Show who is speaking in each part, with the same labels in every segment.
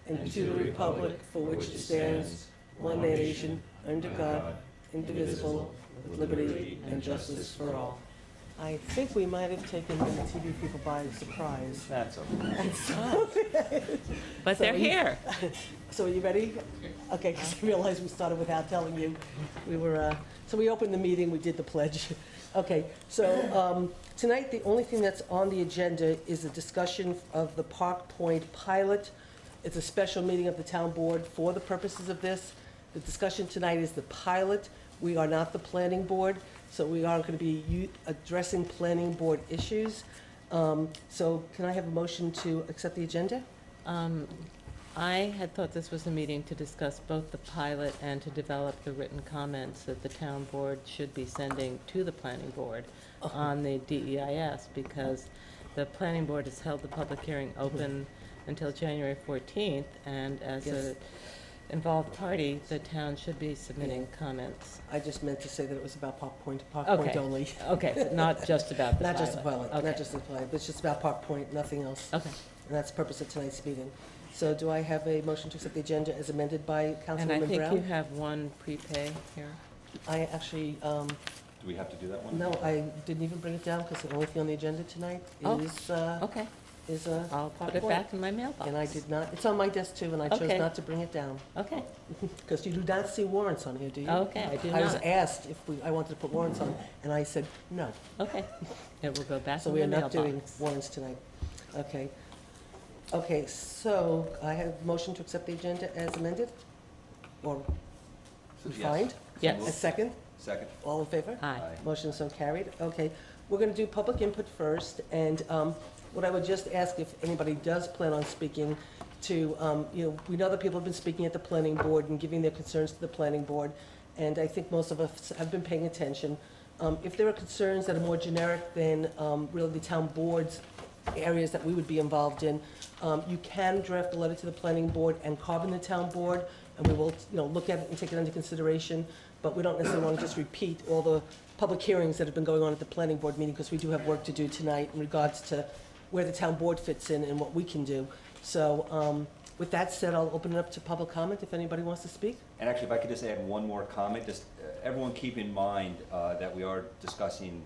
Speaker 1: and to the republic for which it stands, one nation, under God, indivisible, with liberty and justice for all. I think we might have taken the TV people by surprise.
Speaker 2: That's okay.
Speaker 1: And so,
Speaker 2: But they're here.
Speaker 1: So are you ready? Okay, because I realized we started without telling you. We were, so we opened the meeting, we did the pledge. Okay, so tonight the only thing that's on the agenda is a discussion of the Park Point pilot. It's a special meeting of the town board for the purposes of this. The discussion tonight is the pilot. We are not the planning board, so we aren't going to be addressing planning board issues. So can I have a motion to accept the agenda?
Speaker 2: I had thought this was a meeting to discuss both the pilot and to develop the written comments that the town board should be sending to the planning board on the DEIS, because the planning board has held the public hearing open until January 14th, and as a involved party, the town should be submitting comments.
Speaker 1: I just meant to say that it was about Park Point
Speaker 2: Okay.
Speaker 1: only.
Speaker 2: Okay, but not just about the
Speaker 1: Not
Speaker 2: pilot.
Speaker 1: just the pilot,
Speaker 2: Okay.
Speaker 1: not just the pilot, but it's just about Park Point, nothing else.
Speaker 2: Okay.
Speaker 1: And that's the purpose of tonight's meeting. So do I have a motion to accept the agenda as amended by Councilwoman Brown?
Speaker 2: And I think you have one prepay here.
Speaker 1: I actually,
Speaker 3: Do we have to do that one?
Speaker 1: no, I didn't even bring it down because the only thing on the agenda tonight is,
Speaker 2: Okay, I'll
Speaker 1: Park
Speaker 2: put it
Speaker 1: Point.
Speaker 2: back in my mailbox.
Speaker 1: And I did not, it's on my desk too, and I chose
Speaker 2: Okay.
Speaker 1: not to bring it down.
Speaker 2: Okay,
Speaker 1: Because you do not see warrants on here, do you?
Speaker 2: okay, I do
Speaker 1: I was
Speaker 2: not.
Speaker 1: asked if I wanted to put warrants on, and I said no.
Speaker 2: Okay, it will go back
Speaker 1: So
Speaker 2: in
Speaker 1: we
Speaker 2: my
Speaker 1: are not
Speaker 2: mailbox.
Speaker 1: doing warrants tonight. Okay. Okay, so I have a motion to accept the agenda as amended? Or refined?
Speaker 2: Yes.
Speaker 1: A second?
Speaker 3: Second.
Speaker 1: All in favor?
Speaker 2: Aye.
Speaker 1: Motion so carried. Okay, we're going to do public input first, and what I would just ask, if anybody does plan on speaking, to, we know that people have been speaking at the planning board and giving their concerns to the planning board, and I think most of us have been paying attention. If there are concerns that are more generic than really the town board's areas that we would be involved in, you can draft a letter to the planning board and carbon the town board, and we will, look at it and take it under consideration. But we don't necessarily want to just repeat all the public hearings that have been going on at the planning board meeting, because we do have work to do tonight in regards to where the town board fits in and what we can do. So with that said, I'll open it up to public comment if anybody wants to speak.
Speaker 3: And actually, if I could just add one more comment, just everyone keep in mind that we are discussing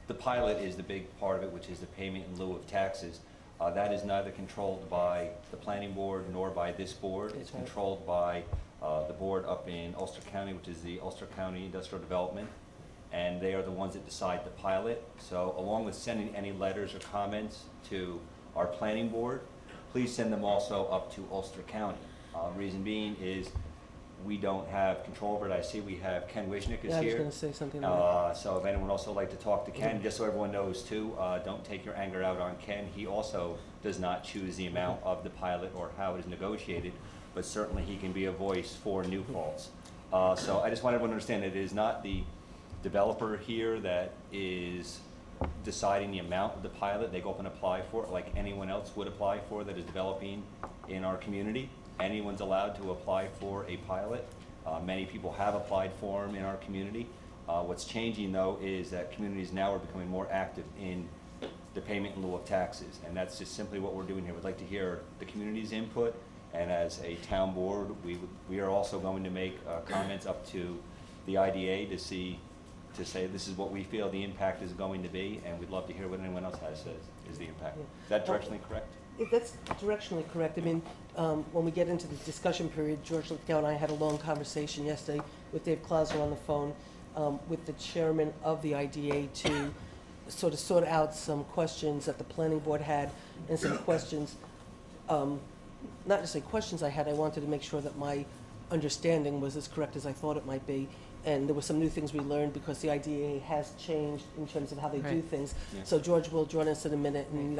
Speaker 3: the pilot is the big part of it, which is the payment in lieu of taxes. That is neither controlled by the planning board nor by this board. It's controlled by the board up in Ulster County, which is the Ulster County Industrial Development, and they are the ones that decide the pilot. So along with sending any letters or comments to our planning board, please send them also up to Ulster County. Reason being is we don't have control over it. I see we have Ken Wishnick is
Speaker 1: Yeah, I was
Speaker 3: here.
Speaker 1: going to say something like
Speaker 3: So if anyone also would like to talk to Ken, just so everyone knows too, don't take your anger out on Ken. He also does not choose the amount of the pilot or how it is negotiated, but certainly he can be a voice for New Paltz. So I just want everyone to understand that it is not the developer here that is deciding the amount of the pilot. They go up and apply for it like anyone else would apply for that is developing in our community. Anyone's allowed to apply for a pilot. Many people have applied for them in our community. What's changing though is that communities now are becoming more active in the payment in lieu of taxes, and that's just simply what we're doing here. We'd like to hear the community's input, and as a town board, we are also going to make comments up to the IDA to say this is what we feel the impact is going to be, and we'd love to hear what anyone else has says is the impact.
Speaker 1: Yeah.
Speaker 3: Is that directionally correct?
Speaker 1: That's directionally correct. I mean, when we get into the discussion period, George Lithgow and I had a long conversation yesterday with Dave Clauser on the phone with the chairman of the IDA to sort of sort out some questions that the planning board had, and some questions, not necessarily questions I had. I wanted to make sure that my understanding was as correct as I thought it might be. And there were some new things we learned because the IDA has changed in terms of how they do things.
Speaker 3: Yeah.
Speaker 1: So George will join us in a minute, and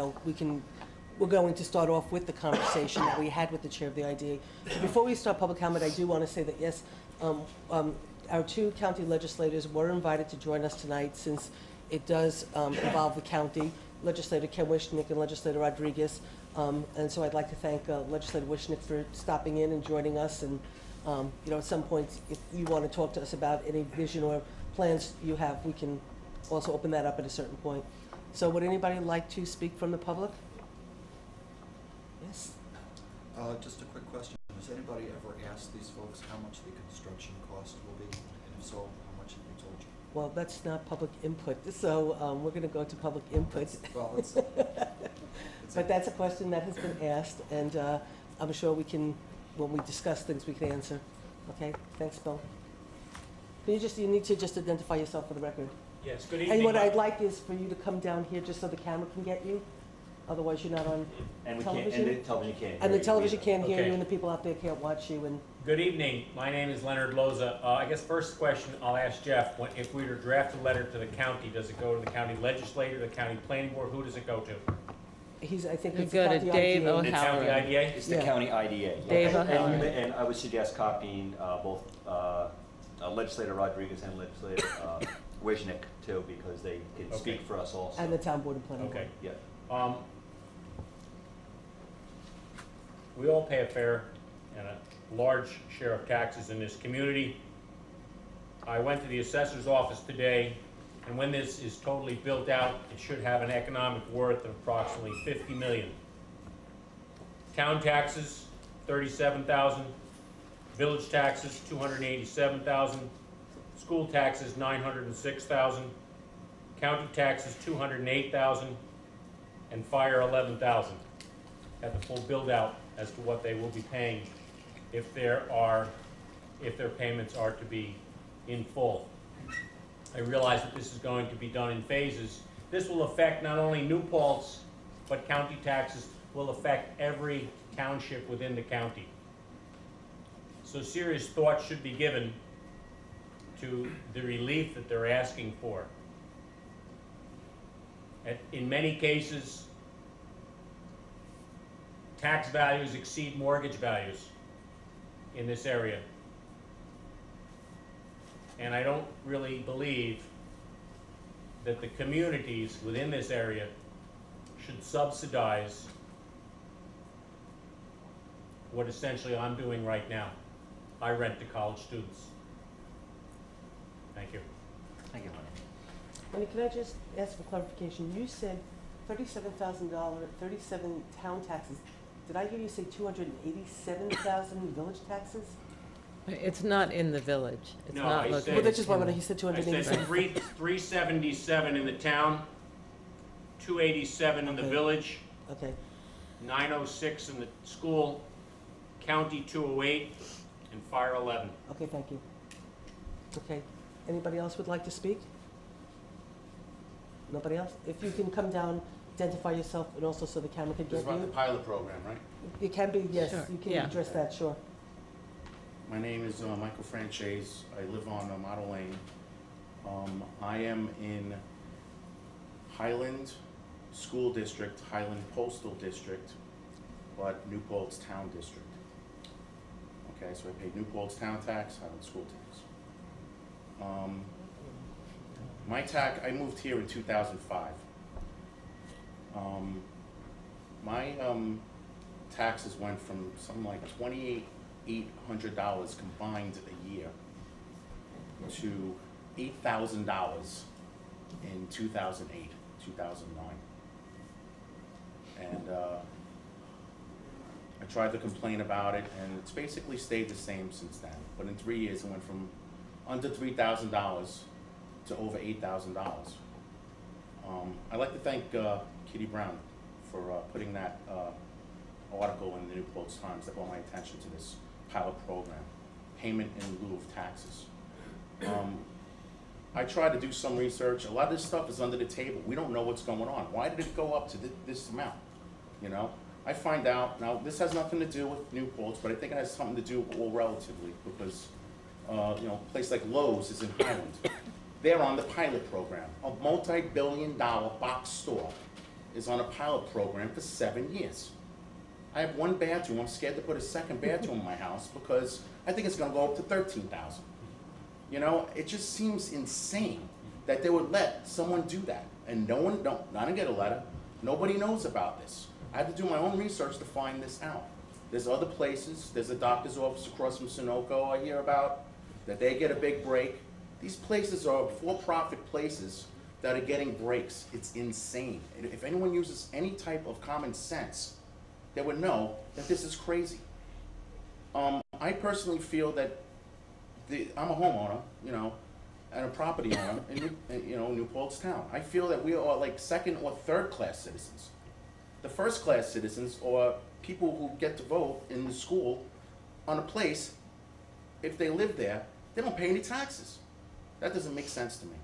Speaker 1: we're going to start off with the conversation that we had with the chair of the IDA. Before we start public comment, I do want to say that yes, our two county legislators were invited to join us tonight, since it does involve the county, Legislator Ken Wishnick and Legislator Rodriguez. And so I'd like to thank Legislator Wishnick for stopping in and joining us. And at some point, if you want to talk to us about any vision or plans you have, we can also open that up at a certain point. So would anybody like to speak from the public? Yes.
Speaker 4: Just a quick question. Has anybody ever asked these folks how much the construction cost will be? And if so, how much have they told you?
Speaker 1: Well, that's not public input, so we're going to go to public input.
Speaker 4: Well, it's
Speaker 1: But that's a question that has been asked, and I'm sure we can, when we discuss things, we can answer. Okay, thanks, Bill. You need to just identify yourself for the record.
Speaker 5: Yes, good evening.
Speaker 1: And what I'd like is for you to come down here just so the camera can get you. Otherwise, you're not on
Speaker 3: And we can't,
Speaker 1: television.
Speaker 3: and the television can't hear
Speaker 1: And the
Speaker 3: you
Speaker 1: television
Speaker 3: either.
Speaker 1: can't hear
Speaker 5: Okay.
Speaker 1: you, and the people out there can't watch you, and
Speaker 5: Good evening. My name is Leonard Loza. I guess first question I'll ask Jeff, if we were to draft a letter to the county, does it go to the county legislator, the county planning board? Who does it go to?
Speaker 1: I think
Speaker 2: You
Speaker 1: it's
Speaker 2: go to
Speaker 1: about the
Speaker 2: Dave
Speaker 1: IDA.
Speaker 5: The county
Speaker 2: O'Halloran.
Speaker 5: IDA?
Speaker 3: It's the
Speaker 1: Yeah.
Speaker 3: county IDA.
Speaker 2: Dave
Speaker 3: And-
Speaker 2: O'Halloran.
Speaker 3: And I would suggest copying both Legislator Rodriguez and Legislator Wisnick too, because they can
Speaker 5: Okay.
Speaker 3: speak for us also.
Speaker 1: And the town board and planning board.
Speaker 5: Okay.
Speaker 3: Yeah.
Speaker 5: We all pay a fair and a large share of taxes in this community. I went to the assessor's office today, and when this is totally built out, it should have an economic worth of approximately 50 million. Town taxes, 37,000. Village taxes, 287,000. School taxes, 906,000. County taxes, 208,000. And fire, 11,000. At the full build out as to what they will be paying if their payments are to be in full. I realize that this is going to be done in phases. This will affect not only New Paltz, but county taxes will affect every township within the county. So serious thought should be given to the relief that they're asking for. In many cases, tax values exceed mortgage values in this area. And I don't really believe that the communities within this area should subsidize what essentially I'm doing right now. I rent to college students. Thank you.
Speaker 3: Thank you.
Speaker 1: Lenny, can I just ask for clarification? You said $37,000, 37 town taxes. Did I hear you say 287,000 village taxes?
Speaker 2: It's not in the village. It's
Speaker 5: No,
Speaker 2: not
Speaker 5: I
Speaker 2: located.
Speaker 5: said-
Speaker 1: Well, that's just why
Speaker 2: in
Speaker 1: when
Speaker 2: the-
Speaker 1: he said
Speaker 5: I said
Speaker 1: 287.
Speaker 5: 377 in the town, 287 in the
Speaker 1: Okay.
Speaker 5: village,
Speaker 1: Okay,
Speaker 5: 906 in the school, county 208, and fire 11.
Speaker 1: okay, thank you. Okay, anybody else would like to speak? Nobody else? If you can come down, identify yourself, and also so the camera can
Speaker 6: This
Speaker 1: get
Speaker 6: is about the
Speaker 1: you.
Speaker 6: pilot program, right?
Speaker 1: It can be, yes,
Speaker 2: Sure,
Speaker 1: you can
Speaker 2: yeah.
Speaker 1: address that, sure.
Speaker 6: My name is Michael Franchese. I live on Model Lane. I am in Highland School District, Highland Postal District, but New Paltz Town District. Okay, so I paid New Paltz Town tax, Highland School tax. I moved here in 2005. My taxes went from something like $2,800 combined a year to $8,000 in 2008, 2009. And I tried to complain about it, and it's basically stayed the same since then. But in 3 years, it went from under $3,000 to over $8,000. I'd like to thank Kitty Brown for putting that article in the New Paltz Times that brought my attention to this pilot program, payment in lieu of taxes. I tried to do some research. A lot of this stuff is under the table. We don't know what's going on. Why did it go up to this amount? You know, I find out, now this has nothing to do with New Paltz, but I think it has something to do with, well, relatively, because you know, a place like Lowe's is in Highland. They're on the pilot program. A multi-billion-dollar box store is on a pilot program for 7 years. I have one bathroom. I'm scared to put a second bathroom in my house because I think it's going to go up to $13,000. You know, it just seems insane that they would let someone do that, and no one, I didn't get a letter. Nobody knows about this. I had to do my own research to find this out. There's other places. There's a doctor's office across from Sunoco I hear about that they get a big break. These places are for-profit places that are getting breaks. It's insane. If anyone uses any type of common sense, that would know that this is crazy. I personally feel that I'm a homeowner, you know, and a property owner in New Paltz town. I feel that we are like second or third class citizens. The first class citizens are people who get to vote in the school on a place. If they live there, they don't pay any taxes. That doesn't make sense to me.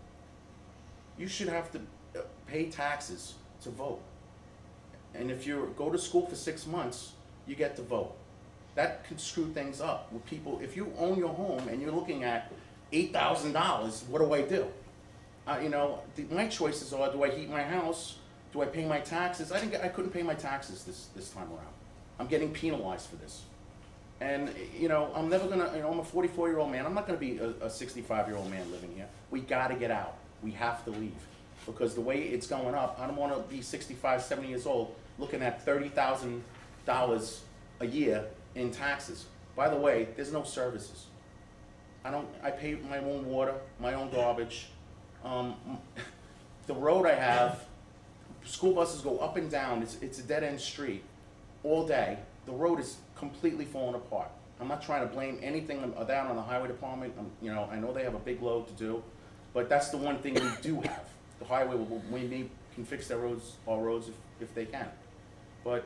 Speaker 6: You should have to pay taxes to vote. And if you go to school for 6 months, you get to vote. That could screw things up with people. If you own your home and you're looking at $8,000, what do I do? You know, my choices are: do I heat my house? Do I pay my taxes? I couldn't pay my taxes this time around. I'm getting penalized for this. And you know, I'm never gonna. You know, I'm a 44-year-old man. I'm not gonna be a 65-year-old man living here. We gotta get out. We have to leave because the way it's going up, I don't want to be 65, 70 years old looking at $30,000 a year in taxes. By the way, there's no services. I pay my own water, my own garbage. The road I have, school buses go up and down. It's a dead-end street all day. The road is completely falling apart. I'm not trying to blame anything down on the highway department. You know, I know they have a big load to do, but that's the one thing we do have. The highway maybe can fix their roads, our roads, if they can. But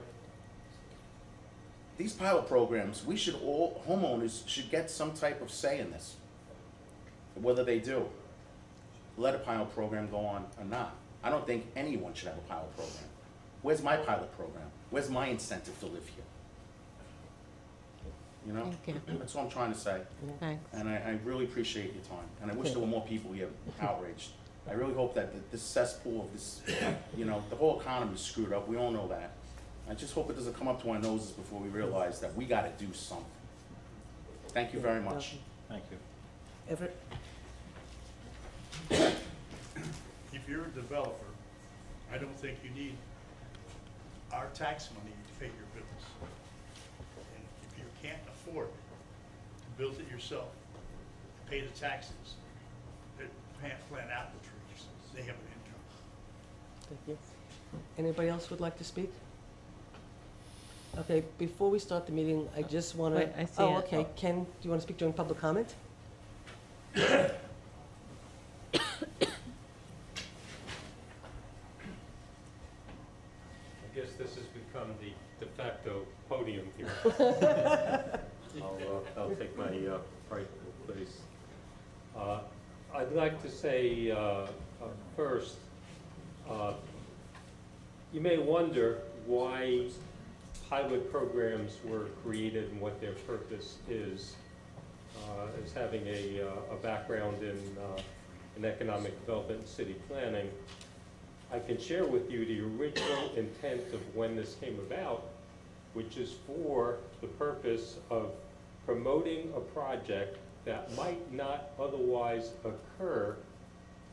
Speaker 6: these pilot programs, all homeowners should get some type of say in this. Whether they do, let a pilot program go on or not. I don't think anyone should have a pilot program. Where's my pilot program? Where's my incentive to live here? You know,
Speaker 2: Thank you.
Speaker 6: that's all I'm trying to say.
Speaker 2: Thanks.
Speaker 6: And I really appreciate your time. And I wish there were more people here outraged. I really hope that this cesspool of this, you know, the whole economy is screwed up. We all know that. I just hope it doesn't come up to our noses before we realize that we got to do something. Thank you very much.
Speaker 3: Thank you.
Speaker 1: Everett?
Speaker 7: If you're a developer, I don't think you need our tax money to pay your bills. And if you can't afford to build it yourself, to pay the taxes, plant apple trees, they have an income.
Speaker 1: Thank you. Anybody else would like to speak? Okay, before we start the meeting, I just want to...
Speaker 2: Wait, I see
Speaker 1: Oh,
Speaker 2: it.
Speaker 1: okay. Ken, do you want to speak during public comment?
Speaker 8: I guess this has become the de facto podium here. I'll take my rightful place. I'd like to say first, you may wonder why pilot programs were created and what their purpose is. As having a background in economic development and city planning, I can share with you the original intent of when this came about, which is for the purpose of promoting a project that might not otherwise occur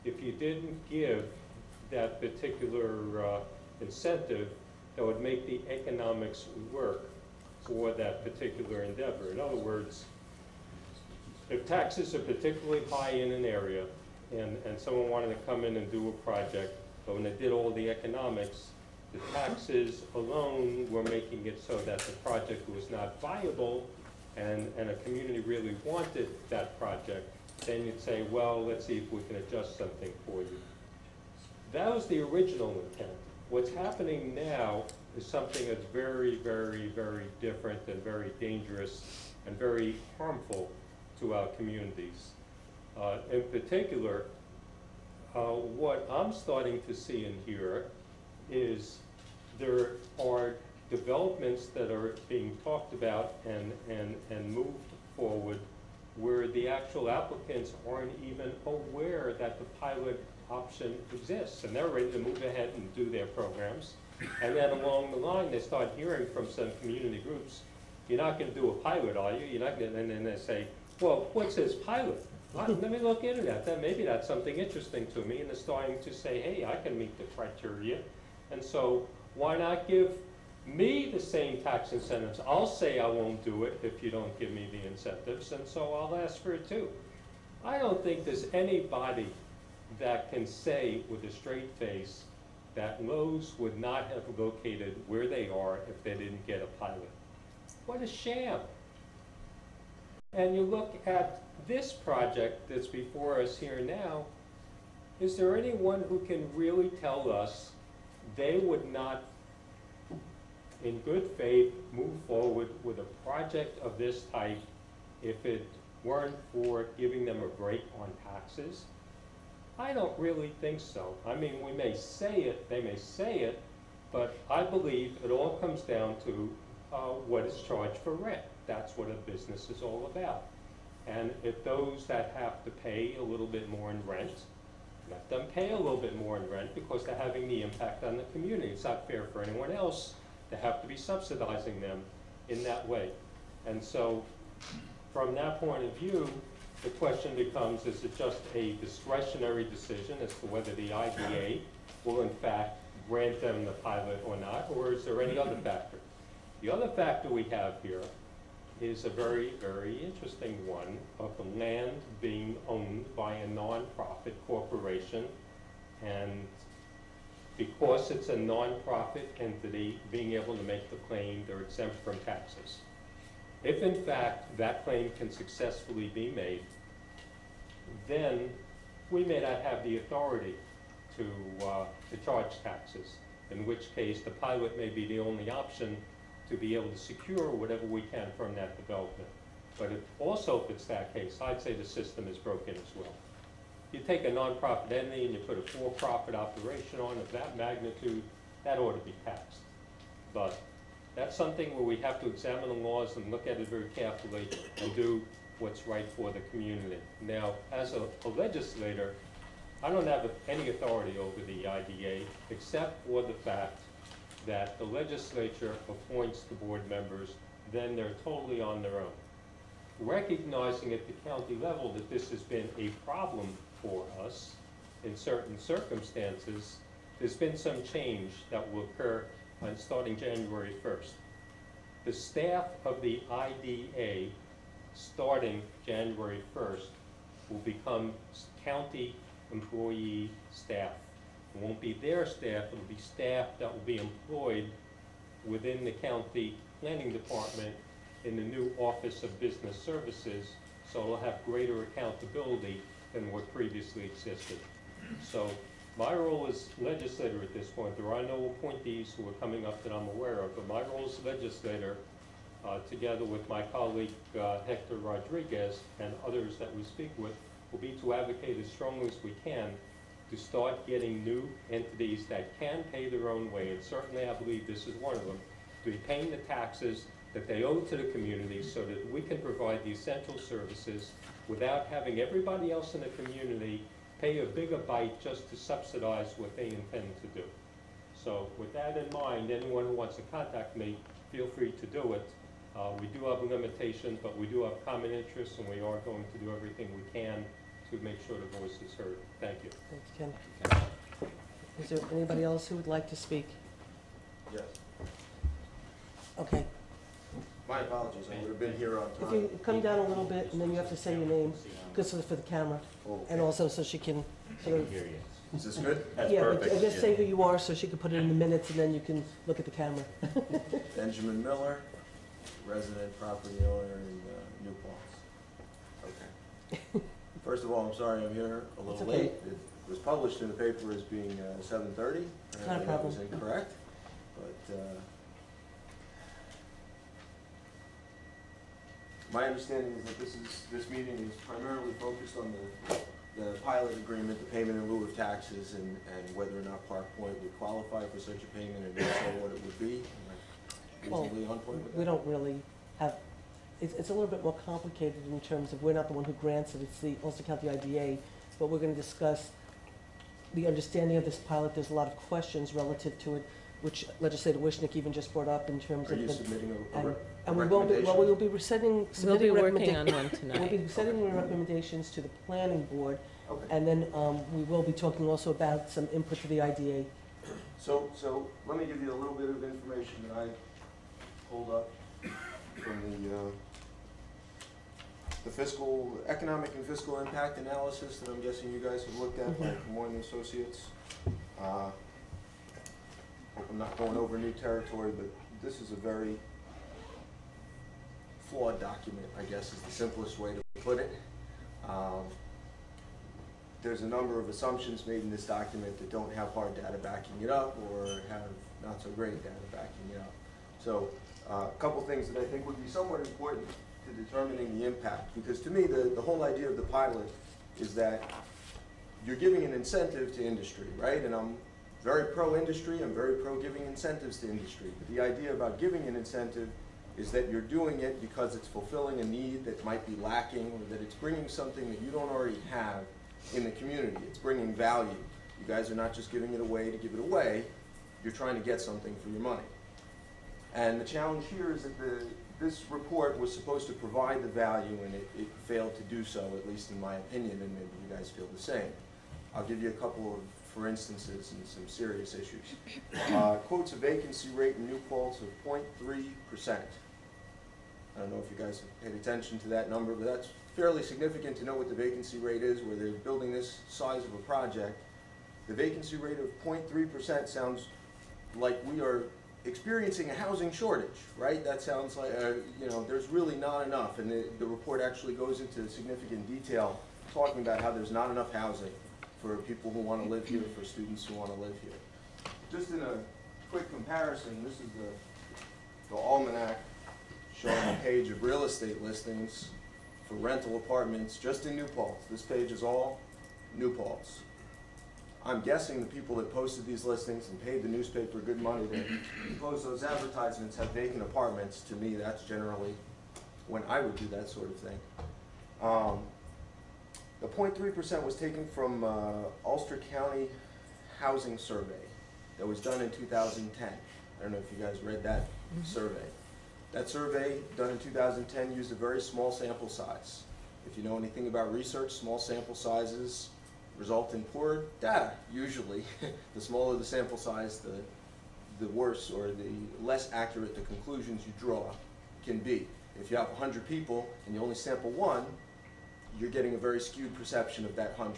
Speaker 8: if you didn't give that particular incentive that would make the economics work for that particular endeavor. In other words, if taxes are particularly high in an area and someone wanted to come in and do a project, but when they did all the economics, the taxes alone were making it so that the project was not viable and a community really wanted that project, then you'd say, well, let's see if we can adjust something for you. That was the original intent. What's happening now is something that's very, very, very different and very dangerous and very harmful to our communities. In particular, what I'm starting to see and hear is there are developments that are being talked about and moved forward where the actual applicants aren't even aware that the pilot option exists, and they're ready to move ahead and do their programs. And then along the line, they start hearing from some community groups, you're not going to do a pilot, are you? You're not going to, and then they say, well, what's this pilot? Let me look into that. Then maybe that's something interesting to me, and they're starting to say, hey, I can meet the criteria. And so why not give me the same tax incentives? I'll say I won't do it if you don't give me the incentives, and so I'll ask for it too. I don't think there's anybody that can say with a straight face that Lowe's would not have located where they are if they didn't get a pilot. What a sham. And you look at this project that's before us here now, is there anyone who can really tell us they would not, in good faith, move forward with a project of this type if it weren't for giving them a break on taxes? I don't really think so. I mean, we may say it, they may say it, but I believe it all comes down to what is charged for rent. That's what a business is all about. And if those that have to pay a little bit more in rent, let them pay a little bit more in rent because they're having the impact on the community. It's not fair for anyone else to have to be subsidizing them in that way. And so from that point of view, the question becomes, is it just a discretionary decision as to whether the IDA will in fact grant them the pilot or not, or is there any other factor? The other factor we have here is a very, very interesting one of the land being owned by a nonprofit corporation, and because it's a nonprofit entity being able to make the claim, they're exempt from taxes. If in fact that claim can successfully be made, then we may not have the authority to charge taxes, in which case the pilot may be the only option to be able to secure whatever we can from that development. But if it's that case, I'd say the system is broken as well. You take a nonprofit entity and you put a for-profit operation on of that magnitude, that ought to be taxed. But that's something where we have to examine the laws and look at it very carefully and do what's right for the community. Now, as a legislator, I don't have any authority over the IDA except for the fact that the legislature appoints the board members, then they're totally on their own. Recognizing at the county level that this has been a problem for us in certain circumstances, there's been some change that will occur starting January 1st. The staff of the IDA starting January 1st will become county employee staff. It won't be their staff, it'll be staff that will be employed within the county planning department in the new Office of Business Services, so it'll have greater accountability than what previously existed. So my role as legislator at this point, there are no appointees who are coming up that I'm aware of, but my role as legislator, together with my colleague Hector Rodriguez and others that we speak with, will be to advocate as strongly as we can to start getting new entities that can pay their own way, and certainly I believe this is one of them, to be paying the taxes that they owe to the community so that we can provide the essential services without having everybody else in the community pay a bigger bite just to subsidize what they intend to do. So with that in mind, anyone who wants to contact me, feel free to do it. We do have limitations, but we do have common interests, and we are going to do everything we can to make sure the voice is heard. Thank you.
Speaker 1: Thanks, Ken. Is there anybody else who would like to speak?
Speaker 4: Yes.
Speaker 1: Okay.
Speaker 4: My apologies, I would have been here on
Speaker 1: If
Speaker 4: time.
Speaker 1: you come down a little bit, and then you have to say your name, just for the camera, and also so she can sort of...
Speaker 4: Is this good?
Speaker 1: Yeah, but just say who you are so she can put it in the minutes, and then you can look at the camera.
Speaker 4: Benjamin Miller, resident property owner in New Paltz. Okay. First of all, I'm sorry I'm here a little
Speaker 1: It's okay.
Speaker 4: late. It was published in the paper as being 7:30.
Speaker 1: Not a
Speaker 4: That was
Speaker 1: problem.
Speaker 4: incorrect, but my understanding is that this meeting is primarily focused on the pilot agreement, the payment in lieu of taxes, and whether or not Park Point would qualify for such a payment, and if so, what it would be. Am I reasonably on point with that?
Speaker 1: We don't really have, it's a little bit more complicated in terms of, we're not the one who grants it, it's the Ulster County IDA, but we're gonna discuss the understanding of this pilot. There's a lot of questions relative to it, which Legislator Wishnick even just brought up in terms
Speaker 4: Are
Speaker 1: of
Speaker 4: you
Speaker 1: the...
Speaker 4: submitting a
Speaker 1: And we won't be, well, we
Speaker 4: recommendation?
Speaker 1: will be submitting
Speaker 2: We'll be working
Speaker 1: recommenda-
Speaker 2: on one
Speaker 1: We'll
Speaker 2: tonight.
Speaker 1: be sending recommendations to the planning board,
Speaker 4: Okay.
Speaker 1: and then we will be talking also about some input to the IDA.
Speaker 4: So let me give you a little bit of information that I pulled up from the fiscal, economic and fiscal impact analysis that I'm guessing you guys have looked at by Moynihan Associates. hope I'm not going over new territory, but this is a very flawed document, I guess is the simplest way to put it. There's a number of assumptions made in this document that don't have hard data backing it up or have not so great data backing it up. So a couple things that I think would be somewhat important to determining the impact, because to me the whole idea of the pilot is that you're giving an incentive to industry, right? And I'm very pro-industry, I'm very pro-giving incentives to industry. But the idea about giving an incentive is that you're doing it because it's fulfilling a need that might be lacking, or that it's bringing something that you don't already have in the community. It's bringing value. You guys are not just giving it away to give it away, you're trying to get something for your money. And the challenge here is that this report was supposed to provide the value, and it failed to do so, at least in my opinion, and maybe you guys feel the same. I'll give you a couple of for instances and some serious issues. Quotes a vacancy rate in New Paltz of 0.3%. I don't know if you guys have paid attention to that number, but that's fairly significant to know what the vacancy rate is where they're building this size of a project. The vacancy rate of 0.3% sounds like we are experiencing a housing shortage, right? That sounds like, you know, there's really not enough. And the report actually goes into significant detail talking about how there's not enough housing for people who want to live here, for students who want to live here. Just in a quick comparison, this is the almanac showing a page of real estate listings for rental apartments just in New Paltz. This page is all New Paltz. I'm guessing the people that posted these listings and paid the newspaper good money to post those advertisements have vacant apartments. To me, that's generally when I would do that sort of thing. The 0.3% was taken from Ulster County Housing Survey that was done in 2010. I don't know if you guys read that survey. That survey, done in 2010, used a very small sample size. If you know anything about research, small sample sizes result in poor data, usually. The smaller the sample size, the worse or the less accurate the conclusions you draw can be. If you have 100 people and you only sample one, you're getting a very skewed perception of that 100%.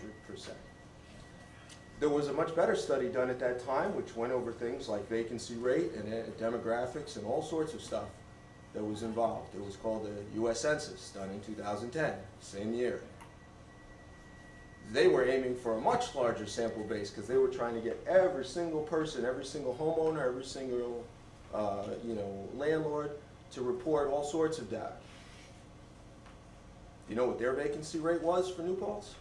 Speaker 4: There was a much better study done at that time, which went over things like vacancy rate and demographics and all sorts of stuff that was involved. It was called the U.S. Census, done in 2010, same year. They were aiming for a much larger sample base because they were trying to get every single person, every single homeowner, every single landlord to report all sorts of data. You know what their vacancy rate was for New Paltz?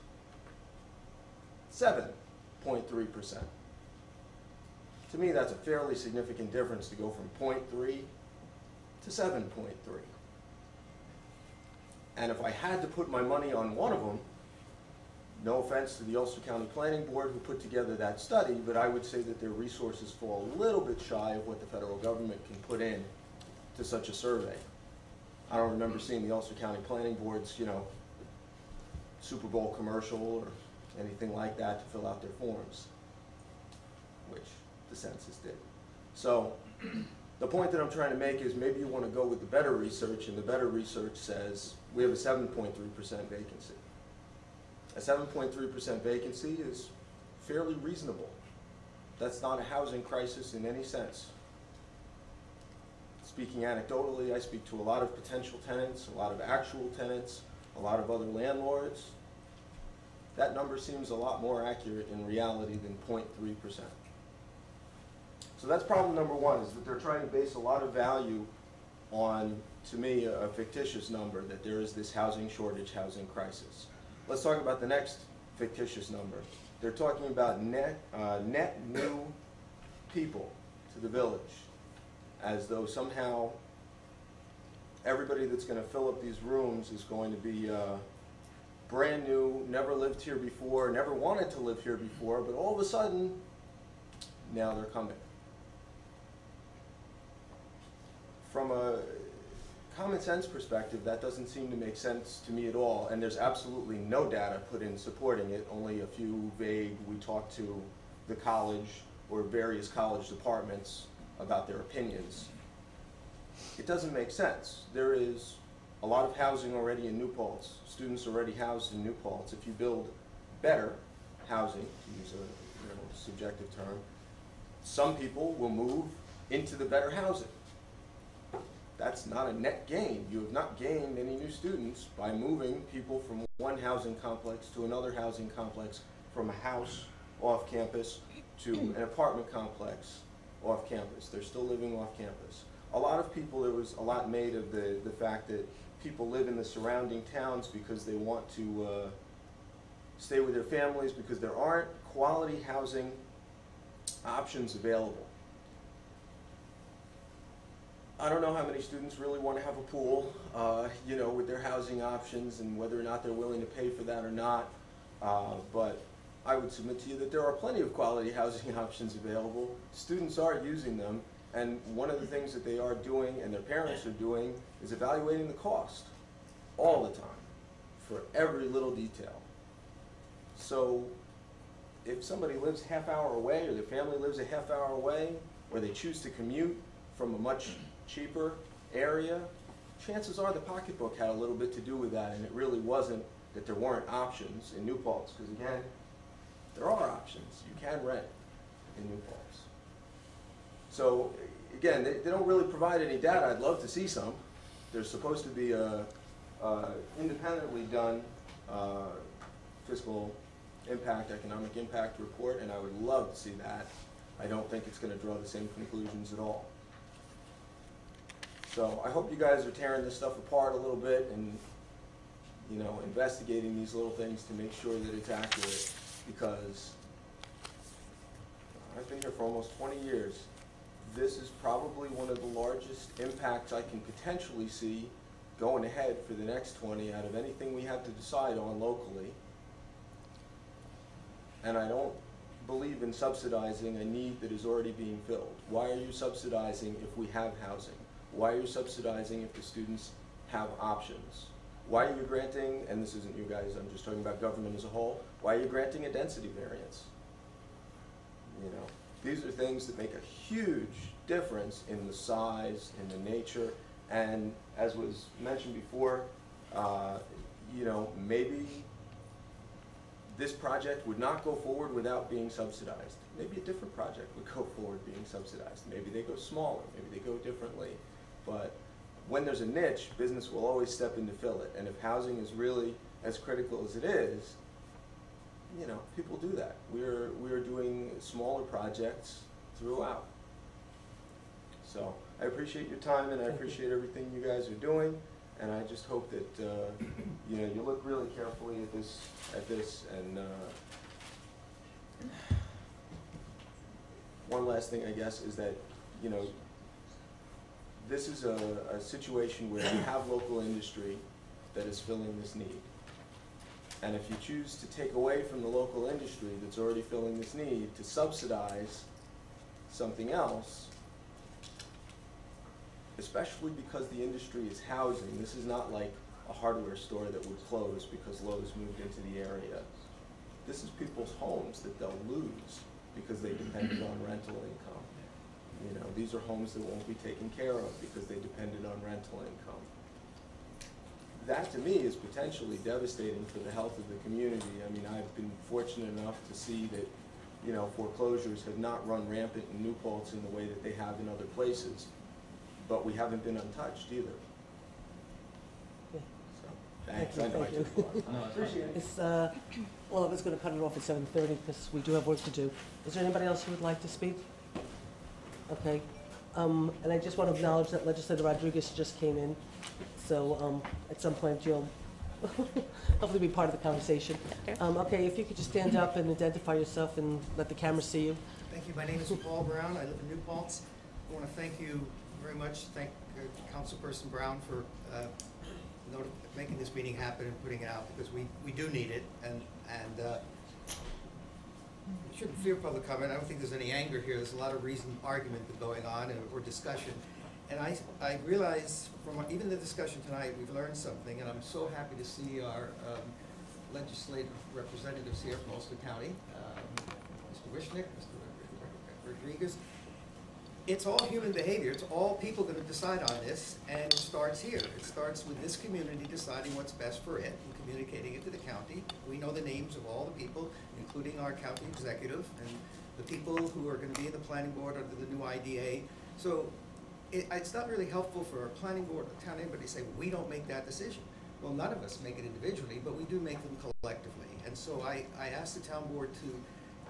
Speaker 4: 7.3%. To me, that's a fairly significant difference to go from 0.3 to 7.3. And if I had to put my money on one of them, no offense to the Ulster County Planning Board who put together that study, but I would say that their resources fall a little bit shy of what the federal government can put in to such a survey. I don't remember seeing the Ulster County Planning Board's, Super Bowl commercial or anything like that to fill out their forms, which the census did. So the point that I'm trying to make is maybe you want to go with the better research, and the better research says we have a 7.3% vacancy. A 7.3% vacancy is fairly reasonable. That's not a housing crisis in any sense. Speaking anecdotally, I speak to a lot of potential tenants, a lot of actual tenants, a lot of other landlords. That number seems a lot more accurate in reality than 0.3%. So that's problem number one, is that they're trying to base a lot of value on, to me, a fictitious number, that there is this housing shortage, housing crisis. Let's talk about the next fictitious number. They're talking about net new people to the village, as though somehow everybody that's going to fill up these rooms is going to be brand new, never lived here before, never wanted to live here before, but all of a sudden, now they're coming. From a common sense perspective, that doesn't seem to make sense to me at all, and there's absolutely no data put in supporting it, only a few vague. We talked to the college or various college departments about their opinions. It doesn't make sense. There is a lot of housing already in New Paltz. Students are already housed in New Paltz. If you build better housing, to use a subjective term, Some people will move into the better housing. That's not a net gain. You have not gained any new students by moving people from one housing complex to another housing complex, from a house off campus to an apartment complex off campus. They're still living off campus. A lot of people, there was a lot made of the fact that people live in the surrounding towns because they want to stay with their families, because there aren't quality housing options available. I don't know how many students really want to have a pool, you know, with their housing options, and whether or not they're willing to pay for that or not. But I would submit to you that there are plenty of quality housing options available. Students are using them, and one of the things that they are doing, and their parents are doing, is evaluating the cost all the time for every little detail. So if somebody lives a half hour away, or their family lives a half hour away, or they choose to commute from a much cheaper area, chances are the pocketbook had a little bit to do with that, and it really wasn't that there weren't options in New Paltz, because again, there are options. You can rent in New Paltz. So again, they don't really provide any data. I'd love to see some. There's supposed to be a independently done fiscal impact, economic impact report, and I would love to see that. I don't think it's going to draw the same conclusions at all. So I hope you guys are tearing this stuff apart a little bit and, you know, investigating these little things to make sure that it's accurate, because I've been here for almost 20 years. This is probably one of the largest impacts I can potentially see going ahead for the next 20 out of anything we have to decide on locally. And I don't believe in subsidizing a need that is already being filled. Why are you subsidizing if we have housing? Why are you subsidizing if the students have options? Why are you granting, and this isn't you guys, I'm just talking about government as a whole, why are you granting a density variance? You know, these are things that make a huge difference in the size, in the nature, and as was mentioned before, you know, maybe this project would not go forward without being subsidized. Maybe a different project would go forward being subsidized. Maybe they go smaller, maybe they go differently. But when there's a niche, business will always step in to fill it. And if housing is really as critical as it is, you know, people do that. We're doing smaller projects throughout. So I appreciate your time, and I appreciate everything you guys are doing. And I just hope that you know, you look really carefully at this, and one last thing, I guess, is that, you know, this is a situation where you have local industry that is filling this need. And if you choose to take away from the local industry that's already filling this need to subsidize something else, especially because the industry is housing, this is not like a hardware store that would close because Lowe's moved into the area. This is people's homes that they'll lose because they depended on rental income. You know, these are homes that won't be taken care of because they depended on rental income. That, to me, is potentially devastating for the health of the community. I mean, I've been fortunate enough to see that, you know, foreclosures have not run rampant in New Paltz in the way that they have in other places, but we haven't been untouched either.
Speaker 1: Yeah.
Speaker 4: So, thanks.
Speaker 1: Thank you,
Speaker 4: I know I took a lot.
Speaker 1: Appreciate it. It's, well, I was going to cut it off at 7:30 because we do have work to do. Is there anybody else who would like to speak? Okay. And I just want to acknowledge that Legislator Rodriguez just came in. So at some point you'll hopefully be part of the conversation. Okay, if you could just stand up and identify yourself and let the camera see you.
Speaker 9: Thank you. My name is Paul Brown. I live in New Paltz. I want to thank you very much. Thank Councilperson Brown for making this meeting happen and putting it out, because we do need it. And you shouldn't fear public comment. I don't think there's any anger here. There's a lot of reasoned argument going on or discussion. And I realize from even the discussion tonight, we've learned something, and I'm so happy to see our legislative representatives here from Ulster County, Mr. Wishnick, Mr. Rodriguez. It's all human behavior. It's all people going to decide on this, and it starts here. It starts with this community deciding what's best for it and communicating it to the county. We know the names of all the people, including our county executive, and the people who are gonna be in the planning board under the new IDA. So it's not really helpful for our planning board or town anybody to say, we don't make that decision. Well, none of us make it individually, but we do make them collectively. And so I asked the town board to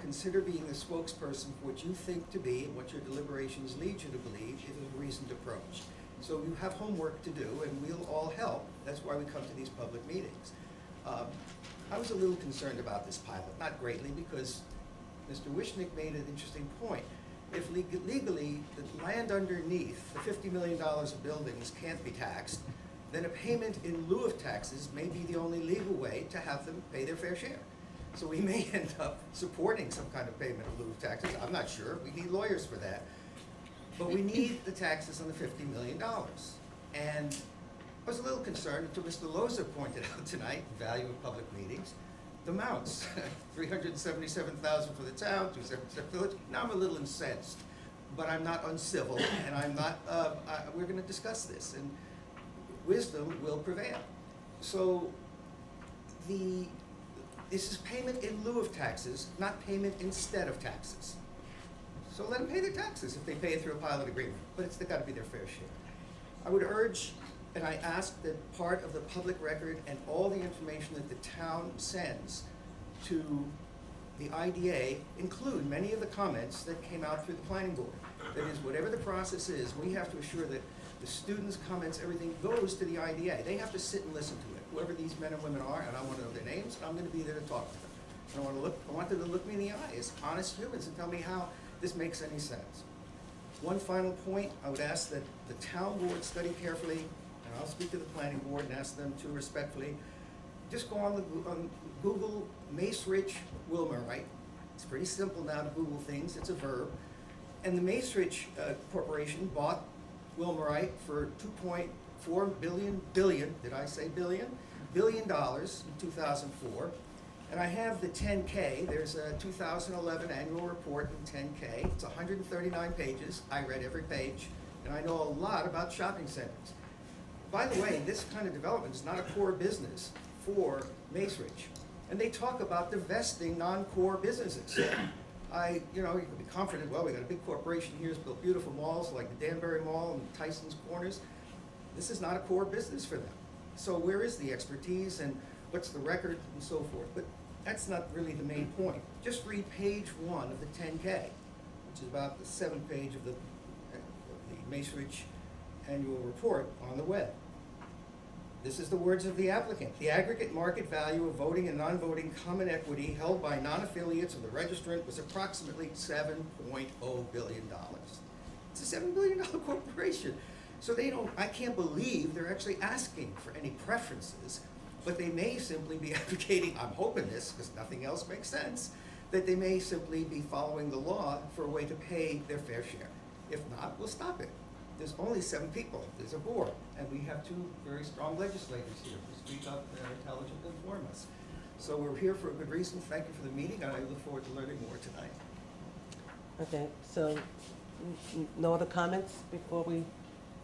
Speaker 9: consider being the spokesperson for what you think to be and what your deliberations lead you to believe is a reasoned approach. So you have homework to do, and we'll all help. That's why we come to these public meetings. I was a little concerned about this pilot, not greatly, because Mr. Wishnick made an interesting point. If legally the land underneath the $50 million of buildings can't be taxed, then a payment in lieu of taxes may be the only legal way to have them pay their fair share. So we may end up supporting some kind of payment in lieu of taxes. I'm not sure. We need lawyers for that. But we need the taxes on the $50 million. And I was a little concerned until Mr. Loza pointed out tonight, the value of public meetings, the amounts, $377,000 for the town, $277 for the village. Now I'm a little incensed, but I'm not uncivil, and I'm not, we're gonna discuss this, and wisdom will prevail. So this is payment in lieu of taxes, not payment instead of taxes. So let them pay their taxes if they pay it through a pilot agreement, but it's got to be their fair share. I would urge, and I ask that part of the public record and all the information that the town sends to the IDA include many of the comments that came out through the planning board. That is, whatever the process is, we have to assure that the students' comments, everything goes to the IDA. They have to sit and listen to it, whoever these men and women are, and I want to know their names, and I'm going to be there to talk to them. I want them to look me in the eye as honest humans and tell me how this makes any sense. One final point, I would ask that the town board study carefully, and I'll speak to the planning board and ask them to respectfully, just go on Google Macerich Wilmerite. It's pretty simple now to Google things, it's a verb. And the Macerich Corporation bought Wilmerite for $2.4 billion, did I say billion? $1 billion in 2004. And I have the 10K, there's a 2011 annual report in 10K. It's 139 pages, I read every page, and I know a lot about shopping centers. By the way, this kind of development is not a core business for Macerich. And they talk about divesting non-core businesses. You can be confident, well, we got a big corporation here that's built beautiful malls like the Danbury Mall and Tyson's Corners. This is not a core business for them. So where is the expertise and what's the record and so forth? But that's not really the main point. Just read page 1 of the 10K, which is about the 7th page of the Macerich annual report on the web. This is the words of the applicant. The aggregate market value of voting and non-voting common equity held by non-affiliates of the registrant was approximately $7.0 billion. It's a $7 billion corporation. So I can't believe they're actually asking for any preferences, but they may simply be advocating, I'm hoping this, because nothing else makes sense, that they may simply be following the law for a way to pay their fair share. If not, we'll stop it. There's only 7 people, there's a board, and we have 2 very strong legislators here who speak up and are intelligent and inform us. So we're here for a good reason. Thank you for the meeting, and I look forward to learning more tonight.
Speaker 1: Okay, so no other comments before we,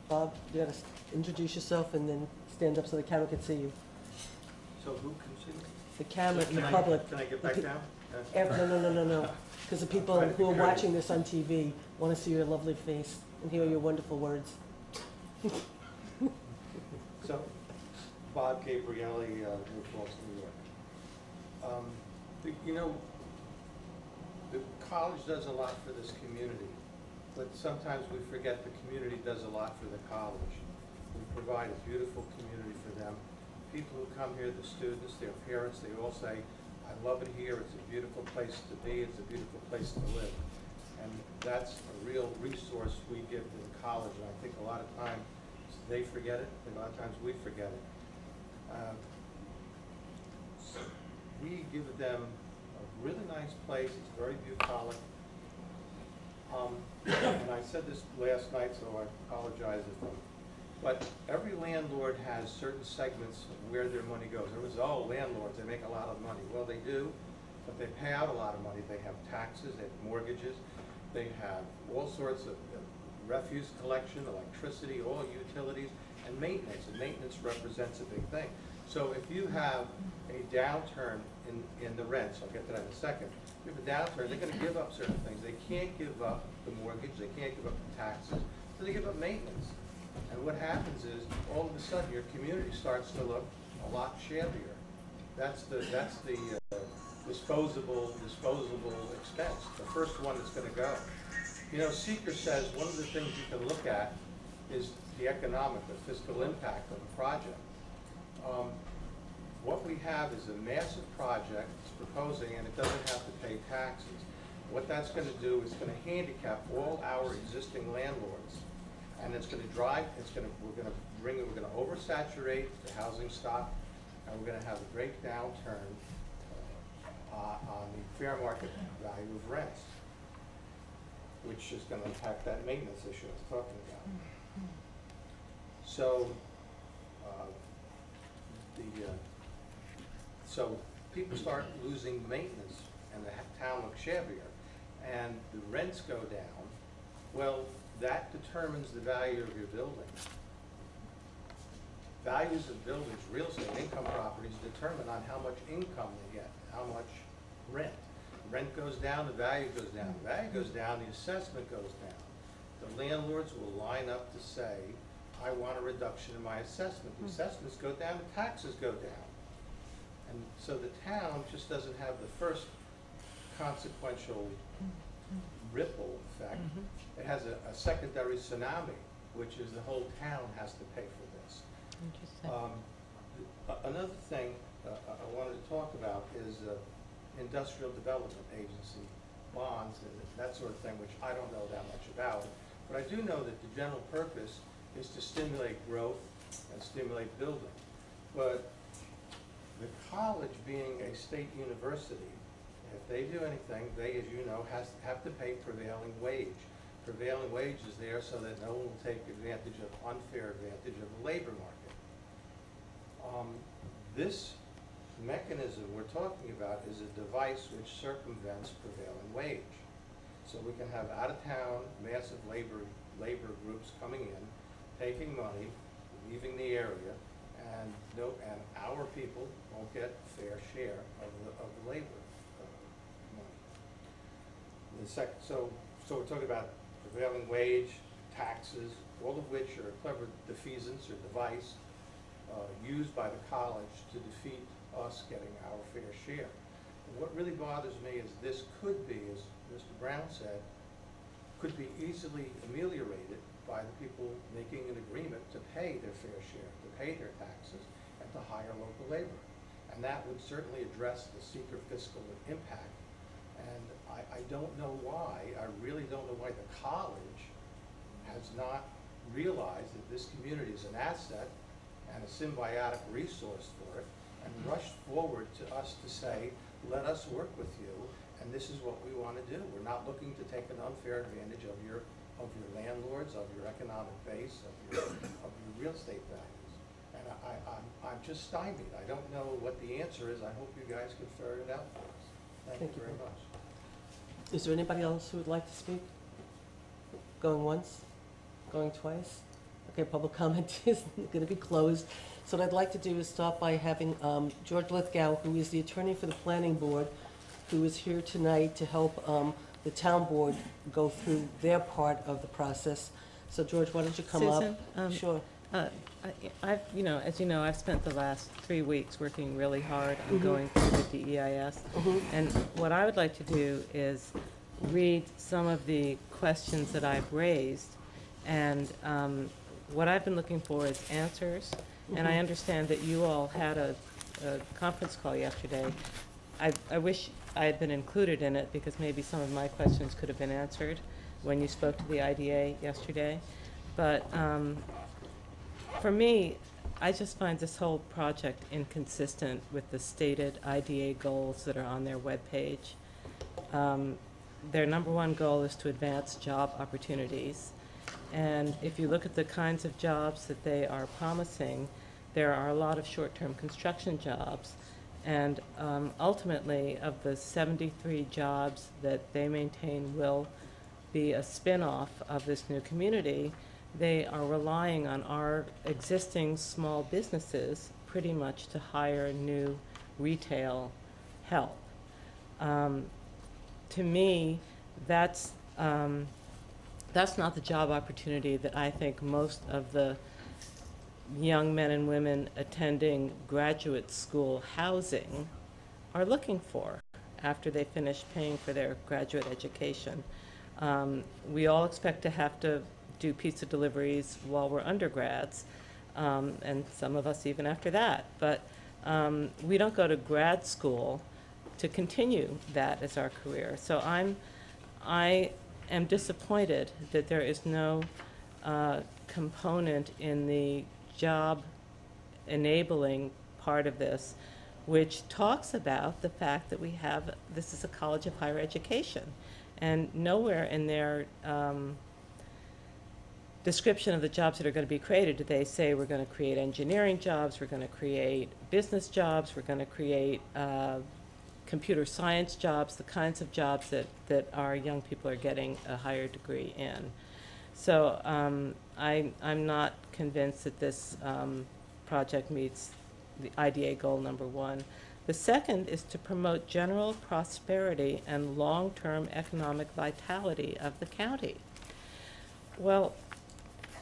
Speaker 1: Bob, you gotta introduce yourself and then stand up so the camera can see you.
Speaker 10: So who can see me?
Speaker 1: The camera in the public.
Speaker 10: Can I get back down?
Speaker 1: No. Because the people who are watching this on TV want to see your lovely face and hear your wonderful words.
Speaker 10: So, Bob Gabrielli, New Falls, New York. The college does a lot for this community, but sometimes we forget the community does a lot for the college. We provide a beautiful community for them. People who come here, the students, their parents, they all say, I love it here, it's a beautiful place to be, it's a beautiful place to live. And that's a real resource we give to the college, and I think a lot of times they forget it, and a lot of times we forget it. We give them a really nice place, it's very bucolic. And I said this last night, so I apologize if I'm, but every landlord has certain segments of where their money goes. Everyone's, landlords, they make a lot of money. Well, they do, but they pay out a lot of money. They have taxes, they have mortgages, they have all sorts of refuse collection, electricity, all utilities, and maintenance. And maintenance represents a big thing. So if you have a downturn in the rents, I'll get to that in a second. If you have a downturn, they're gonna give up certain things. They can't give up the mortgage, they can't give up the taxes, so they give up maintenance. And what happens is, all of a sudden, your community starts to look a lot shabbier. That's the disposable expense, the first one that's gonna go. You know, Seeker says one of the things you can look at is the economic, the fiscal impact of a project. What we have is a massive project it's proposing, and it doesn't have to pay taxes. What that's going to do is going to handicap all our existing landlords, and it's going to drive. We're going to oversaturate the housing stock, and we're going to have a great downturn on the fair market value of rents, which is going to impact that maintenance issue I was talking about. So. So people start losing maintenance, and the town looks shabbier, and the rents go down. Well, that determines the value of your building. Values of buildings, real estate, income properties determine on how much income they get, how much rent. Rent goes down, the value goes down. The value goes down, the assessment goes down. The landlords will line up to say, I want a reduction in my assessment. The assessments go down, the taxes go down. And so the town just doesn't have the first consequential ripple effect. It has a secondary tsunami, which is the whole town has to pay for this.
Speaker 2: Interesting.
Speaker 10: Another thing I wanted to talk about is industrial development agency bonds and that sort of thing, which I don't know that much about. But I do know that the general purpose is to stimulate growth and stimulate building. But the college being a state university, if they do anything, they, as you know, have to pay prevailing wage. Prevailing wage is there so that no one will take unfair advantage of the labor market. This mechanism we're talking about is a device which circumvents prevailing wage. So we can have out-of-town massive labor groups coming in, taking money, leaving the area, and our people won't get a fair share of the labor money. So we're talking about prevailing wage, taxes, all of which are a clever defeasance or device used by the college to defeat us getting our fair share. And what really bothers me is this could be, as Mr. Brown said, could be easily ameliorated by the people making an agreement to pay their fair share, to pay their taxes, and to hire local labor. And that would certainly address the Seeker fiscal impact. And I don't know why, I really don't know why the college has not realized that this community is an asset and a symbiotic resource for it, and rushed forward to us to say, let us work with you, and this is what we want to do. We're not looking to take an unfair advantage of your landlords, of your economic base, of your real estate values. And I'm just stymied. I don't know what the answer is. I hope you guys can ferret it out for us. Thank you very much.
Speaker 1: Is there anybody else who would like to speak? Going once? Going twice? Okay, public comment is going to be closed. So what I'd like to do is start by having George Lithgow, who is the attorney for the planning board, who is here tonight to help the town board go through their part of the process. So George, why don't you come
Speaker 2: Susan,
Speaker 1: up? Sure.
Speaker 2: As you know, I've spent the last 3 weeks working really hard on going through the DEIS. And what I would like to do is read some of the questions that I've raised. And what I've been looking for is answers. And I understand that you all had a conference call yesterday. I wish I had been included in it because maybe some of my questions could have been answered when you spoke to the IDA yesterday. But for me, I just find this whole project inconsistent with the stated IDA goals that are on their webpage. Their number one goal is to advance job opportunities. And if you look at the kinds of jobs that they are promising, there are a lot of short-term construction jobs. And ultimately, of the 73 jobs that they maintain will be a spin-off of this new community, they are relying on our existing small businesses pretty much to hire new retail help. To me, that's not the job opportunity that I think most of the young men and women attending graduate school housing are looking for after they finish paying for their graduate education. We all expect to have to do pizza deliveries while we're undergrads, and some of us even after that. But we don't go to grad school to continue that as our career. So I am disappointed that there is no component in the job enabling part of this, which talks about the fact that this is a college of higher education. And nowhere in their description of the jobs that are going to be created do they say we're going to create engineering jobs, we're going to create business jobs, we're going to create computer science jobs, the kinds of jobs that our young people are getting a higher degree in. So I'm not convinced that this project meets the IDA goal number 1. The second is to promote general prosperity and long-term economic vitality of the county. Well,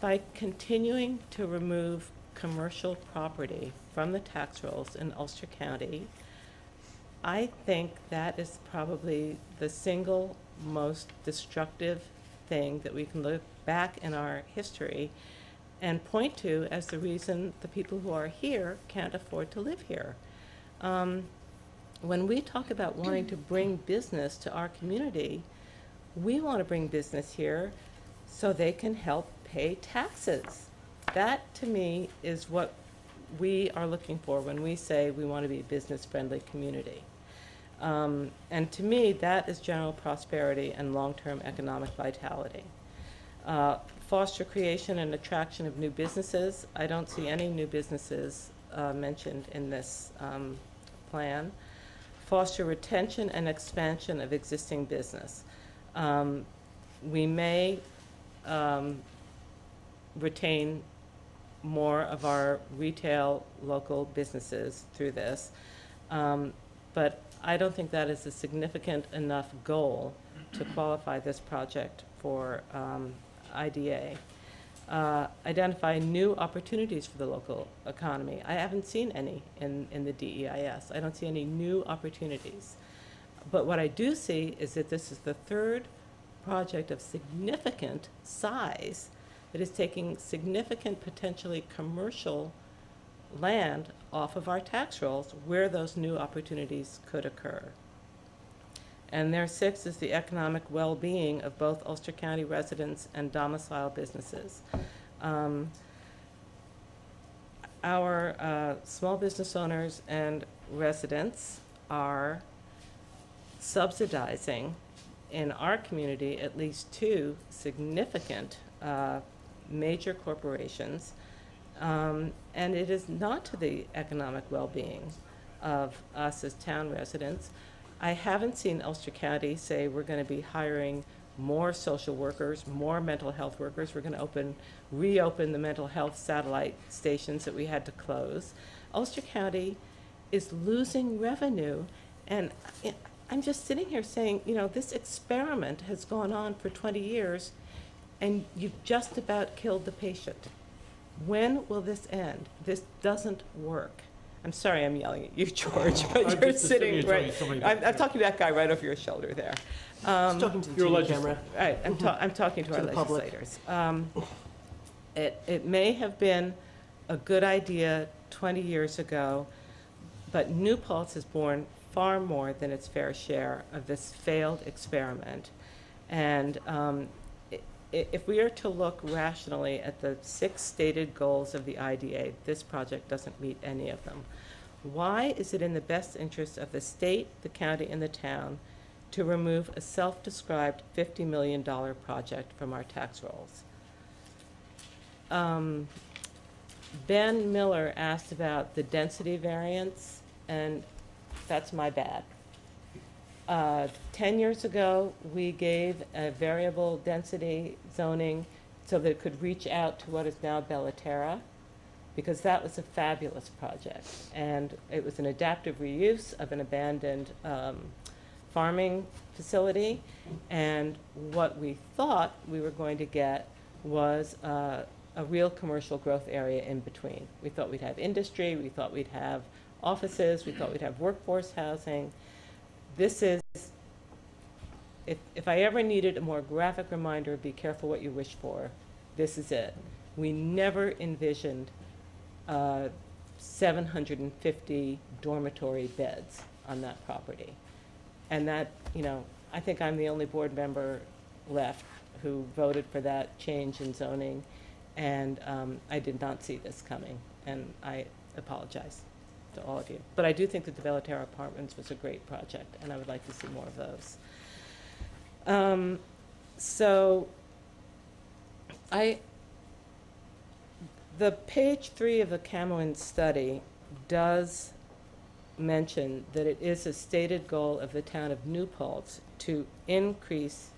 Speaker 2: by continuing to remove commercial property from the tax rolls in Ulster County, I think that is probably the single most destructive thing that we can look back in our history and point to as the reason the people who are here can't afford to live here. When we talk about wanting to bring business to our community, we want to bring business here so they can help pay taxes. That, to me, is what we are looking for when we say we want to be a business-friendly community. And to me, that is general prosperity and long-term economic vitality. Foster creation and attraction of new businesses. I don't see any new businesses mentioned in this plan. Foster retention and expansion of existing business. We may retain more of our retail local businesses through this, but I don't think that is a significant enough goal to qualify this project for IDA. Identify new opportunities for the local economy. I haven't seen any in the DEIS. I don't see any new opportunities. But what I do see is that this is the third project of significant size that is taking significant, potentially commercial land off of our tax rolls where those new opportunities could occur. And there 6 is the economic well-being of both Ulster County residents and domicile businesses. Our small business owners and residents are subsidizing in our community at least 2 significant major corporations, and it is not to the economic well-being of us as town residents. I haven't seen Ulster County say we're going to be hiring more social workers, more mental health workers. We're going to reopen the mental health satellite stations that we had to close. Ulster County is losing revenue, and I'm just sitting here saying, you know, this experiment has gone on for 20 years, and you've just about killed the patient. When will this end? This doesn't work. I'm sorry I'm yelling at you, George, but you're sitting right. I'm talking to that guy right over your shoulder there.
Speaker 1: He's talking to the TV camera.
Speaker 2: Right, I'm talking to our legislators. It may have been a good idea 20 years ago, but New Paltz has borne far more than its fair share of this failed experiment. And if we are to look rationally at the 6 stated goals of the IDA, this project doesn't meet any of them. Why is it in the best interest of the state, the county, and the town to remove a self-described $50 million project from our tax rolls? Ben Miller asked about the density variance, and that's my bad. 10 years ago, we gave a variable density zoning so that it could reach out to what is now Bellaterra, because that was a fabulous project. And it was an adaptive reuse of an abandoned farming facility. And what we thought we were going to get was a real commercial growth area in between. We thought we'd have industry, we thought we'd have offices, we thought we'd have workforce housing. This is, if I ever needed a more graphic reminder, be careful what you wish for, this is it. We never envisioned 750 dormitory beds on that property. And that, you know, I think I'm the only board member left who voted for that change in zoning, and I did not see this coming, and I apologize to all of you. But I do think that the Bellaterra Apartments was a great project, and I would like to see more of those. The page 3 of the Camoin study does mention that it is a stated goal of the town of New Paltz to increase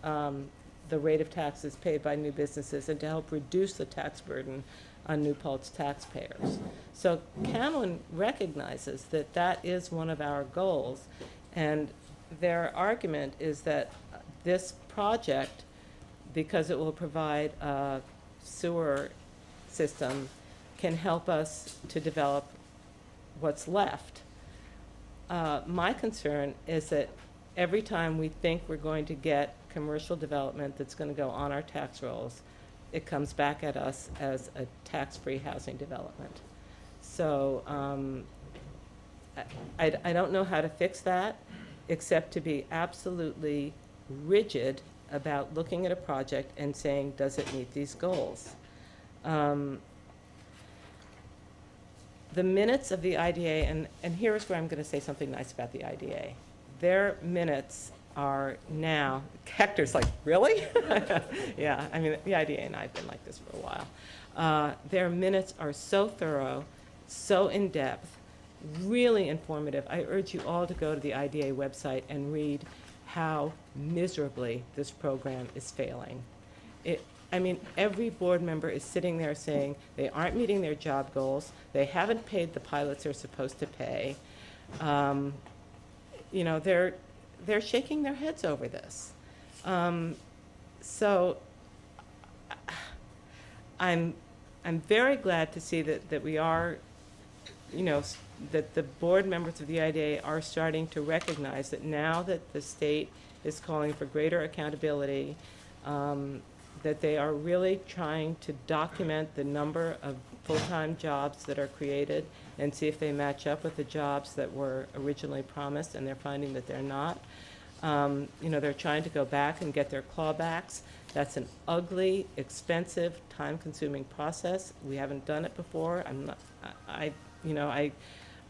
Speaker 2: the rate of taxes paid by new businesses and to help reduce the tax burden on New Paltz taxpayers. So Camoin recognizes that that is one of our goals, and their argument is that this project, because it will provide a sewer system, can help us to develop what's left. My concern is that every time we think we're going to get commercial development that's going to go on our tax rolls, it comes back at us as a tax-free housing development. So I don't know how to fix that, except to be absolutely rigid about looking at a project and saying, does it meet these goals? The minutes of the IDA, and here's where I'm going to say something nice about the IDA. Their minutes are now, Hector's like, really? Yeah, I mean, the IDA and I have been like this for a while. Their minutes are so thorough, so in-depth, really informative. I urge you all to go to the IDA website and read how miserably this program is failing. I mean, every board member is sitting there saying they aren't meeting their job goals, they haven't paid the pilots they're supposed to pay. You know, they're shaking their heads over this. So I'm very glad to see that we are, you know, that the board members of the IDA are starting to recognize that now that the state is calling for greater accountability, that they are really trying to document the number of full-time jobs that are created and see if they match up with the jobs that were originally promised, and they're finding that they're not. You know, they're trying to go back and get their clawbacks. That's an ugly, expensive, time-consuming process. We haven't done it before.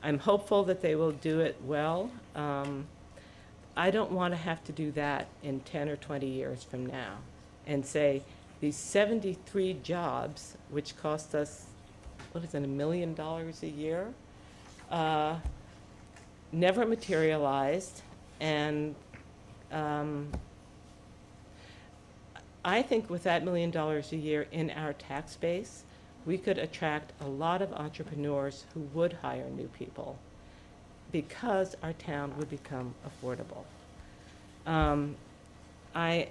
Speaker 2: I'm hopeful that they will do it well. I don't want to have to do that in 10 or 20 years from now and say these 73 jobs, which cost us, what is it, $1 million a year, never materialized. And I think with that $1 million a year in our tax base, we could attract a lot of entrepreneurs who would hire new people because our town would become affordable. I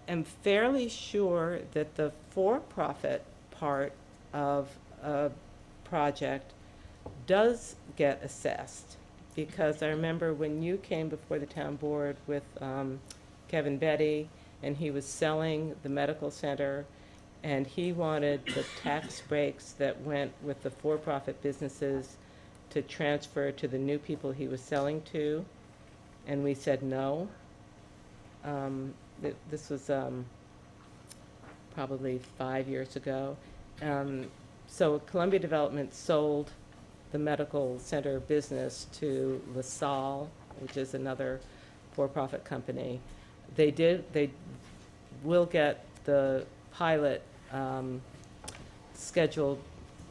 Speaker 2: am fairly sure that the for-profit part of a project does get assessed, because I remember when you came before the town board with Kevin Betty, and he was selling the medical center, and he wanted the tax breaks that went with the for-profit businesses to transfer to the new people he was selling to, and we said no. This was probably 5 years ago. So Columbia Development sold the medical center business to LaSalle, which is another for-profit company. They will get the pilot scheduled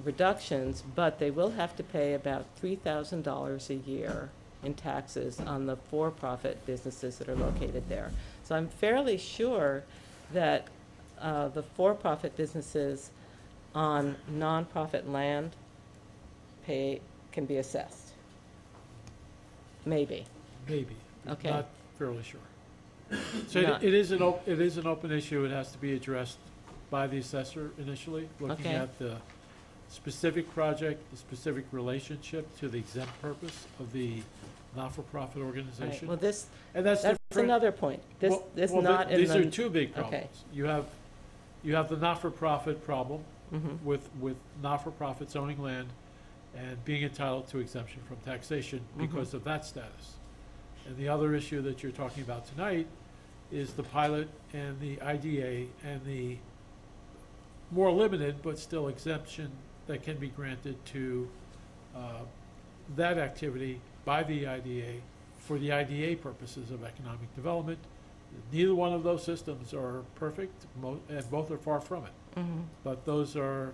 Speaker 2: reductions, but they will have to pay about $3,000 a year in taxes on the for-profit businesses that are located there. So I'm fairly sure that the for-profit businesses on nonprofit land can be assessed. Maybe.
Speaker 11: Maybe.
Speaker 2: Okay.
Speaker 11: Not fairly sure. So
Speaker 2: Not-
Speaker 11: it is an open issue. It has to be addressed by the assessor initially, looking
Speaker 2: Okay.
Speaker 11: at the specific project, the specific relationship to the exempt purpose of the not-for-profit
Speaker 2: All right,
Speaker 11: organization.
Speaker 2: well, this,
Speaker 11: And that's
Speaker 2: that's
Speaker 11: different.
Speaker 2: another point. This,
Speaker 11: Well-
Speaker 2: this
Speaker 11: well,
Speaker 2: not in the.
Speaker 11: These are two big
Speaker 2: Okay.
Speaker 11: problems. You have the not-for-profit problem
Speaker 2: Mhm.
Speaker 11: with not-for-profits owning land and being entitled to exemption from taxation because of that status. And the other issue that you're talking about tonight is the pilot and the IDA and the more limited but still exemption that can be granted to that activity by the IDA for the IDA purposes of economic development. Neither one of those systems are perfect, and both are far from it.
Speaker 2: Mhm.
Speaker 11: But those are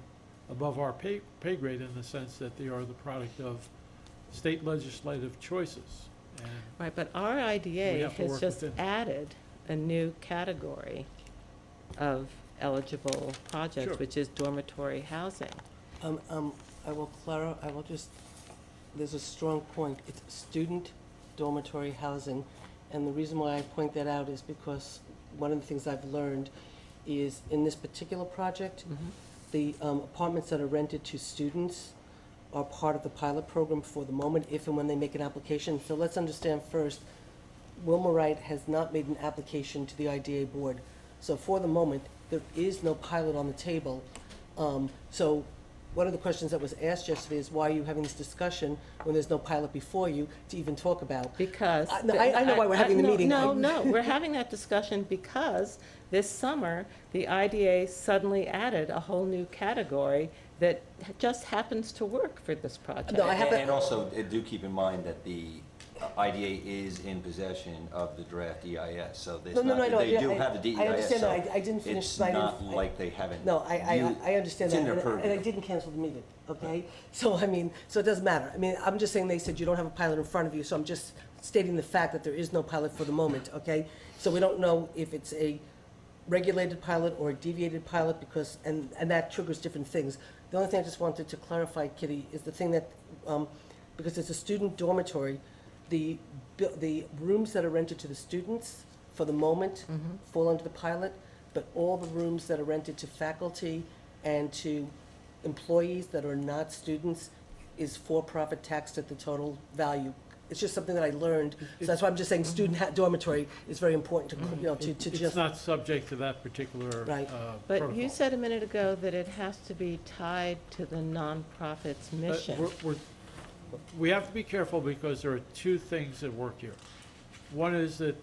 Speaker 11: above our pay grade in the sense that they are the product of state legislative choices. And
Speaker 2: Right, but our
Speaker 11: We
Speaker 2: IDA
Speaker 11: have to
Speaker 2: has
Speaker 11: work
Speaker 2: just
Speaker 11: within.
Speaker 2: added a new category of eligible projects,
Speaker 11: Sure.
Speaker 2: which is dormitory housing.
Speaker 1: I will just, there's a strong point. It's student dormitory housing. And the reason why I point that out is because one of the things I've learned is in this particular project, the apartments that are rented to students are part of the pilot program for the moment, if and when they make an application. So let's understand first, Wilma Wright has not made an application to the IDA board. So for the moment, there is no pilot on the table. So one of the questions that was asked yesterday is why are you having this discussion when there's no pilot before you to even talk about?
Speaker 2: Because.
Speaker 1: No, I know why we're having the
Speaker 2: no,
Speaker 1: meeting.
Speaker 2: No, we're having that discussion because this summer, the IDA suddenly added a whole new category that just happens to work for this project.
Speaker 1: No, I have
Speaker 3: And also, do keep in mind that the IDA is in possession of the draft EIS, so there's
Speaker 1: No,
Speaker 3: not,
Speaker 1: I know.
Speaker 3: they do
Speaker 1: I-
Speaker 3: have the
Speaker 1: I
Speaker 3: DEIS,
Speaker 1: understand
Speaker 3: so
Speaker 1: that. I didn't finish.
Speaker 3: it's
Speaker 1: I didn't-
Speaker 3: not like they haven't.
Speaker 1: No, I understand
Speaker 3: It's in
Speaker 1: that,
Speaker 3: their
Speaker 1: and I
Speaker 3: purview.
Speaker 1: didn't cancel the meeting, okay? So, I mean, so it doesn't matter. I mean, I'm just saying they said you don't have a pilot in front of you, so I'm just stating the fact that there is no pilot for the moment, okay? So we don't know if it's a regulated pilot or a deviated pilot because, and that triggers different things. The only thing I just wanted to clarify, Kitty, is the thing that, because it's a student dormitory, the rooms that are rented to the students for the moment fall under the pilot, but all the rooms that are rented to faculty and to employees that are not students is for-profit taxed at the total value. It's just something that I learned, so that's why I'm just saying student dormitory is very important to, you know, to
Speaker 11: It's
Speaker 1: just.
Speaker 11: not subject to that particular
Speaker 1: Right.
Speaker 2: But you
Speaker 11: protocol.
Speaker 2: said a minute ago that it has to be tied to the nonprofit's mission.
Speaker 11: We have to be careful because there are two things at work here. One is that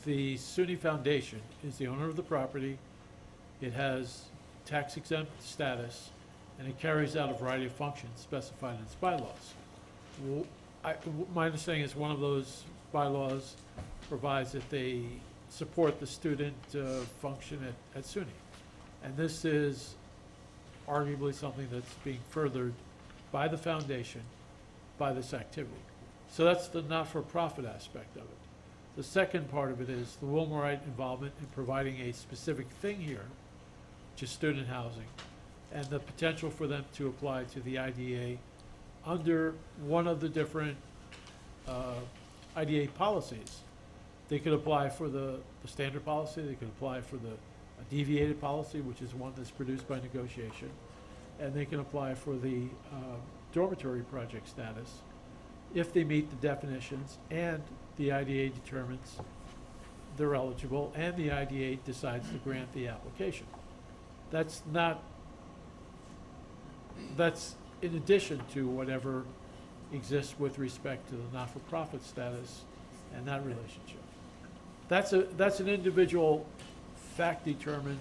Speaker 11: the SUNY Foundation is the owner of the property. It has tax exempt status, and it carries out a variety of functions specified in its bylaws. My understanding is one of those bylaws provides that they support the student function at SUNY. And this is arguably something that's being furthered by the foundation by this activity. So that's the not-for-profit aspect of it. The second part of it is the Wilma Wright involvement in providing a specific thing here, which is student housing, and the potential for them to apply to the IDA under one of the different IDA policies. They could apply for the standard policy, they could apply for the deviated policy, which is one that's produced by negotiation, and they can apply for the dormitory project status if they meet the definitions and the IDA determines they're eligible and the IDA decides to grant the application. That's in addition to whatever exists with respect to the not-for-profit status and that relationship. That's an individual fact-determined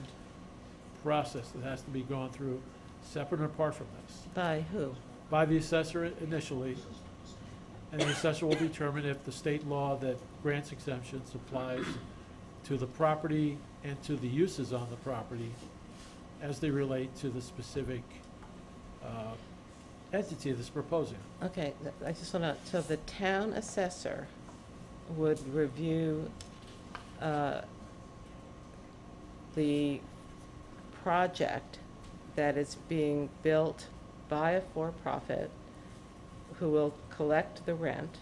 Speaker 11: process that has to be gone through separate and apart from this.
Speaker 2: By who?
Speaker 11: By the assessor initially, and the assessor will determine if the state law that grants exemptions applies to the property and to the uses on the property as they relate to the specific entity that's proposing.
Speaker 2: Okay, I just want to, so the town assessor would review the project that is being built by a for-profit who will collect the rent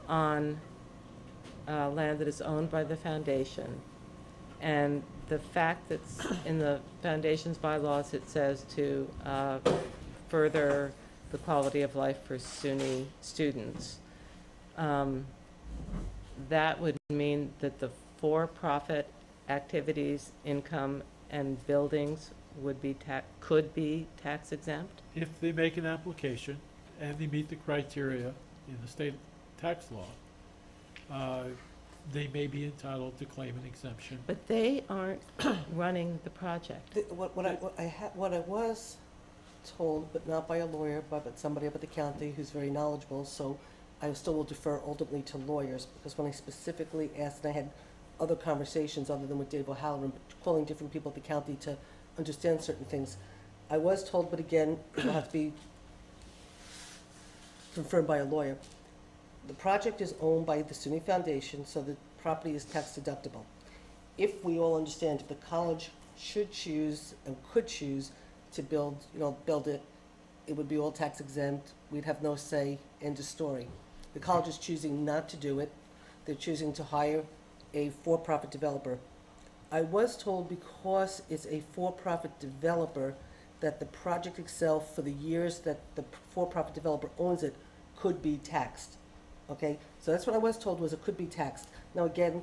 Speaker 2: on land that is owned by the foundation. And the fact that in the foundation's bylaws it says to further the quality of life for SUNY students, that would mean that the for-profit activities, income, and buildings would be could be tax exempt?
Speaker 11: If they make an application and they meet the criteria in the state tax law, they may be entitled to claim an exemption.
Speaker 2: But they aren't running the project.
Speaker 1: What I was told, but not by a lawyer, but somebody up at the county who's very knowledgeable, so I still will defer ultimately to lawyers, because when I specifically asked, and I had other conversations other than with Dave O'Halloran, calling different people at the county to understand certain things, I was told, but again, it will have to be confirmed by a lawyer. The project is owned by the SUNY Foundation, so the property is tax deductible. If we all understand, if the college should choose and could choose to build it, it would be all tax exempt. We'd have no say, end of story. The college is choosing not to do it. They're choosing to hire a for-profit developer. I was told because it's a for-profit developer that the project itself, for the years that the for-profit developer owns it, could be taxed. Okay, so that's what I was told, was it could be taxed. Now again,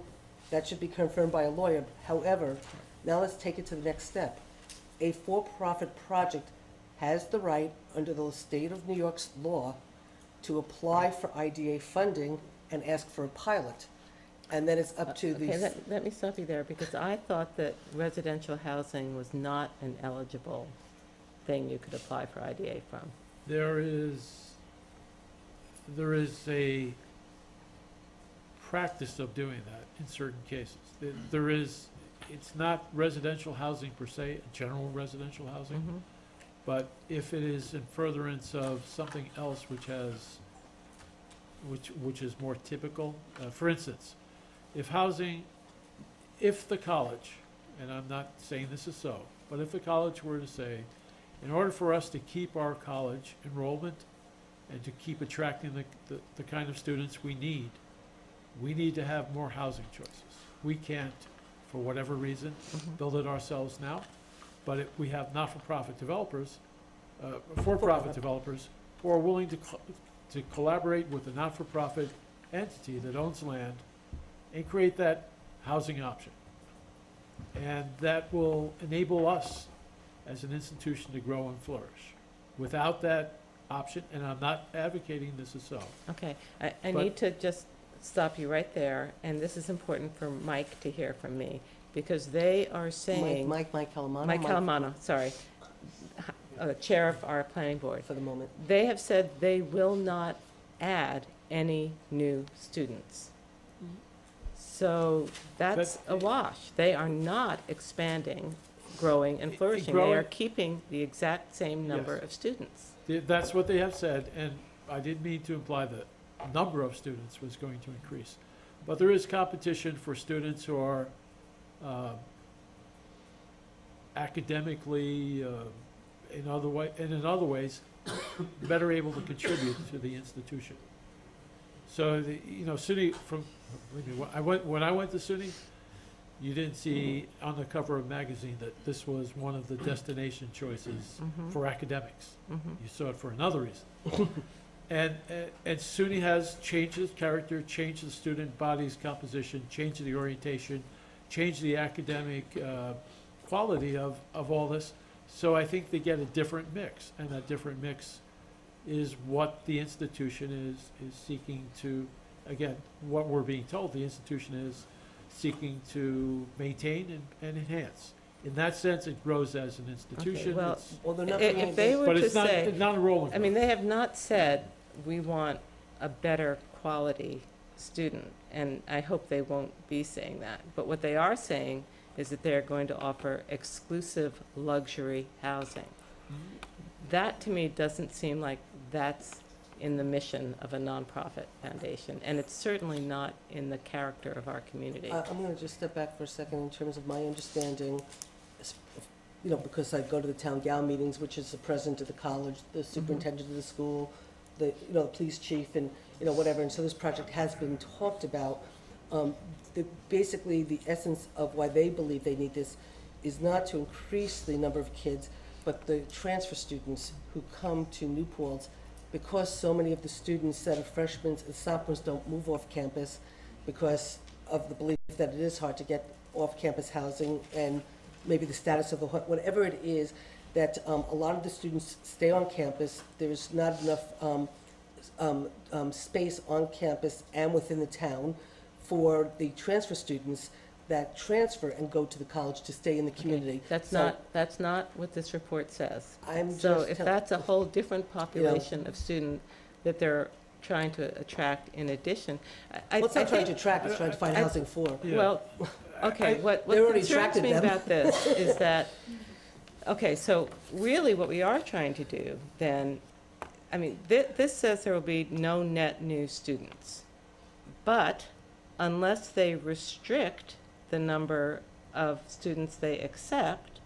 Speaker 1: that should be confirmed by a lawyer. However, now let's take it to the next step. A for-profit project has the right, under the state of New York's law, to apply for IDA funding and ask for a pilot. And then it's up to the...
Speaker 2: Okay, let me stop you there, because I thought that residential housing was not an eligible thing you could apply for IDA from.
Speaker 11: There is a practice of doing that in certain cases. It's not residential housing per se, general residential housing,
Speaker 2: Mm-hmm.
Speaker 11: but if it is in furtherance of something else which is more typical, for instance, if the college, and I'm not saying this is so, but if the college were to say, in order for us to keep our college enrollment and to keep attracting the kind of students we need to have more housing choices. We can't, for whatever reason, build it ourselves now, but if we have not-for-profit developers, for-profit developers, who are willing to collaborate with a not-for-profit entity that owns land and create that housing option. And that will enable us as an institution to grow and flourish. Without that option, and I'm not advocating this is so.
Speaker 2: Okay, I
Speaker 11: But-
Speaker 2: need to just stop you right there, and this is important for Mike to hear from me, because they are saying...
Speaker 1: Mike Calamano.
Speaker 2: Mike Calamano, sorry, chair of our planning board.
Speaker 1: For the moment.
Speaker 2: They have said they will not add any new students. So that's a wash. They are not expanding, growing, and flourishing. They are
Speaker 11: Growing-
Speaker 2: keeping the exact same number
Speaker 11: Yes.
Speaker 2: of students.
Speaker 11: That's what they have said, and I didn't mean to imply that number of students was going to increase. But there is competition for students who are academically, in other ways, better able to contribute to the institution. So, SUNY, when I went to SUNY, you didn't see on the cover of a magazine that this was one of the destination choices for academics. You saw it for another reason. And SUNY has changed its character, changed the student body's composition, changed the orientation, changed the academic quality of all this. So I think they get a different mix, and that different mix is what the institution is seeking to, again, what we're being told, the institution is seeking to maintain and enhance. In that sense, it grows as an institution.
Speaker 2: Okay, well,
Speaker 11: It's-
Speaker 1: Well, they're not
Speaker 2: If they were
Speaker 11: but
Speaker 2: to
Speaker 11: it's not,
Speaker 2: say,
Speaker 11: it's not a rolling.
Speaker 2: I mean, they have not said, we want a better quality student, and I hope they won't be saying that. But what they are saying is that they're going to offer exclusive luxury housing. That, to me, doesn't seem like that's in the mission of a nonprofit foundation, and it's certainly not in the character of our community.
Speaker 1: I'm going to just step back for a second in terms of my understanding. you know, because I go to the town gal meetings, which is the president of the college, the superintendent of the school, the, you know, the police chief, and, you know, whatever, and so this project has been talked about. Basically, the essence of why they believe they need this is not to increase the number of kids, but the transfer students who come to New Paltz, because so many of the students that are freshmen and sophomores don't move off campus because of the belief that it is hard to get off-campus housing and maybe the status of the, whatever it is, that a lot of the students stay on campus. There's not enough space on campus and within the town for the transfer students that transfer and go to the college to stay in the community.
Speaker 2: That's
Speaker 1: So
Speaker 2: not what this report says.
Speaker 1: I'm
Speaker 2: So
Speaker 1: just
Speaker 2: if
Speaker 1: tell-
Speaker 2: that's a whole different population of student that they're trying to attract in addition,
Speaker 1: Well, it's not trying to
Speaker 2: think-
Speaker 1: attract, it's trying to find
Speaker 2: I-
Speaker 1: housing for.
Speaker 11: Yeah.
Speaker 2: Well, okay, what
Speaker 1: They already
Speaker 2: concerns
Speaker 1: attracted
Speaker 2: me
Speaker 1: them.
Speaker 2: about this is that, okay, so really what we are trying to do then, I mean, this says there will be no net new students. But unless they restrict the number of students they accept,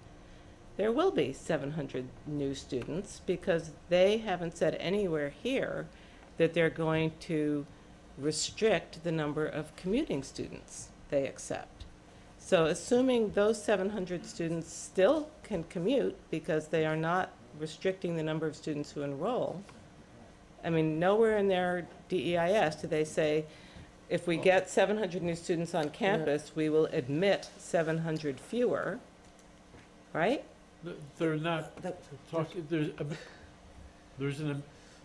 Speaker 2: there will be 700 new students because they haven't said anywhere here that they're going to restrict the number of commuting students they accept. So assuming those 700 students still can commute because they are not restricting the number of students who enroll, I mean, nowhere in their DEIS do they say, if we get 700 new students on campus, we will admit 700 fewer, right?
Speaker 11: They're not talking,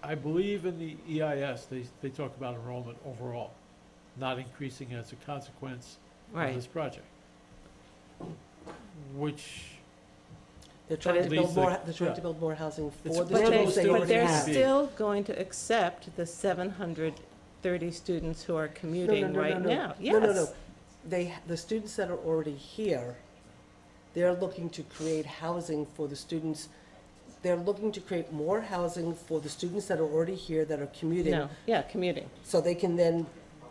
Speaker 11: I believe in the EIS, they talk about enrollment overall, not increasing as a consequence of
Speaker 2: Right.
Speaker 11: this project. Which,
Speaker 1: They're trying to
Speaker 11: But
Speaker 1: build
Speaker 11: these
Speaker 1: more,
Speaker 11: are-
Speaker 1: they're trying
Speaker 11: yeah.
Speaker 1: to build more housing
Speaker 11: It's
Speaker 1: for the
Speaker 11: But
Speaker 2: But
Speaker 1: students they
Speaker 11: still
Speaker 2: but
Speaker 1: already
Speaker 2: they're
Speaker 1: have.
Speaker 2: still going to accept the 730 students who are commuting right now.
Speaker 1: No, no, no.
Speaker 2: Yes.
Speaker 1: The students that are already here, they're looking to create housing for the students. They're looking to create more housing for the students that are already here that are commuting.
Speaker 2: No, yeah, commuting.
Speaker 1: So they can then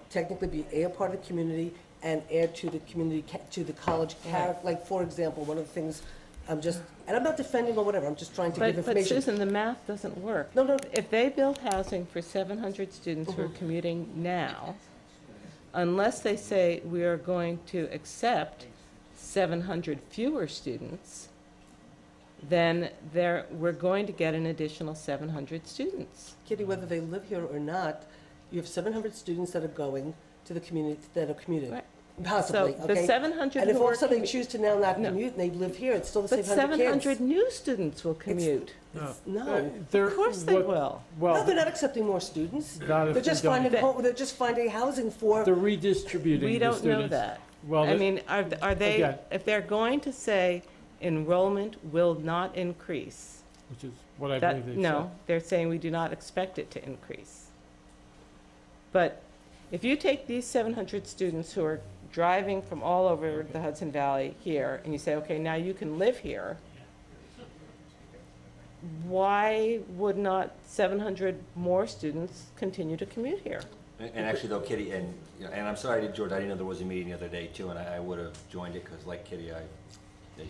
Speaker 1: technically be a part of the community and add to the community, to the college character. Like, for example, one of the things, and I'm not defending or whatever, I'm just trying to give
Speaker 2: But
Speaker 1: information.
Speaker 2: Susan, the math doesn't work.
Speaker 1: No, no,
Speaker 2: If they build housing for 700 students who are commuting now, unless they say we are going to accept 700 fewer students, then we're going to get an additional 700 students.
Speaker 1: Kitty, whether they live here or not, you have 700 students that are going to the community, that are commuting.
Speaker 2: Right.
Speaker 1: Possibly,
Speaker 2: So the
Speaker 1: okay?
Speaker 2: 700
Speaker 1: And if
Speaker 2: who
Speaker 1: all
Speaker 2: are
Speaker 1: of a sudden they
Speaker 2: commu-
Speaker 1: choose to now not
Speaker 2: No.
Speaker 1: commute and they live here, it's still the same
Speaker 2: But
Speaker 1: 100 kids.
Speaker 2: 700 new students will commute.
Speaker 1: No.
Speaker 2: Of course they will.
Speaker 1: No,
Speaker 11: Well,
Speaker 1: they're not accepting more students.
Speaker 11: not if
Speaker 1: They're just
Speaker 11: they don't-
Speaker 1: finding, they're just finding housing for,
Speaker 11: they're redistributing
Speaker 2: We
Speaker 11: the
Speaker 2: don't know
Speaker 11: students.
Speaker 2: that.
Speaker 11: Well,
Speaker 2: I mean, are they,
Speaker 11: again-
Speaker 2: if they're going to say enrollment will not increase,
Speaker 11: which is what I
Speaker 2: that,
Speaker 11: believe they said.
Speaker 2: no, they're saying we do not expect it to increase. But if you take these 700 students who are driving from all over the Hudson Valley here, and you say, okay, now you can live here, why would not 700 more students continue to commute here?
Speaker 3: And actually though, Kitty, and, you know, and I'm sorry, George, I didn't know there was a meeting the other day too, and I would have joined it, because like Kitty, as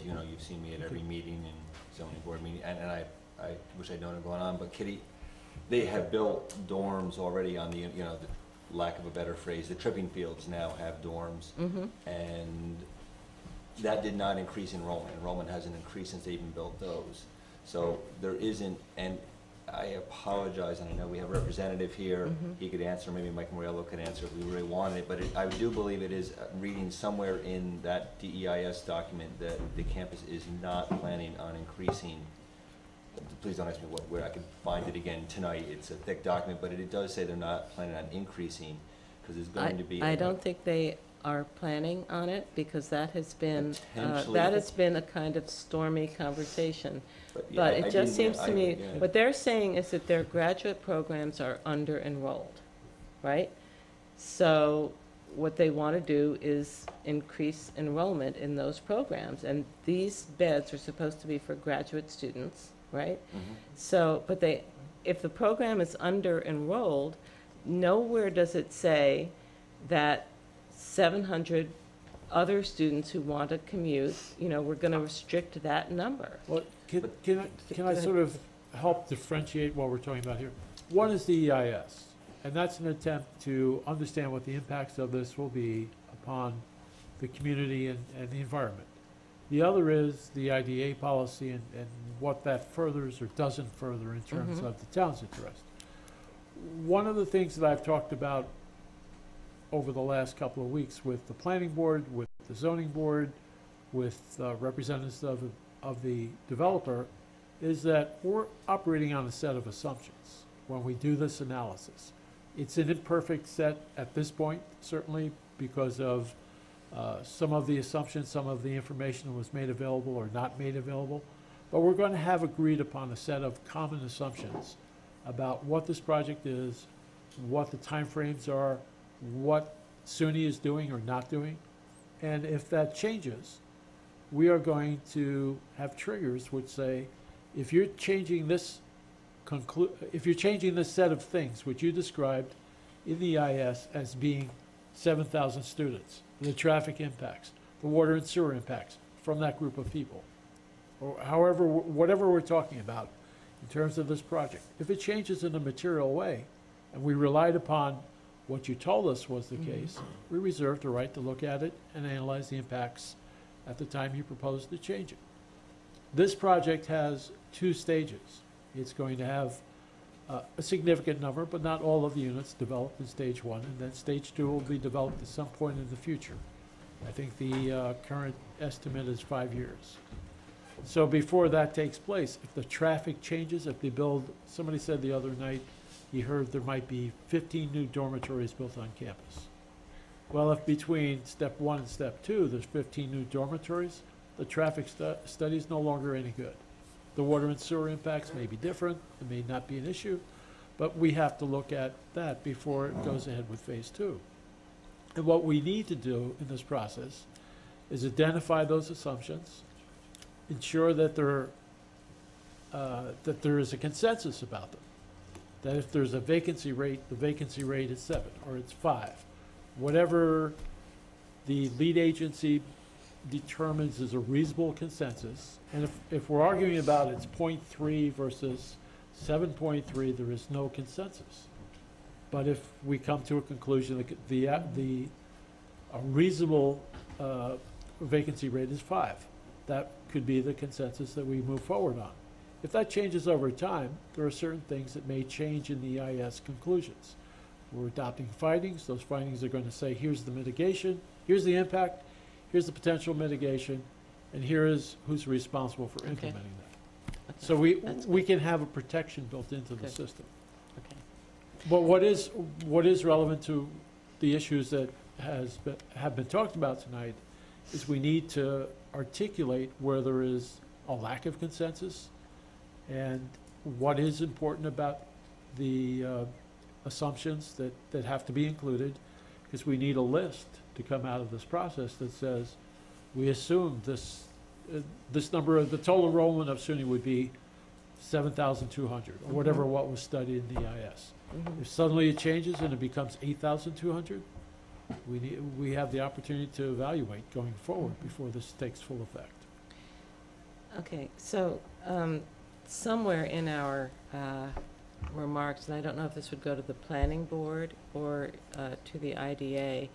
Speaker 3: you know, you've seen me at every meeting and zoning board meeting, and I wish I'd known it going on, but Kitty, they have built dorms already on the, you know, the lack of a better phrase, the tripping fields now have dorms, and that did not increase enrollment. Enrollment hasn't increased since they even built those. So there isn't, and I apologize, and I know we have a representative here, he could answer, maybe Mike Morello could answer if we really wanted it, but I do believe it is reading somewhere in that DEIS document that the campus is not planning on increasing. Please don't ask me where I can find it again tonight, it's a thick document, but it does say they're not planning on increasing, because there's going to be.
Speaker 2: I don't think they are planning on it, because that has been
Speaker 3: Potentially.
Speaker 2: a kind of stormy conversation.
Speaker 3: yeah,
Speaker 2: But
Speaker 3: I
Speaker 2: it
Speaker 3: didn't-
Speaker 2: just seems to me,
Speaker 3: yeah.
Speaker 2: what they're saying is that their graduate programs are under-enrolled, right? So what they want to do is increase enrollment in those programs, and these beds are supposed to be for graduate students, right? So, but if the program is under-enrolled, nowhere does it say that 700 other students who want to commute, we're going to restrict that number.
Speaker 11: Well, can I sort of help differentiate what we're talking about here? One is the EIS, and that's an attempt to understand what the impacts of this will be upon the community and the environment. The other is the IDA policy and what that furthers or doesn't further in terms of the town's interest. One of the things that I've talked about over the last couple of weeks with the planning board, with the zoning board, with representatives of the developer, is that we're operating on a set of assumptions when we do this analysis. It's an imperfect set at this point, certainly because of some of the assumptions, some of the information that was made available or not made available. But we're going to have agreed upon a set of common assumptions about what this project is, what the timeframes are, what SUNY is doing or not doing. And if that changes, we are going to have triggers which say, if you're changing this set of things which you described in the EIS as being 7,000 students, the traffic impacts, the water and sewer impacts from that group of people, or however, whatever we're talking about in terms of this project, if it changes in a material way, and we relied upon what you told us was the case, we reserve the right to look at it and analyze the impacts at the time you propose to change it. This project has 2 stages. It's going to have a significant number, but not all of the units developed in stage 1, and then stage 2 will be developed at some point in the future. I think the current estimate is 5 years. So before that takes place, if the traffic changes, if they build, somebody said the other night, he heard there might be 15 new dormitories built on campus. Well, if between step 1 and step 2, there's 15 new dormitories, the traffic study is no longer any good. The water and sewer impacts may be different, it may not be an issue, but we have to look at that before it goes ahead with phase 2. And what we need to do in this process is identify those assumptions, ensure that there is a consensus about them. That if there's a vacancy rate, the vacancy rate is 7 or it's 5. Whatever the lead agency determines is a reasonable consensus. And if we're arguing about it's 0.3 versus 7.3, there is no consensus. But if we come to a conclusion that a reasonable vacancy rate is 5, that could be the consensus that we move forward on. If that changes over time, there are certain things that may change in the EIS conclusions. We're adopting findings. Those findings are going to say, here's the mitigation, here's the impact, here's the potential mitigation, and here is who's responsible for implementing that.
Speaker 2: Okay.
Speaker 11: So
Speaker 2: That's
Speaker 11: we
Speaker 2: good.
Speaker 11: can have a protection built into the
Speaker 2: Good.
Speaker 11: system.
Speaker 2: Okay.
Speaker 11: But what is relevant to the issues that have been talked about tonight is we need to articulate where there is a lack of consensus and what is important about the assumptions that have to be included, because we need a list to come out of this process that says we assume this number of the total enrollment of SUNY would be 7,200 or whatever what was studied in the EIS. If suddenly it changes and it becomes 8,200, we have the opportunity to evaluate going forward before this takes full effect.
Speaker 2: Okay, so somewhere in our remarks, and I don't know if this would go to the planning board or to the IDA,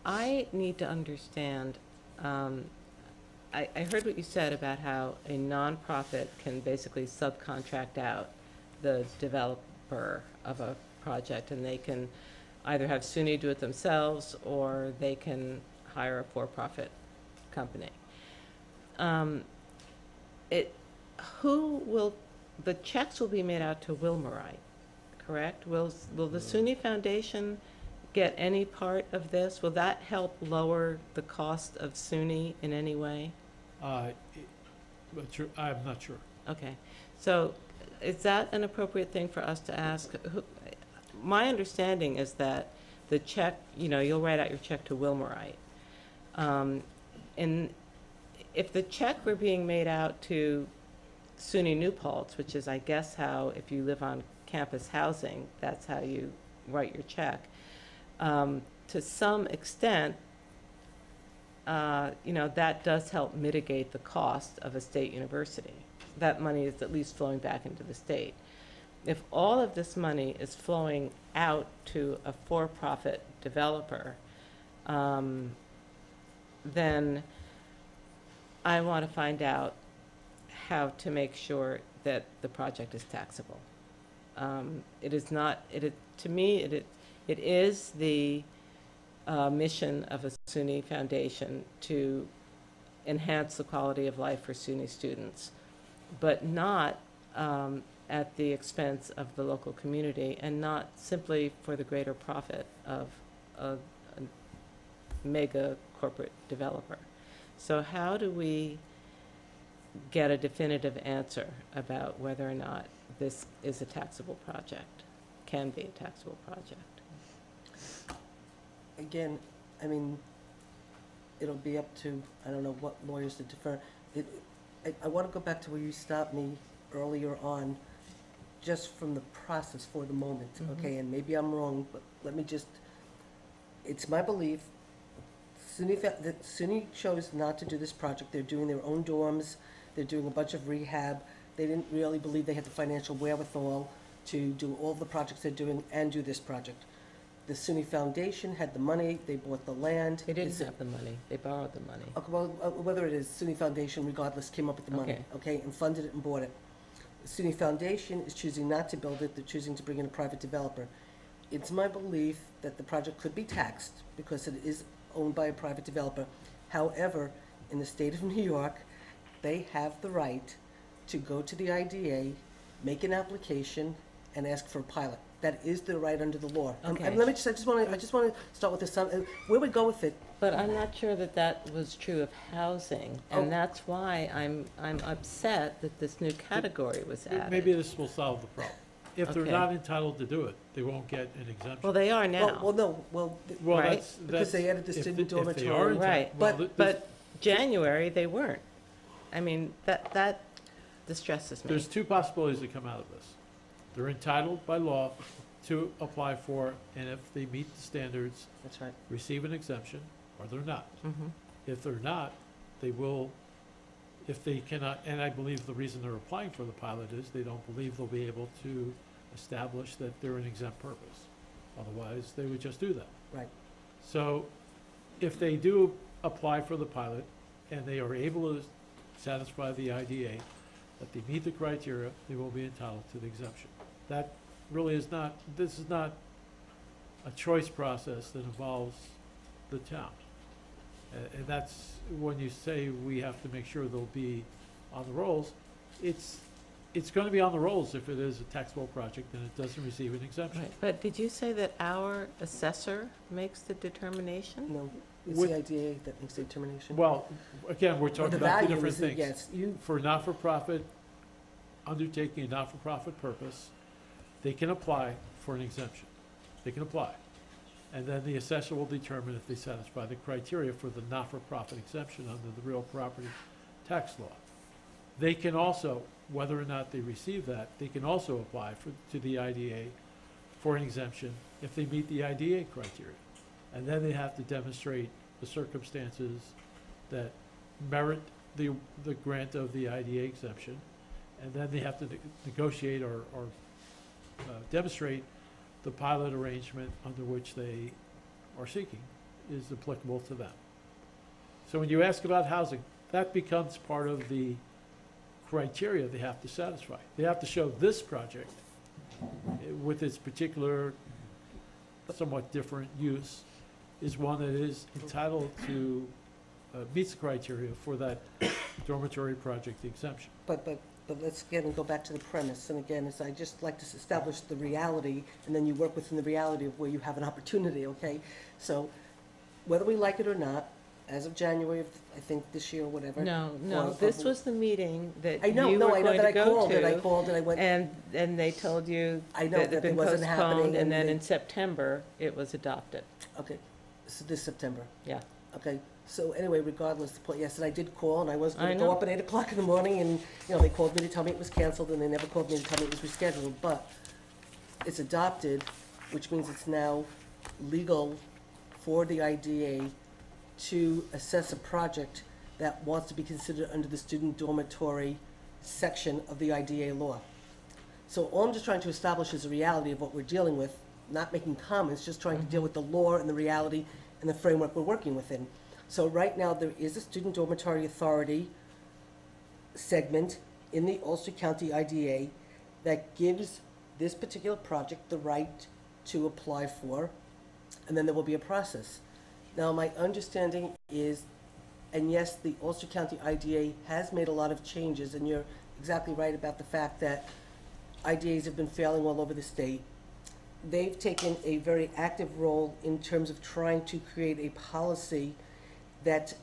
Speaker 2: I need to understand, I heard what you said about how a nonprofit can basically subcontract out the developer of a project, and they can either have SUNY do it themselves or they can hire a for-profit company. The checks will be made out to Wilmerite, correct? Will the SUNY Foundation get any part of this? Will that help lower the cost of SUNY in any way?
Speaker 11: But I'm not sure.
Speaker 2: Okay, so is that an appropriate thing for us to ask? My understanding is that the check, you'll write out your check to Wilmerite. And if the check were being made out to SUNY New Paltz, which is, I guess, how, if you live on campus housing, that's how you write your check, to some extent, that does help mitigate the cost of a state university. That money is at least flowing back into the state. If all of this money is flowing out to a for-profit developer, then I want to find out how to make sure that the project is taxable. It is not, to me, it is the mission of a SUNY foundation to enhance the quality of life for SUNY students, but not at the expense of the local community, and not simply for the greater profit of a mega corporate developer. So how do we get a definitive answer about whether or not this is a taxable project, can be a taxable project?
Speaker 1: Again, I mean, it'll be up to, I don't know what lawyers to defer. I want to go back to where you stopped me earlier on, just from the process for the moment, okay? And maybe I'm wrong, but let me just, it's my belief, that SUNY chose not to do this project. They're doing their own dorms, they're doing a bunch of rehab. They didn't really believe they had the financial wherewithal to do all the projects they're doing and do this project. The SUNY Foundation had the money, they bought the land.
Speaker 2: They didn't have the money, they borrowed the money.
Speaker 1: Okay, well, whether it is SUNY Foundation, regardless, came up with the money, okay, and funded it and bought it. The SUNY Foundation is choosing not to build it, they're choosing to bring in a private developer. It's my belief that the project could be taxed because it is owned by a private developer. However, in the state of New York, they have the right to go to the IDA, make an application, and ask for a pilot. That is their right under the law.
Speaker 2: Okay.
Speaker 1: And let me just, I just want to start with this, where we go with it.
Speaker 2: But I'm not sure that that was true of housing, and that's why I'm upset that this new category was added.
Speaker 11: Maybe this will solve the problem. If they're
Speaker 2: Okay.
Speaker 11: not entitled to do it, they won't get an exemption.
Speaker 2: Well, they are now.
Speaker 1: Well,
Speaker 2: Right.
Speaker 11: That's
Speaker 1: because they added the
Speaker 11: if
Speaker 1: student
Speaker 11: they are
Speaker 1: dormitory.
Speaker 11: entitled-
Speaker 2: Right,
Speaker 11: well,
Speaker 2: but January, they weren't. I mean, that distresses me.
Speaker 11: There's two possibilities that come out of this. They're entitled by law to apply for, and if they meet the standards,
Speaker 1: That's right.
Speaker 11: receive an exemption, or they're not.
Speaker 2: Mhm.
Speaker 11: If they're not, they will, if they cannot, and I believe the reason they're applying for the pilot is they don't believe they'll be able to establish that they're an exempt purpose. Otherwise, they would just do that.
Speaker 1: Right.
Speaker 11: So if they do apply for the pilot and they are able to satisfy the IDA, that they meet the criteria, they will be entitled to the exemption. That really is not, this is not a choice process that involves the town. And that's when you say we have to make sure they'll be on the rolls, it's going to be on the rolls if it is a taxable project and it doesn't receive an exemption.
Speaker 2: Right, but did you say that our assessor makes the determination?
Speaker 1: No, it's
Speaker 11: With-
Speaker 1: the IDA that makes the determination.
Speaker 11: Well, again, we're
Speaker 1: Or
Speaker 11: talking
Speaker 1: the
Speaker 11: about two
Speaker 1: value
Speaker 11: different
Speaker 1: is,
Speaker 11: things.
Speaker 1: yes, you,
Speaker 11: For not-for-profit, undertaking a not-for-profit purpose, they can apply for an exemption. They can apply. And then the assessor will determine if they satisfy the criteria for the not-for-profit exemption under the real property tax law. They can also, whether or not they receive that, they can also apply to the IDA for an exemption if they meet the IDA criteria. And then they have to demonstrate the circumstances that merit the grant of the IDA exemption. And then they have to negotiate or demonstrate the pilot arrangement under which they are seeking is applicable to them. So when you ask about housing, that becomes part of the criteria they have to satisfy. They have to show this project, with its particular, somewhat different use, is one that is entitled to, meets the criteria for that dormitory project exemption.
Speaker 1: but let's again go back to the premise, and again, is I just like to establish the reality, and then you work within the reality of where you have an opportunity, okay? So, whether we like it or not, as of January of, I think, this year or whatever.
Speaker 2: No,
Speaker 1: or-
Speaker 2: this was the meeting that
Speaker 1: I
Speaker 2: you
Speaker 1: know,
Speaker 2: were
Speaker 1: no, I know
Speaker 2: going
Speaker 1: that
Speaker 2: to
Speaker 1: I
Speaker 2: go
Speaker 1: called, and I
Speaker 2: to.
Speaker 1: called, and I went,
Speaker 2: And they told you
Speaker 1: I know
Speaker 2: that it
Speaker 1: that
Speaker 2: had been
Speaker 1: it wasn't happening,
Speaker 2: postponed, and
Speaker 1: and
Speaker 2: then
Speaker 1: they-
Speaker 2: in September, it was adopted.
Speaker 1: okay, so this September,
Speaker 2: Yeah.
Speaker 1: okay? So anyway, regardless, the point, yes, and I did call, and I was
Speaker 2: I
Speaker 1: gonna go
Speaker 2: know.
Speaker 1: up at 8 o'clock in the morning, and, you know, they called me to tell me it was canceled, and they never called me to tell me it was rescheduled, but it's adopted, which means it's now legal for the IDA to assess a project that wants to be considered under the student dormitory section of the IDA law. So all I'm just trying to establish is a reality of what we're dealing with, not making comments, just trying to deal with the law and the reality and the framework we're working within. So right now, there is a student dormitory authority segment in the Ulster County IDA that gives this particular project the right to apply for, and then there will be a process. Now, my understanding is, and yes, the Ulster County IDA has made a lot of changes, and you're exactly right about the fact that IDAs have been failing all over the state. They've taken a very active role in terms of trying to create a policy that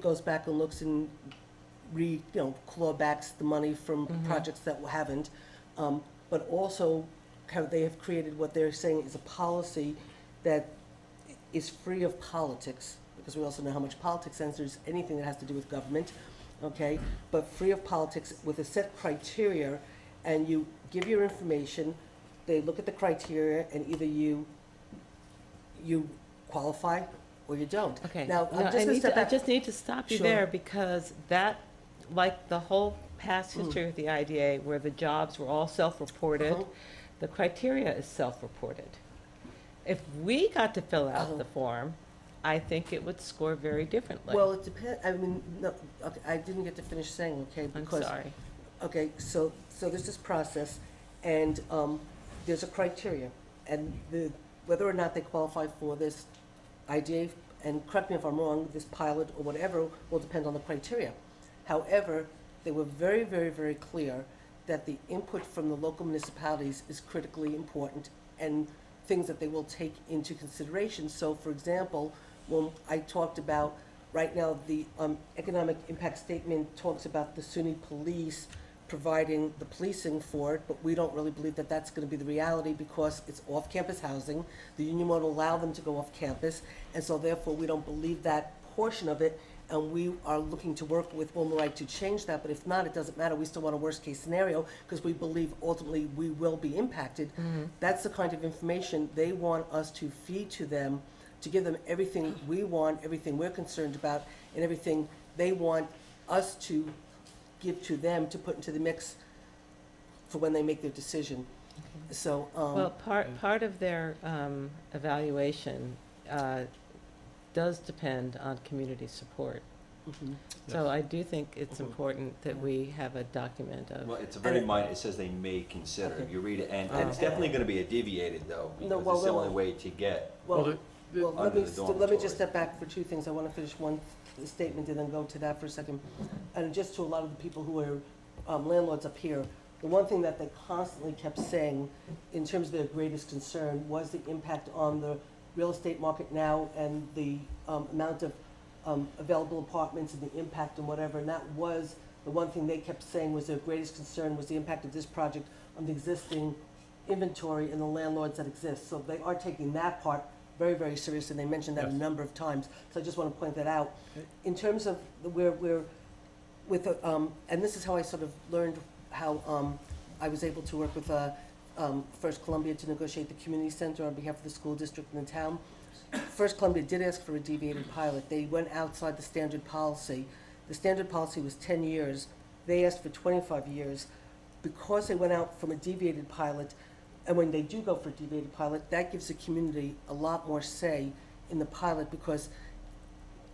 Speaker 1: goes back and looks and clawbacks the money from projects that haven't, but also they have created what they're saying is a policy that is free of politics, because we also know how much politics enters anything that has to do with government, okay? But free of politics with a set criteria, and you give your information, they look at the criteria, and either you qualify or you don't.
Speaker 2: Okay.
Speaker 1: Now,
Speaker 2: No,
Speaker 1: I'm just gonna step
Speaker 2: I
Speaker 1: back.
Speaker 2: just need to stop you
Speaker 1: Sure.
Speaker 2: there, because that, like the whole past history of the IDA, where the jobs were all self-reported,
Speaker 1: Uh-huh.
Speaker 2: the criteria is self-reported. If we got to fill out the form, I think it would score very differently.
Speaker 1: Well, it depends, I mean, no, okay, I didn't get to finish saying, okay,
Speaker 2: I'm
Speaker 1: because.
Speaker 2: sorry.
Speaker 1: Okay, so there's this process, and there's a criteria, and whether or not they qualify for this IDA, and correct me if I'm wrong, this pilot or whatever, will depend on the criteria. However, they were very, very, very clear that the input from the local municipalities is critically important, and things that they will take into consideration. So, for example, when I talked about, right now, the economic impact statement talks about the SUNY police providing the policing for it, but we don't really believe that that's going to be the reality because it's off-campus housing. The union won't allow them to go off-campus, and so therefore we don't believe that portion of it, and we are looking to work with Wilmerite to change that, but if not, it doesn't matter. We still want a worst-case scenario because we believe ultimately we will be impacted. That's the kind of information they want us to feed to them, to give them everything we want, everything we're concerned about, and everything they want us to give to them to put into the mix for when they make their decision. So,
Speaker 2: Well, part of their evaluation does depend on community support. So I do think it's important that we have a document of.
Speaker 3: Well, it's a very minor, it says they may consider,
Speaker 1: Okay.
Speaker 3: you read it, and it's definitely gonna be a deviated though,
Speaker 1: No,
Speaker 3: because
Speaker 1: well,
Speaker 3: it's the
Speaker 1: well,
Speaker 3: only way to get.
Speaker 1: well, let
Speaker 3: under
Speaker 1: me,
Speaker 3: the
Speaker 1: let me
Speaker 3: dormitory.
Speaker 1: just step back for two things. I want to finish one statement and then go to that for a second. And just to a lot of the people who are landlords up here, the one thing that they constantly kept saying in terms of their greatest concern was the impact on the real estate market now and the amount of available apartments and the impact and whatever. And that was the one thing they kept saying was their greatest concern was the impact of this project on the existing inventory and the landlords that exist. So they are taking that part very, very serious, and they mentioned that a
Speaker 11: Yes.
Speaker 1: number of times. So I just want to point that out. In terms of where we're with, and this is how I sort of learned how I was able to work with First Columbia to negotiate the community center on behalf of the school district and the town. First Columbia did ask for a deviated pilot. They went outside the standard policy. The standard policy was 10 years. They asked for 25 years. Because they went out from a deviated pilot, and when they do go for a deviated pilot, that gives the community a lot more say in the pilot because,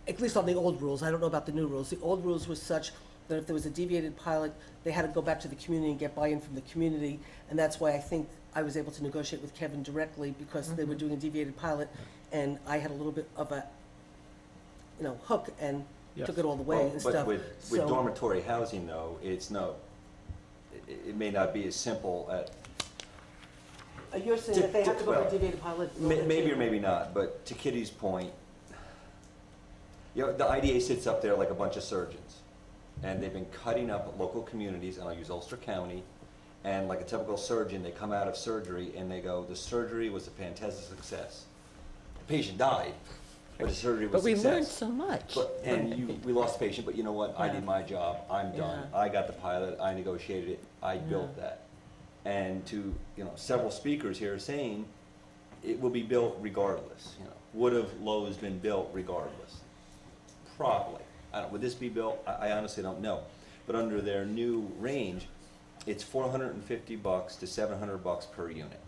Speaker 1: at least on the old rules, I don't know about the new rules, the old rules were such that if there was a deviated pilot, they had to go back to the community and get buy-in from the community, and that's why I think I was able to negotiate with Kevin directly because they were doing a deviated pilot, and I had a little bit of a, hook and
Speaker 11: Yes.
Speaker 1: took it all the way
Speaker 3: Well,
Speaker 1: and
Speaker 3: but
Speaker 1: stuff.
Speaker 3: with
Speaker 1: So-
Speaker 3: dormitory housing though, it may not be as simple at,
Speaker 1: You're saying that they have to go for a
Speaker 3: well,
Speaker 1: deviated pilot? in order
Speaker 3: maybe
Speaker 1: to-
Speaker 3: or maybe not, but to Kitty's point, the IDA sits up there like a bunch of surgeons, and they've been cutting up local communities, and I'll use Ulster County, and like a typical surgeon, they come out of surgery and they go, the surgery was a fantastic success. The patient died, but the surgery was
Speaker 2: But
Speaker 3: a
Speaker 2: we
Speaker 3: success.
Speaker 2: learned so much.
Speaker 3: We lost the patient, but you know what? I
Speaker 2: Yeah.
Speaker 3: did my job. I'm done.
Speaker 2: Yeah.
Speaker 3: I got the pilot. I negotiated it. I built that. And to several speakers here saying it will be built regardless. would have Lowe's been built regardless? Probably. I don't, would this be built? I honestly don't know. But under their new range, it's $450 to $700 per unit.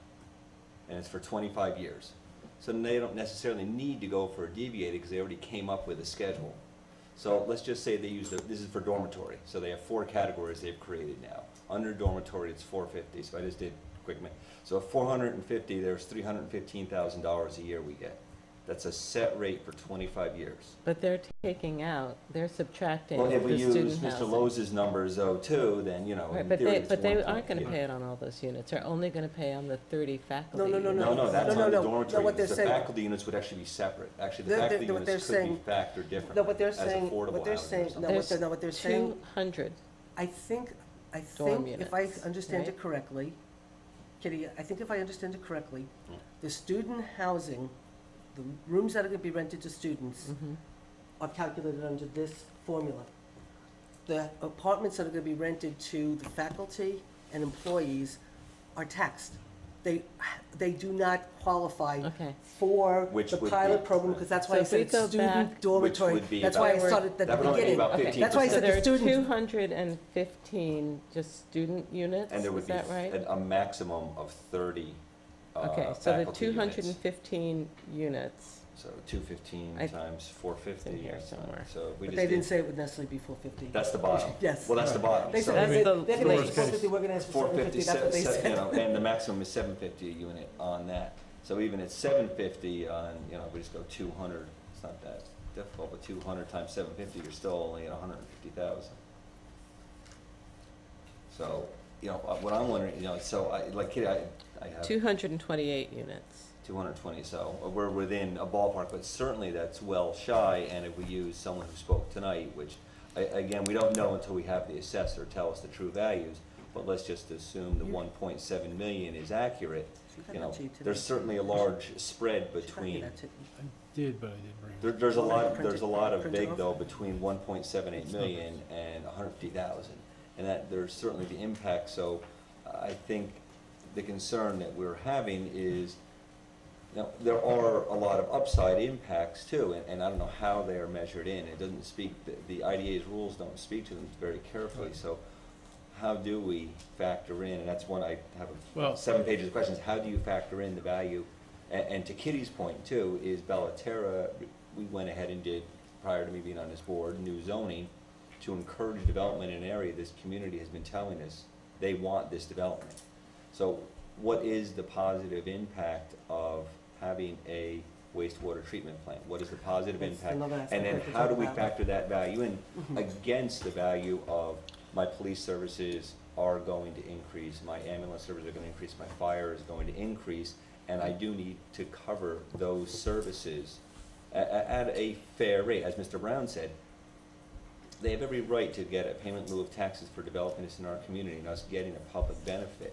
Speaker 3: And it's for 25 years. So they don't necessarily need to go for a deviated because they already came up with a schedule. So let's just say they use this is for dormitory. So they have 4 categories they've created now. Under dormitory, it's $450. So I just did quick math. So at $450, there's $315,000 a year we get. That's a set rate for 25 years.
Speaker 2: But they're taking out, they're subtracting
Speaker 3: Well, if we
Speaker 2: the student
Speaker 3: use Mr.
Speaker 2: housing.
Speaker 3: Lowe's numbers though too, then, you know,
Speaker 2: Right,
Speaker 3: in
Speaker 2: but
Speaker 3: theory,
Speaker 2: they,
Speaker 3: it's
Speaker 2: but they
Speaker 3: one
Speaker 2: aren't gonna
Speaker 3: point,
Speaker 2: pay it on all those units. They're only gonna pay on the 30 faculty
Speaker 1: No,
Speaker 2: units.
Speaker 3: No, that's
Speaker 1: No,
Speaker 3: on the
Speaker 1: no,
Speaker 3: dormitory.
Speaker 1: what they're
Speaker 3: The
Speaker 1: saying-
Speaker 3: faculty units would actually be separate. Actually, the
Speaker 1: They're-
Speaker 3: faculty
Speaker 1: what they're
Speaker 3: units could be
Speaker 1: saying-
Speaker 3: factored differently.
Speaker 1: No, what they're
Speaker 3: as
Speaker 1: saying,
Speaker 3: affordable
Speaker 1: what they're
Speaker 3: housing or
Speaker 1: saying,
Speaker 3: something.
Speaker 1: no, what they're saying,
Speaker 2: 200.
Speaker 1: I think,
Speaker 2: Dorm
Speaker 1: if I
Speaker 2: units,
Speaker 1: understand it
Speaker 2: right?
Speaker 1: correctly, Kitty, I think if I understand it correctly,
Speaker 3: Mm.
Speaker 1: the student housing, the rooms that are gonna be rented to students
Speaker 2: Mhm.
Speaker 1: are calculated under this formula. The apartments that are gonna be rented to the faculty and employees are taxed. They do not qualify
Speaker 2: Okay.
Speaker 1: for
Speaker 3: Which
Speaker 1: the
Speaker 3: would
Speaker 1: pilot
Speaker 3: be-
Speaker 1: program, because that's
Speaker 2: So
Speaker 1: why I
Speaker 2: if we
Speaker 1: said it's
Speaker 2: go
Speaker 1: student
Speaker 2: back-
Speaker 1: dormitory.
Speaker 3: Which would be
Speaker 1: That's why I
Speaker 3: about-
Speaker 1: started at
Speaker 3: that
Speaker 1: the
Speaker 3: would only be
Speaker 1: beginning.
Speaker 3: about
Speaker 2: Okay.
Speaker 3: 15%.
Speaker 1: That's why I
Speaker 2: So
Speaker 1: said
Speaker 2: there
Speaker 1: the
Speaker 2: are
Speaker 1: students.
Speaker 2: 215 just student units,
Speaker 3: And there would
Speaker 2: is
Speaker 3: be
Speaker 2: that right?
Speaker 3: a maximum of 30
Speaker 2: Okay, so the
Speaker 3: faculty units.
Speaker 2: 215 units,
Speaker 3: So 215
Speaker 2: I-
Speaker 3: times 450.
Speaker 2: It's in here
Speaker 3: or something.
Speaker 2: somewhere.
Speaker 3: So if we
Speaker 1: But
Speaker 3: just
Speaker 1: they didn't
Speaker 3: did-
Speaker 1: say it would necessarily be 450.
Speaker 3: That's the bottom.
Speaker 1: Yes.
Speaker 3: Well, that's the bottom.
Speaker 1: They
Speaker 3: So
Speaker 1: said,
Speaker 2: That's the
Speaker 1: they're gonna ask
Speaker 11: lowest
Speaker 1: for
Speaker 11: case.
Speaker 1: 450, we're gonna ask for 750,
Speaker 3: 450,
Speaker 1: that's what they
Speaker 3: you
Speaker 1: said.
Speaker 3: know, and the maximum is 750 a unit on that. So even at 750 on, you know, we just go 200, it's not that difficult, but 200 times 750, you're still only at 150,000. So, you know, what I'm wondering, you know, so like Kitty, I have
Speaker 2: 228 units.
Speaker 3: 220, so we're within a ballpark, but certainly that's well shy, and if we use someone who spoke tonight, which, again, we don't know until we have the assessor tell us the true values, but let's just assume the 1.7 million is accurate, you know, there's certainly a large spread between,
Speaker 11: I did, but I didn't bring it.
Speaker 3: there's a lot,
Speaker 1: Print it-
Speaker 3: there's a lot of
Speaker 1: print it
Speaker 3: big
Speaker 1: off.
Speaker 3: though, between 1.78 million and 150,000. And that, there's certainly the impact, so I think the concern that we're having is, you know, there are a lot of upside impacts too, and I don't know how they are measured in. It doesn't speak, the IDA's rules don't speak to them very carefully, so how do we factor in, and that's one I have
Speaker 11: Well-
Speaker 3: 7 pages of questions, how do you factor in the value? And to Kitty's point too, is Bellaterra, we went ahead and did, prior to me being on this board, new zoning to encourage development in an area this community has been telling us they want this development. So what is the positive impact of having a wastewater treatment plant? What is the positive
Speaker 1: That's
Speaker 3: impact?
Speaker 1: another aspect
Speaker 3: And
Speaker 1: we
Speaker 3: then
Speaker 1: have to
Speaker 3: how
Speaker 1: talk
Speaker 3: do we
Speaker 1: about.
Speaker 3: factor that value in against the value of my police services are going to increase, my ambulance services are going to increase, my fire is going to increase, and I do need to cover those services at a fair rate. As Mr. Brown said, they have every right to get a payment in lieu of taxes for developing this in our community and us getting a public benefit,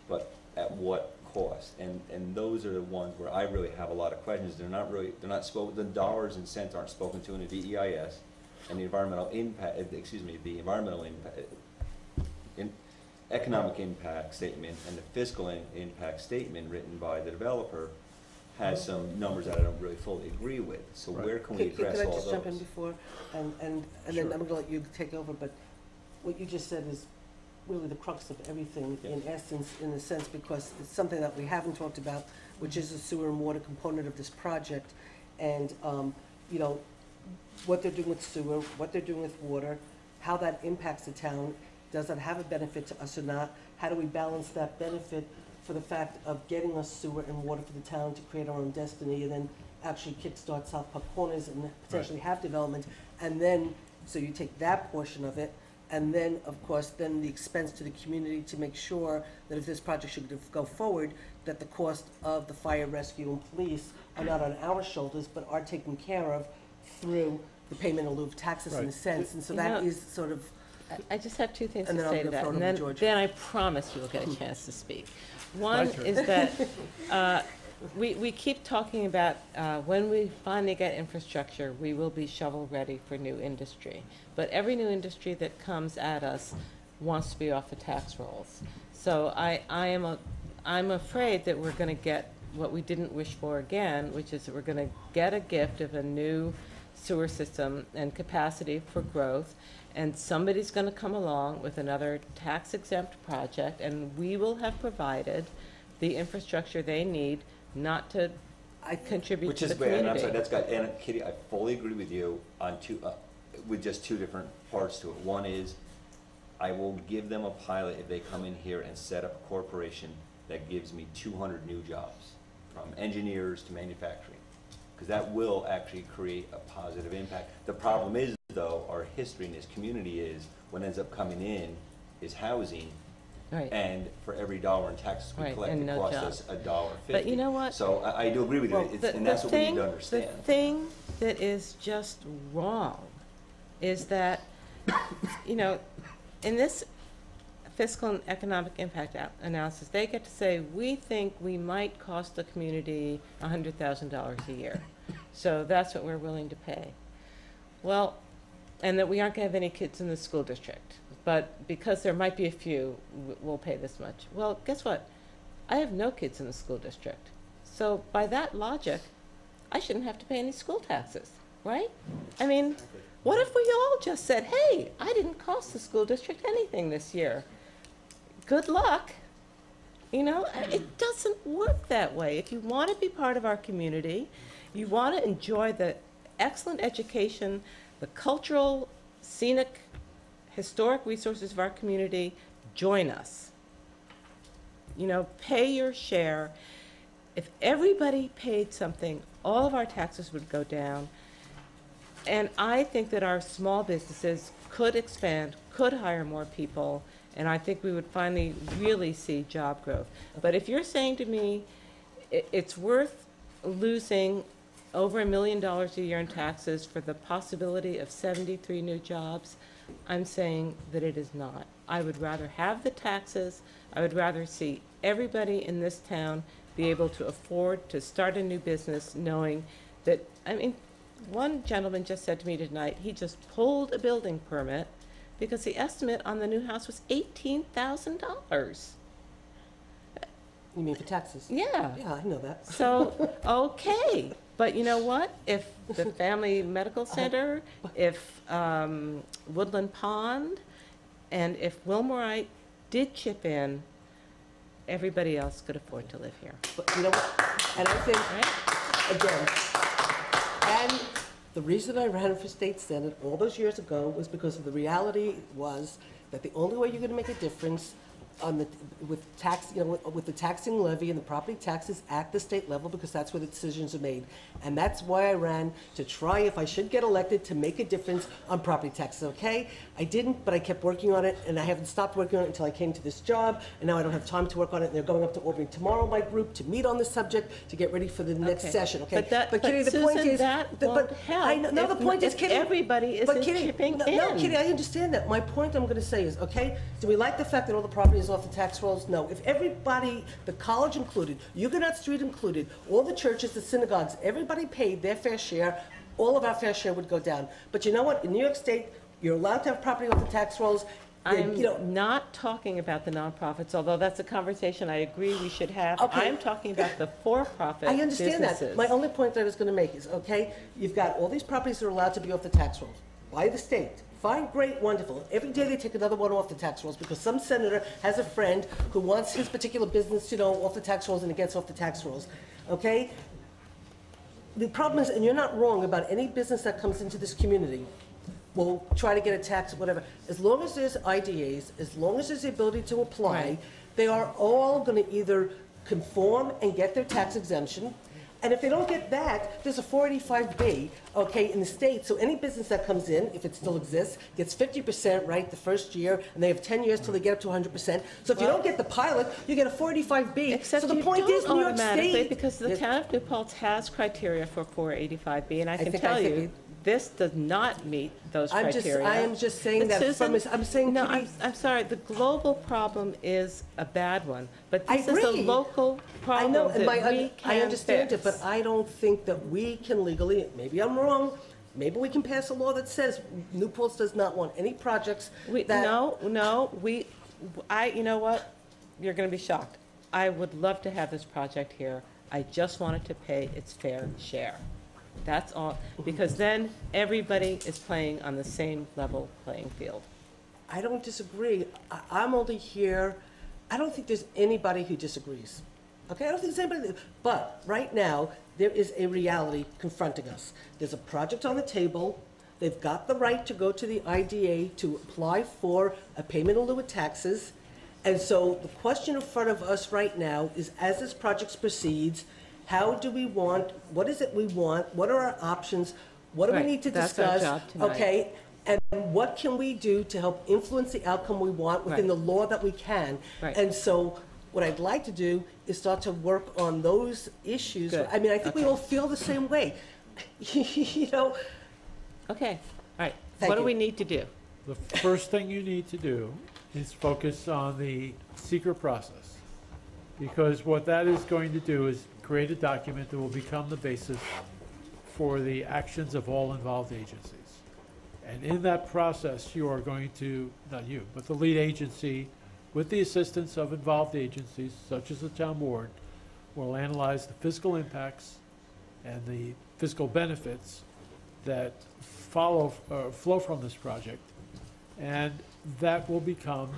Speaker 3: but at what cost? And those are the ones where I really have a lot of questions. They're not spoken, the dollars and cents aren't spoken to in the DEIS, and the environmental impact, the environmental impact, economic impact statement and the fiscal impact statement written by the developer has some numbers that I don't really fully agree with. So
Speaker 11: Right.
Speaker 3: where can we
Speaker 1: Can
Speaker 3: address
Speaker 1: I
Speaker 3: all
Speaker 1: just jump in
Speaker 3: those?
Speaker 1: before, and then
Speaker 11: Sure.
Speaker 1: I'm gonna let you take over, but what you just said is really the crux of everything in essence, in a sense, because it's something that we haven't talked about, which is the sewer and water component of this project. And, you know, what they're doing with sewer, what they're doing with water, how that impacts the town, does that have a benefit to us or not? How do we balance that benefit for the fact of getting us sewer and water for the town to create our own destiny, and then actually kickstart South Park Corners and potentially have development? And then, so you take that portion of it, and then, of course, then the expense to the community to make sure that if this project should go forward, that the cost of the fire, rescue, and police are not on our shoulders, but are taken care of through the payment in lieu of taxes in a
Speaker 11: Right.
Speaker 1: sense. And so
Speaker 2: You
Speaker 1: that
Speaker 2: know-
Speaker 1: is sort of,
Speaker 2: I just have two things
Speaker 1: And
Speaker 2: to
Speaker 1: then I'm
Speaker 2: say to
Speaker 1: gonna
Speaker 2: that,
Speaker 1: throw it
Speaker 2: and
Speaker 1: over to
Speaker 2: then,
Speaker 1: George.
Speaker 2: then I promise you'll get a chance to speak. One
Speaker 11: turn.
Speaker 2: is that, we keep talking about, when we finally get infrastructure, we will be shovel-ready for new industry. But every new industry that comes at us wants to be off the tax rolls. So I'm afraid that we're gonna get what we didn't wish for again, which is that we're gonna get a gift of a new sewer system and capacity for growth, and somebody's gonna come along with another tax-exempt project, and we will have provided the infrastructure they need not to contribute
Speaker 3: Which
Speaker 2: to
Speaker 3: is
Speaker 2: the
Speaker 3: great, and I'm
Speaker 2: community.
Speaker 3: sorry, that's got, and Kitty, I fully agree with you on with just two different parts to it. One is, I will give them a pilot if they come in here and set up a corporation that gives me 200 new jobs, from engineers to manufacturing, because that will actually create a positive impact. The problem is, though, our history in this community is, what ends up coming in is housing,
Speaker 2: Right.
Speaker 3: and for every dollar in taxes we
Speaker 2: Right,
Speaker 3: collect,
Speaker 2: and
Speaker 3: it
Speaker 2: no
Speaker 3: costs
Speaker 2: jobs.
Speaker 3: us $1.50.
Speaker 2: But you know what?
Speaker 3: So I do agree with you,
Speaker 2: Well,
Speaker 3: and that's what we need to understand.
Speaker 2: The thing that is just wrong is that, you know, in this fiscal and economic impact analysis, they get to say, we think we might cost the community $100,000 a year. So that's what we're willing to pay. Well, and that we aren't going to have any kids in the school district. But because there might be a few, we'll pay this much. Well, guess what? I have no kids in the school district. So by that logic, I shouldn't have to pay any school taxes, right? I mean, what if we all just said, hey, I didn't cost the school district anything this year. Good luck. You know, it doesn't work that way. If you want to be part of our community, you want to enjoy the excellent education, the cultural, scenic, historic resources of our community, join us. You know, pay your share. If everybody paid something, all of our taxes would go down. And I think that our small businesses could expand, could hire more people, and I think we would finally really see job growth. But if you're saying to me, it's worth losing over $1 million a year in taxes for the possibility of 73 new jobs, I'm saying that it is not. I would rather have the taxes. I would rather see everybody in this town be able to afford to start a new business knowing that, I mean, one gentleman just said to me tonight, he just pulled a building permit because the estimate on the new house was $18,000.
Speaker 1: You mean for taxes?
Speaker 2: Yeah.
Speaker 1: Yeah, I know that.
Speaker 2: So, okay, but you know what? If the Family Medical Center, if Woodland Pond, and if Wilmorite did chip in, everybody else could afford to live here.
Speaker 1: But you know what? And I think,
Speaker 2: Right?
Speaker 1: again, and the reason I ran for state senate all those years ago was because of the reality was that the only way you're going to make a difference on the, with tax, you know, with the taxing levy and the property taxes at the state level, because that's where the decisions are made. And that's why I ran, to try, if I should get elected, to make a difference on property taxes, okay? I didn't, but I kept working on it, and I haven't stopped working on it until I came to this job, and now I don't have time to work on it, and they're going up to Albany tomorrow, my group, to meet on this subject, to get ready for the next
Speaker 2: Okay.
Speaker 1: session, okay?
Speaker 2: But
Speaker 1: Kitty, the
Speaker 2: Susan,
Speaker 1: point is,
Speaker 2: that
Speaker 1: but
Speaker 2: won't help
Speaker 1: I know, no, the
Speaker 2: if-
Speaker 1: point is,
Speaker 2: if
Speaker 1: Kitty.
Speaker 2: everybody
Speaker 1: but
Speaker 2: isn't
Speaker 1: Kitty,
Speaker 2: chipping
Speaker 1: no,
Speaker 2: in.
Speaker 1: Kitty, I understand that. My point I'm gonna say is, okay, do we like the fact that all the property is off the tax rolls? No. If everybody, the college included, Huguenot Street included, all the churches, the synagogues, everybody paid their fair share, all of our fair share would go down. But you know what? In New York State, you're allowed to have property off the tax rolls.
Speaker 2: I'm
Speaker 1: You know,
Speaker 2: not talking about the nonprofits, although that's a conversation I agree we should have.
Speaker 1: Okay.
Speaker 2: I'm talking about the for-profit
Speaker 1: I understand
Speaker 2: businesses.
Speaker 1: that. My only point that I was going to make is, okay, you've got all these properties that are allowed to be off the tax rolls by the state. Fine, great, wonderful. Every day they take another one off the tax rolls because some senator has a friend who wants his particular business, you know, off the tax rolls, and it gets off the tax rolls. Okay? The problem is, and you're not wrong about any business that comes into this community, will try to get a tax, whatever. As long as there's IDAs, as long as there's the ability to apply,
Speaker 2: Right.
Speaker 1: they are all going to either conform and get their tax exemption. And if they don't get that, there's a 485B, okay, in the state. So any business that comes in, if it still exists, gets 50%, right, the first year, and they have 10 years till they get up to 100%. So if you
Speaker 2: Well-
Speaker 1: don't get the pilot, you get a 485B.
Speaker 2: Except
Speaker 1: so the
Speaker 2: you
Speaker 1: point
Speaker 2: don't
Speaker 1: is, New York
Speaker 2: automatically,
Speaker 1: State,
Speaker 2: because the
Speaker 1: Yes.
Speaker 2: town of New Paltz has criteria for 485B, and I can
Speaker 1: think
Speaker 2: tell
Speaker 1: I
Speaker 2: you,
Speaker 1: think
Speaker 2: this does not meet those
Speaker 1: I
Speaker 2: criteria.
Speaker 1: am just saying
Speaker 2: But
Speaker 1: that
Speaker 2: Susan,
Speaker 1: from, I'm saying,
Speaker 2: no,
Speaker 1: Kitty,
Speaker 2: I'm sorry, the global problem is a bad one, but
Speaker 1: I
Speaker 2: this is a
Speaker 1: agree.
Speaker 2: local
Speaker 1: I
Speaker 2: problem
Speaker 1: know,
Speaker 2: that
Speaker 1: and
Speaker 2: we
Speaker 1: I
Speaker 2: can
Speaker 1: understand it,
Speaker 2: fix.
Speaker 1: but I don't think that we can legally, maybe I'm wrong, maybe we can pass a law that says New Paltz does not want any projects
Speaker 2: We,
Speaker 1: that.
Speaker 2: you know what? You're gonna be shocked. I would love to have this project here. I just want it to pay its fair share. That's all, because then everybody is playing on the same level playing field.
Speaker 1: I don't disagree. I'm only here, I don't think there's anybody who disagrees. Okay, I don't think there's anybody, but right now, there is a reality confronting us. There's a project on the table. They've got the right to go to the IDA to apply for a payment in lieu of taxes. And so the question in front of us right now is, as this project proceeds, how do we want, what is it we want? What are our options? What do we
Speaker 2: Right,
Speaker 1: need to
Speaker 2: that's our
Speaker 1: discuss?
Speaker 2: job tonight.
Speaker 1: Okay, and what can we do to help influence the outcome we want within
Speaker 2: Right.
Speaker 1: the law that we can?
Speaker 2: Right.
Speaker 1: And so what I'd like to do is start to work on those issues.
Speaker 2: Good.
Speaker 1: I mean, I think we
Speaker 2: Okay.
Speaker 1: all feel the same way. You know,
Speaker 2: Okay, all right.
Speaker 1: Thank
Speaker 2: What do
Speaker 1: you.
Speaker 2: we need to do?
Speaker 11: The first thing you need to do is focus on the secret process. Because what that is going to do is create a document that will become the basis for the actions of all involved agencies. And in that process, you are going to, not you, but the lead agency, with the assistance of involved agencies, such as the town board, will analyze the fiscal impacts and the fiscal benefits that flow from this project. And that will become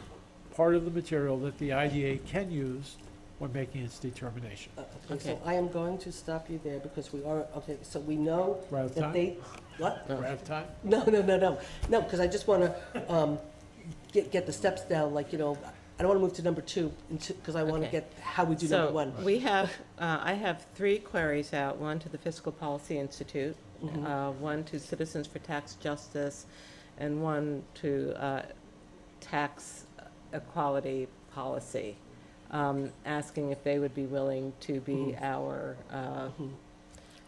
Speaker 11: part of the material that the IDA can use when making its determination.
Speaker 1: okay, so
Speaker 2: Okay.
Speaker 1: I am going to stop you there because we are, okay, so we know
Speaker 11: We're out of
Speaker 1: that
Speaker 11: time?
Speaker 1: they, what?
Speaker 11: We're out of time?
Speaker 1: No, because I just want to get the steps down, like, you know, I don't want to move to number 2, because I want to
Speaker 2: Okay.
Speaker 1: get how we do number 1.
Speaker 2: So we have, I have 3 queries out, one to the Fiscal Policy Institute, one to Citizens for Tax Justice, and one to Tax Equality Policy, asking if they would be willing to be our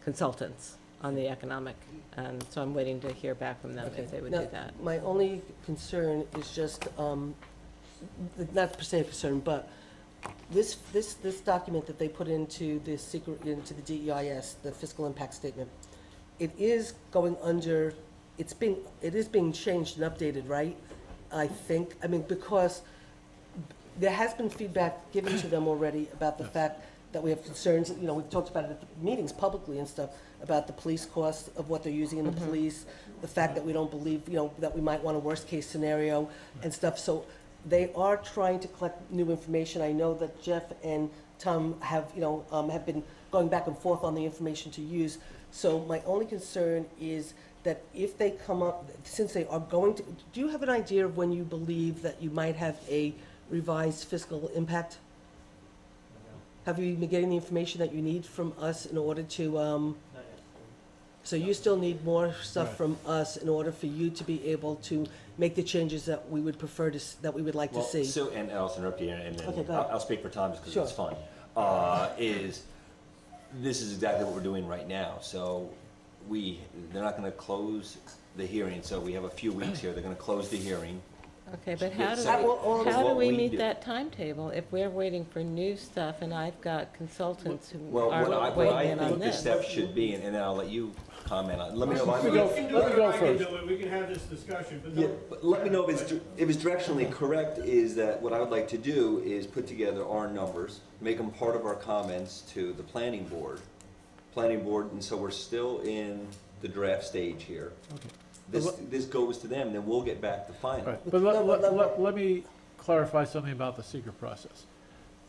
Speaker 2: consultants on the economic. And so I'm waiting to hear back from them if they would do that.
Speaker 1: My only concern is just, not per se a concern, but this document that they put into the into the DEIS, the fiscal impact statement, it is going under, it is being changed and updated, right? I think, I mean, because there has been feedback given to them already about the fact that we have concerns, you know, we've talked about it at the meetings publicly and stuff, about the police costs of what they're using in the police, the fact that we don't believe, you know, that we might want a worst-case scenario and stuff. So they are trying to collect new information. I know that Jeff and Tom have, you know, have been going back and forth on the information to use. So my only concern is that if they come up, since they are going to, do you have an idea of when you believe that you might have a revised fiscal impact? Have you been getting the information that you need from us in order to, so you still need more stuff
Speaker 11: Right.
Speaker 1: from us in order for you to be able to make the changes that we would prefer to, that we would like to
Speaker 3: Well,
Speaker 1: see?
Speaker 3: so, and I'll interrupt you, and
Speaker 1: Okay,
Speaker 3: then
Speaker 1: go ahead.
Speaker 3: I'll speak for Tom just because
Speaker 1: Sure.
Speaker 3: it's fun. This is exactly what we're doing right now. So they're not going to close the hearing, so we have a few weeks here. They're going to close the hearing.
Speaker 2: Okay, but how do
Speaker 3: So-
Speaker 2: we, how do
Speaker 3: What
Speaker 2: we
Speaker 3: we
Speaker 2: meet
Speaker 3: do-
Speaker 2: that timetable if we're waiting for new stuff and I've got consultants who
Speaker 3: Well,
Speaker 2: are
Speaker 3: what I
Speaker 2: weighing in on
Speaker 3: think the
Speaker 2: this?
Speaker 3: steps should be, and then I'll let you comment on it. Let me know if
Speaker 11: Let me
Speaker 3: I'm,
Speaker 11: go first.
Speaker 7: We can have this discussion, but
Speaker 3: yeah, but let me know if it's directionally correct, is that what I would like to do is put together our numbers, make them part of our comments to the planning board, and so we're still in the draft stage here.
Speaker 11: Okay.
Speaker 3: This goes to them, then we'll get back to final.
Speaker 11: Right, but let me clarify something about the secret process.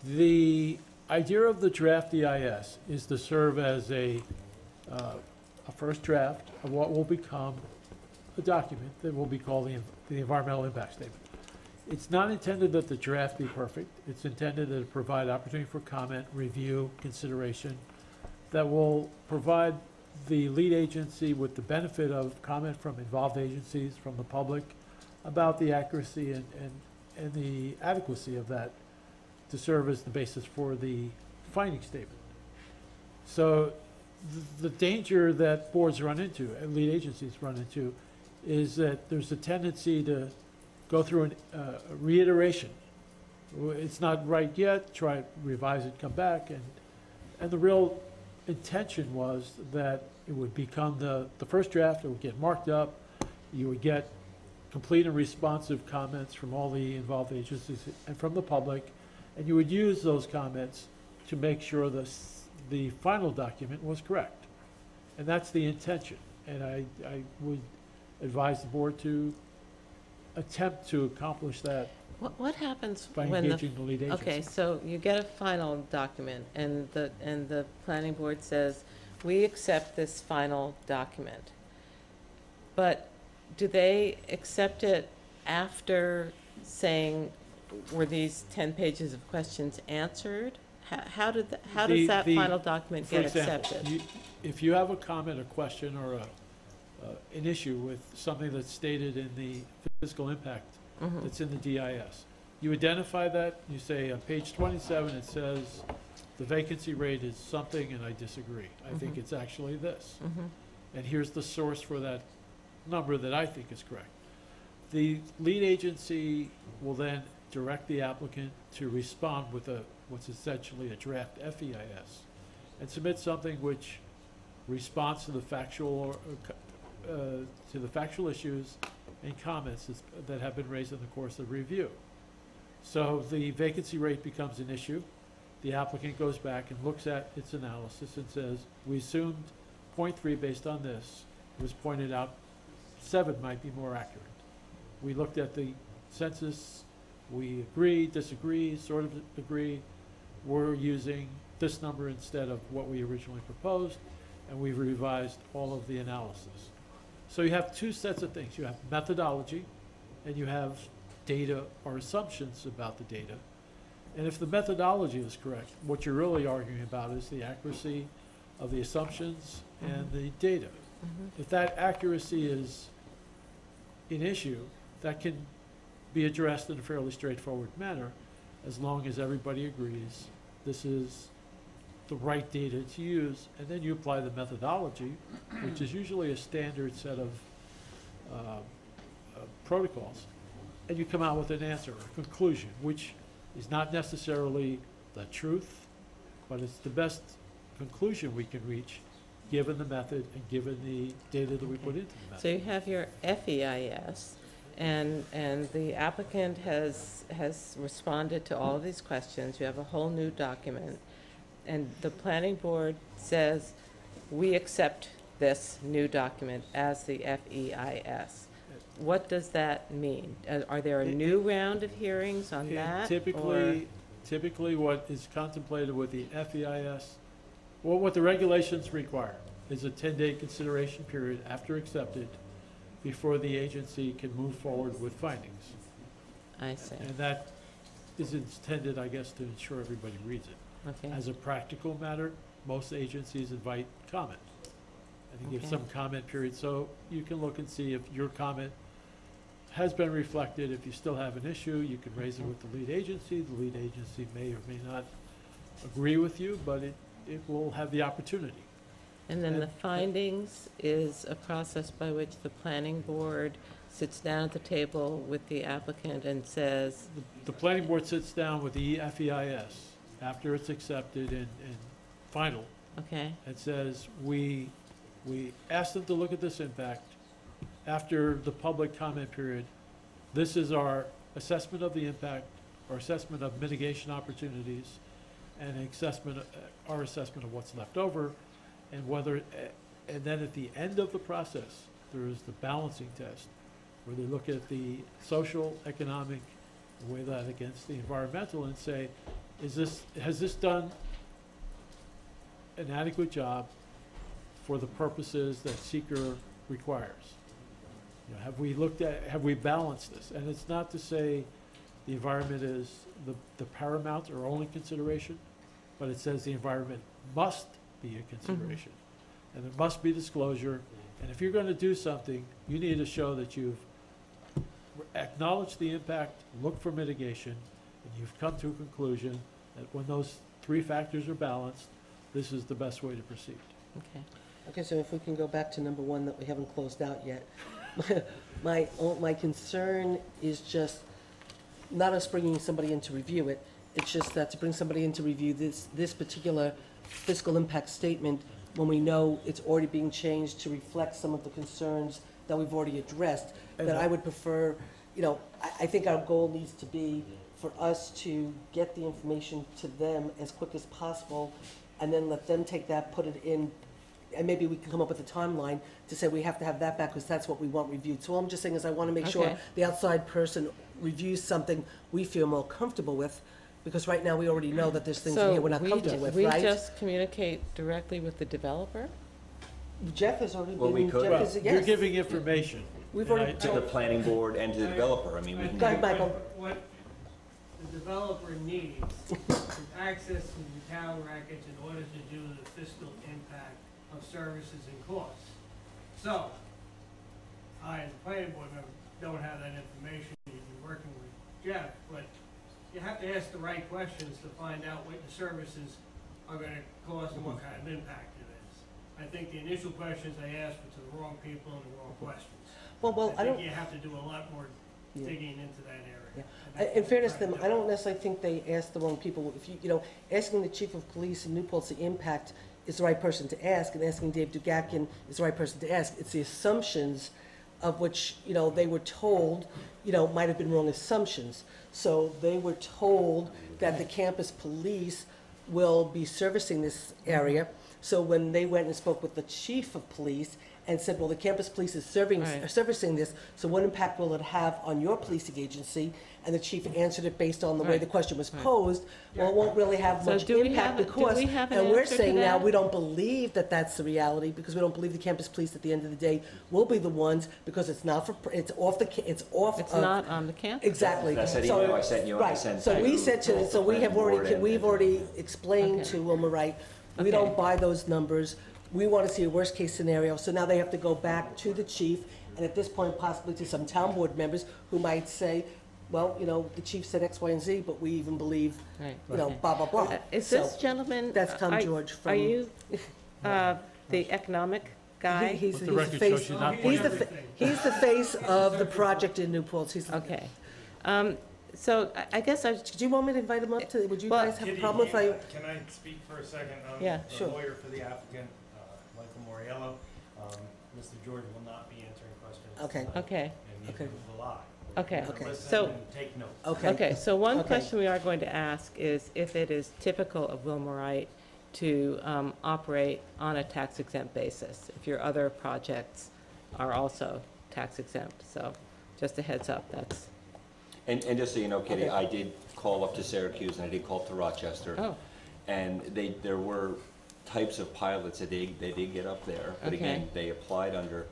Speaker 11: The idea of the draft EIS is to serve as a first draft of what will become a document that will be called the environmental impact statement. It's not intended that the draft be perfect. It's intended to provide opportunity for comment, review, consideration, that will provide the lead agency with the benefit of comment from involved agencies, from the public, about the accuracy and the adequacy of that to serve as the basis for the finding statement. So the danger that boards run into, and lead agencies run into, is that there's a tendency to go through a reiteration. It's not right yet, try it, revise it, come back, and the real intention was that it would become the first draft, it would get marked up, you would get complete and responsive comments from all the involved agencies and from the public, and you would use those comments to make sure the the final document was correct. And that's the intention. And I would advise the board to attempt to accomplish that
Speaker 2: What happens
Speaker 11: by
Speaker 2: when the,
Speaker 11: engaging the lead agency.
Speaker 2: okay, so you get a final document, and the planning board says, we accept this final document. But do they accept it after saying, were these 10 pages of questions answered? How does that final document
Speaker 11: For
Speaker 2: get
Speaker 11: example,
Speaker 2: accepted?
Speaker 11: if you have a comment, a question, or an issue with something that's stated in the physical impact
Speaker 2: Mhm.
Speaker 11: that's in the DIS, you identify that, you say on page 27, it says the vacancy rate is something and I disagree. I think
Speaker 2: Mhm.
Speaker 11: it's actually this.
Speaker 2: Mhm.
Speaker 11: And here's the source for that number that I think is correct. The lead agency will then direct the applicant to respond with what's essentially a draft FEIS and submit something which responds to the factual issues and comments that have been raised in the course of review. So the vacancy rate becomes an issue. The applicant goes back and looks at its analysis and says, we assumed 0.3 based on this. It was pointed out 7 might be more accurate. We looked at the census, we agree, disagree, sort of agree. We're using this number instead of what we originally proposed, and we've revised all of the analysis. So you have two sets of things. You have methodology, and you have data or assumptions about the data. And if the methodology is correct, what you're really arguing about is the accuracy of the assumptions and the data.
Speaker 2: Mhm.
Speaker 11: If that accuracy is an issue, that can be addressed in a fairly straightforward manner, as long as everybody agrees this is the right data to use, and then you apply the methodology, which is usually a standard set of protocols, and you come out with an answer, a conclusion, which is not necessarily the truth, but it's the best conclusion we can reach, given the method and given the data that we put into the method.
Speaker 2: So you have your FEIS, and the applicant has responded to all of these questions. You have a whole new document, and the planning board says, we accept this new document as the FEIS. What does that mean? Are there a new round of hearings on that?
Speaker 11: Typically what is contemplated with the FEIS, well, what the regulations require is a 10-day consideration period after accepted before the agency can move forward with findings.
Speaker 2: I see.
Speaker 11: And that is intended, I guess, to ensure everybody reads it.
Speaker 2: Okay.
Speaker 11: As a practical matter, most agencies invite comment. And they give
Speaker 2: Okay.
Speaker 11: some comment period, so you can look and see if your comment has been reflected. If you still have an issue, you can raise it with the lead agency. The lead agency may or may not agree with you, but it will have the opportunity.
Speaker 2: And then the findings is a process by which the planning board sits down at the table with the applicant and says,
Speaker 11: The planning board sits down with the FEIS after it's accepted and final,
Speaker 2: okay,
Speaker 11: and says, we asked them to look at this impact. After the public comment period, this is our assessment of the impact, our assessment of mitigation opportunities, and our assessment of what's left over, and and then at the end of the process, there is the balancing test, where they look at the social, economic, weigh that against the environmental, and say, has this done an adequate job for the purposes that seeker requires? You know, have we balanced this? And it's not to say the environment is the paramount or only consideration, but it says the environment must be a consideration. And there must be disclosure. And if you're going to do something, you need to show that you've acknowledged the impact, looked for mitigation, and you've come to a conclusion that when those 3 factors are balanced, this is the best way to proceed.
Speaker 2: okay.
Speaker 1: Okay, so if we can go back to number 1 that we haven't closed out yet. My concern is just not us bringing somebody in to review it. It's just that to bring somebody in to review this particular fiscal impact statement when we know it's already being changed to reflect some of the concerns that we've already addressed, that I would prefer, you know, I think our goal needs to be for us to get the information to them as quick as possible, and then let them take that, put it in, and maybe we can come up with a timeline to say we have to have that back, because that's what we want reviewed. So all I'm just saying is I want to make sure
Speaker 2: Okay.
Speaker 1: the outside person reviews something we feel more comfortable with, because right now we already know that there's things in here we're not comfortable with,
Speaker 2: we
Speaker 1: right?
Speaker 2: just communicate directly with the developer?
Speaker 1: Jeff has already
Speaker 3: Well, we
Speaker 1: been,
Speaker 3: could.
Speaker 1: Jeff
Speaker 11: Well,
Speaker 1: is,
Speaker 11: you're
Speaker 1: yes.
Speaker 11: giving information.
Speaker 1: We've
Speaker 11: and
Speaker 1: already
Speaker 11: I-
Speaker 3: To the planning board and to the developer, I mean, we can.
Speaker 1: Go ahead, Michael.
Speaker 12: What the developer needs is access to the town records in order to do the fiscal impact of services and costs. So, I, as a planning board member, don't have that information. You've been working with Jeff, but you have to ask the right questions to find out what the services are gonna cost and what kind of impact it is. I think the initial questions I asked were to the wrong people and the wrong questions.
Speaker 1: Well, I
Speaker 12: I
Speaker 1: don't,
Speaker 12: think you have to do a lot more
Speaker 1: Yeah.
Speaker 12: digging into that area.
Speaker 1: Yeah.
Speaker 12: And that's
Speaker 1: in fairness
Speaker 12: what
Speaker 1: to
Speaker 12: I'm
Speaker 1: them,
Speaker 12: trying
Speaker 1: I
Speaker 12: to
Speaker 1: don't necessarily think they asked the wrong people. If you know, asking the chief of police in Newport's the impact is the right person to ask, and asking Dave Dugakin is the right person to ask. It's the assumptions of which, you know, they were told, you know, might have been wrong assumptions. So they were told that the campus police will be servicing this area. So when they went and spoke with the chief of police and said, well, the campus police is
Speaker 2: Right.
Speaker 1: servicing this, so what impact will it have on your policing agency? And the chief answered it based on the way
Speaker 2: Right.
Speaker 1: the question was
Speaker 2: Right.
Speaker 1: posed. Well, it won't really have
Speaker 2: So
Speaker 1: much
Speaker 2: do we
Speaker 1: impact
Speaker 2: have- do
Speaker 1: because,
Speaker 2: we have an
Speaker 1: and we're
Speaker 2: answer to
Speaker 1: saying now,
Speaker 2: that?
Speaker 1: we don't believe that that's the reality, because we don't believe the campus police at the end of the day will be the ones, because it's not for, it's off the, it's off
Speaker 2: It's
Speaker 1: of.
Speaker 2: not on the campus.
Speaker 1: Exactly.
Speaker 3: That's that
Speaker 1: So-
Speaker 3: email I sent you, and I
Speaker 1: Right,
Speaker 3: sent
Speaker 1: so we
Speaker 3: to
Speaker 1: said to,
Speaker 3: both
Speaker 1: so
Speaker 3: the
Speaker 1: we have
Speaker 3: planning board
Speaker 1: already,
Speaker 3: and-
Speaker 1: we've already explained
Speaker 2: Okay.
Speaker 1: to Wilma Wright, we
Speaker 2: Okay.
Speaker 1: don't buy those numbers, we want to see a worst-case scenario, so now they have to go back to the chief, and at this point possibly to some town board members who might say, well, you know, the chief said X, Y, and Z, but we even believe,
Speaker 2: Right,
Speaker 1: you know,
Speaker 2: okay.
Speaker 1: blah, blah, blah.
Speaker 2: Is
Speaker 1: So,
Speaker 2: this gentleman?
Speaker 1: that's Tom
Speaker 2: are-
Speaker 1: George
Speaker 2: Are
Speaker 1: from-
Speaker 2: you the economic guy?
Speaker 1: He's
Speaker 11: Let the
Speaker 1: the
Speaker 11: record show
Speaker 1: face,
Speaker 11: she's not
Speaker 1: he's
Speaker 11: pointing.
Speaker 1: the, he's the face of the project in New Paltz. He's the-
Speaker 2: Okay. So I guess I,
Speaker 1: Do you want me to invite him up to, would you
Speaker 2: Well-
Speaker 1: guys have a problem if I?
Speaker 13: Can I speak for a second?
Speaker 2: Yeah.
Speaker 13: I'm
Speaker 1: Sure.
Speaker 13: the lawyer for the applicant, Michael Moriello. Mr. George will not be answering questions.
Speaker 1: Okay.
Speaker 13: tonight,
Speaker 2: Okay.
Speaker 13: And neither
Speaker 1: Okay.
Speaker 13: will I.
Speaker 2: Okay.
Speaker 13: We're gonna listen
Speaker 2: So-
Speaker 13: and take notes.
Speaker 1: Okay.
Speaker 2: okay, so one
Speaker 1: Okay.
Speaker 2: question we are going to ask is if it is typical of Wilmerite to operate on a tax exempt basis, if your other projects are also tax exempt. So just a heads up, that's,
Speaker 3: And just so you know, Kitty,
Speaker 1: Okay.
Speaker 3: I did call up to Syracuse and I did call up to Rochester.
Speaker 2: oh,
Speaker 3: And there were types of pilots that they did get up there, but again,
Speaker 2: Okay.
Speaker 3: they applied under,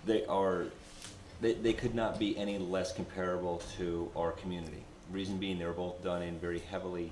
Speaker 3: they could not be any less comparable to our community. Reason being, they were both done in very heavily,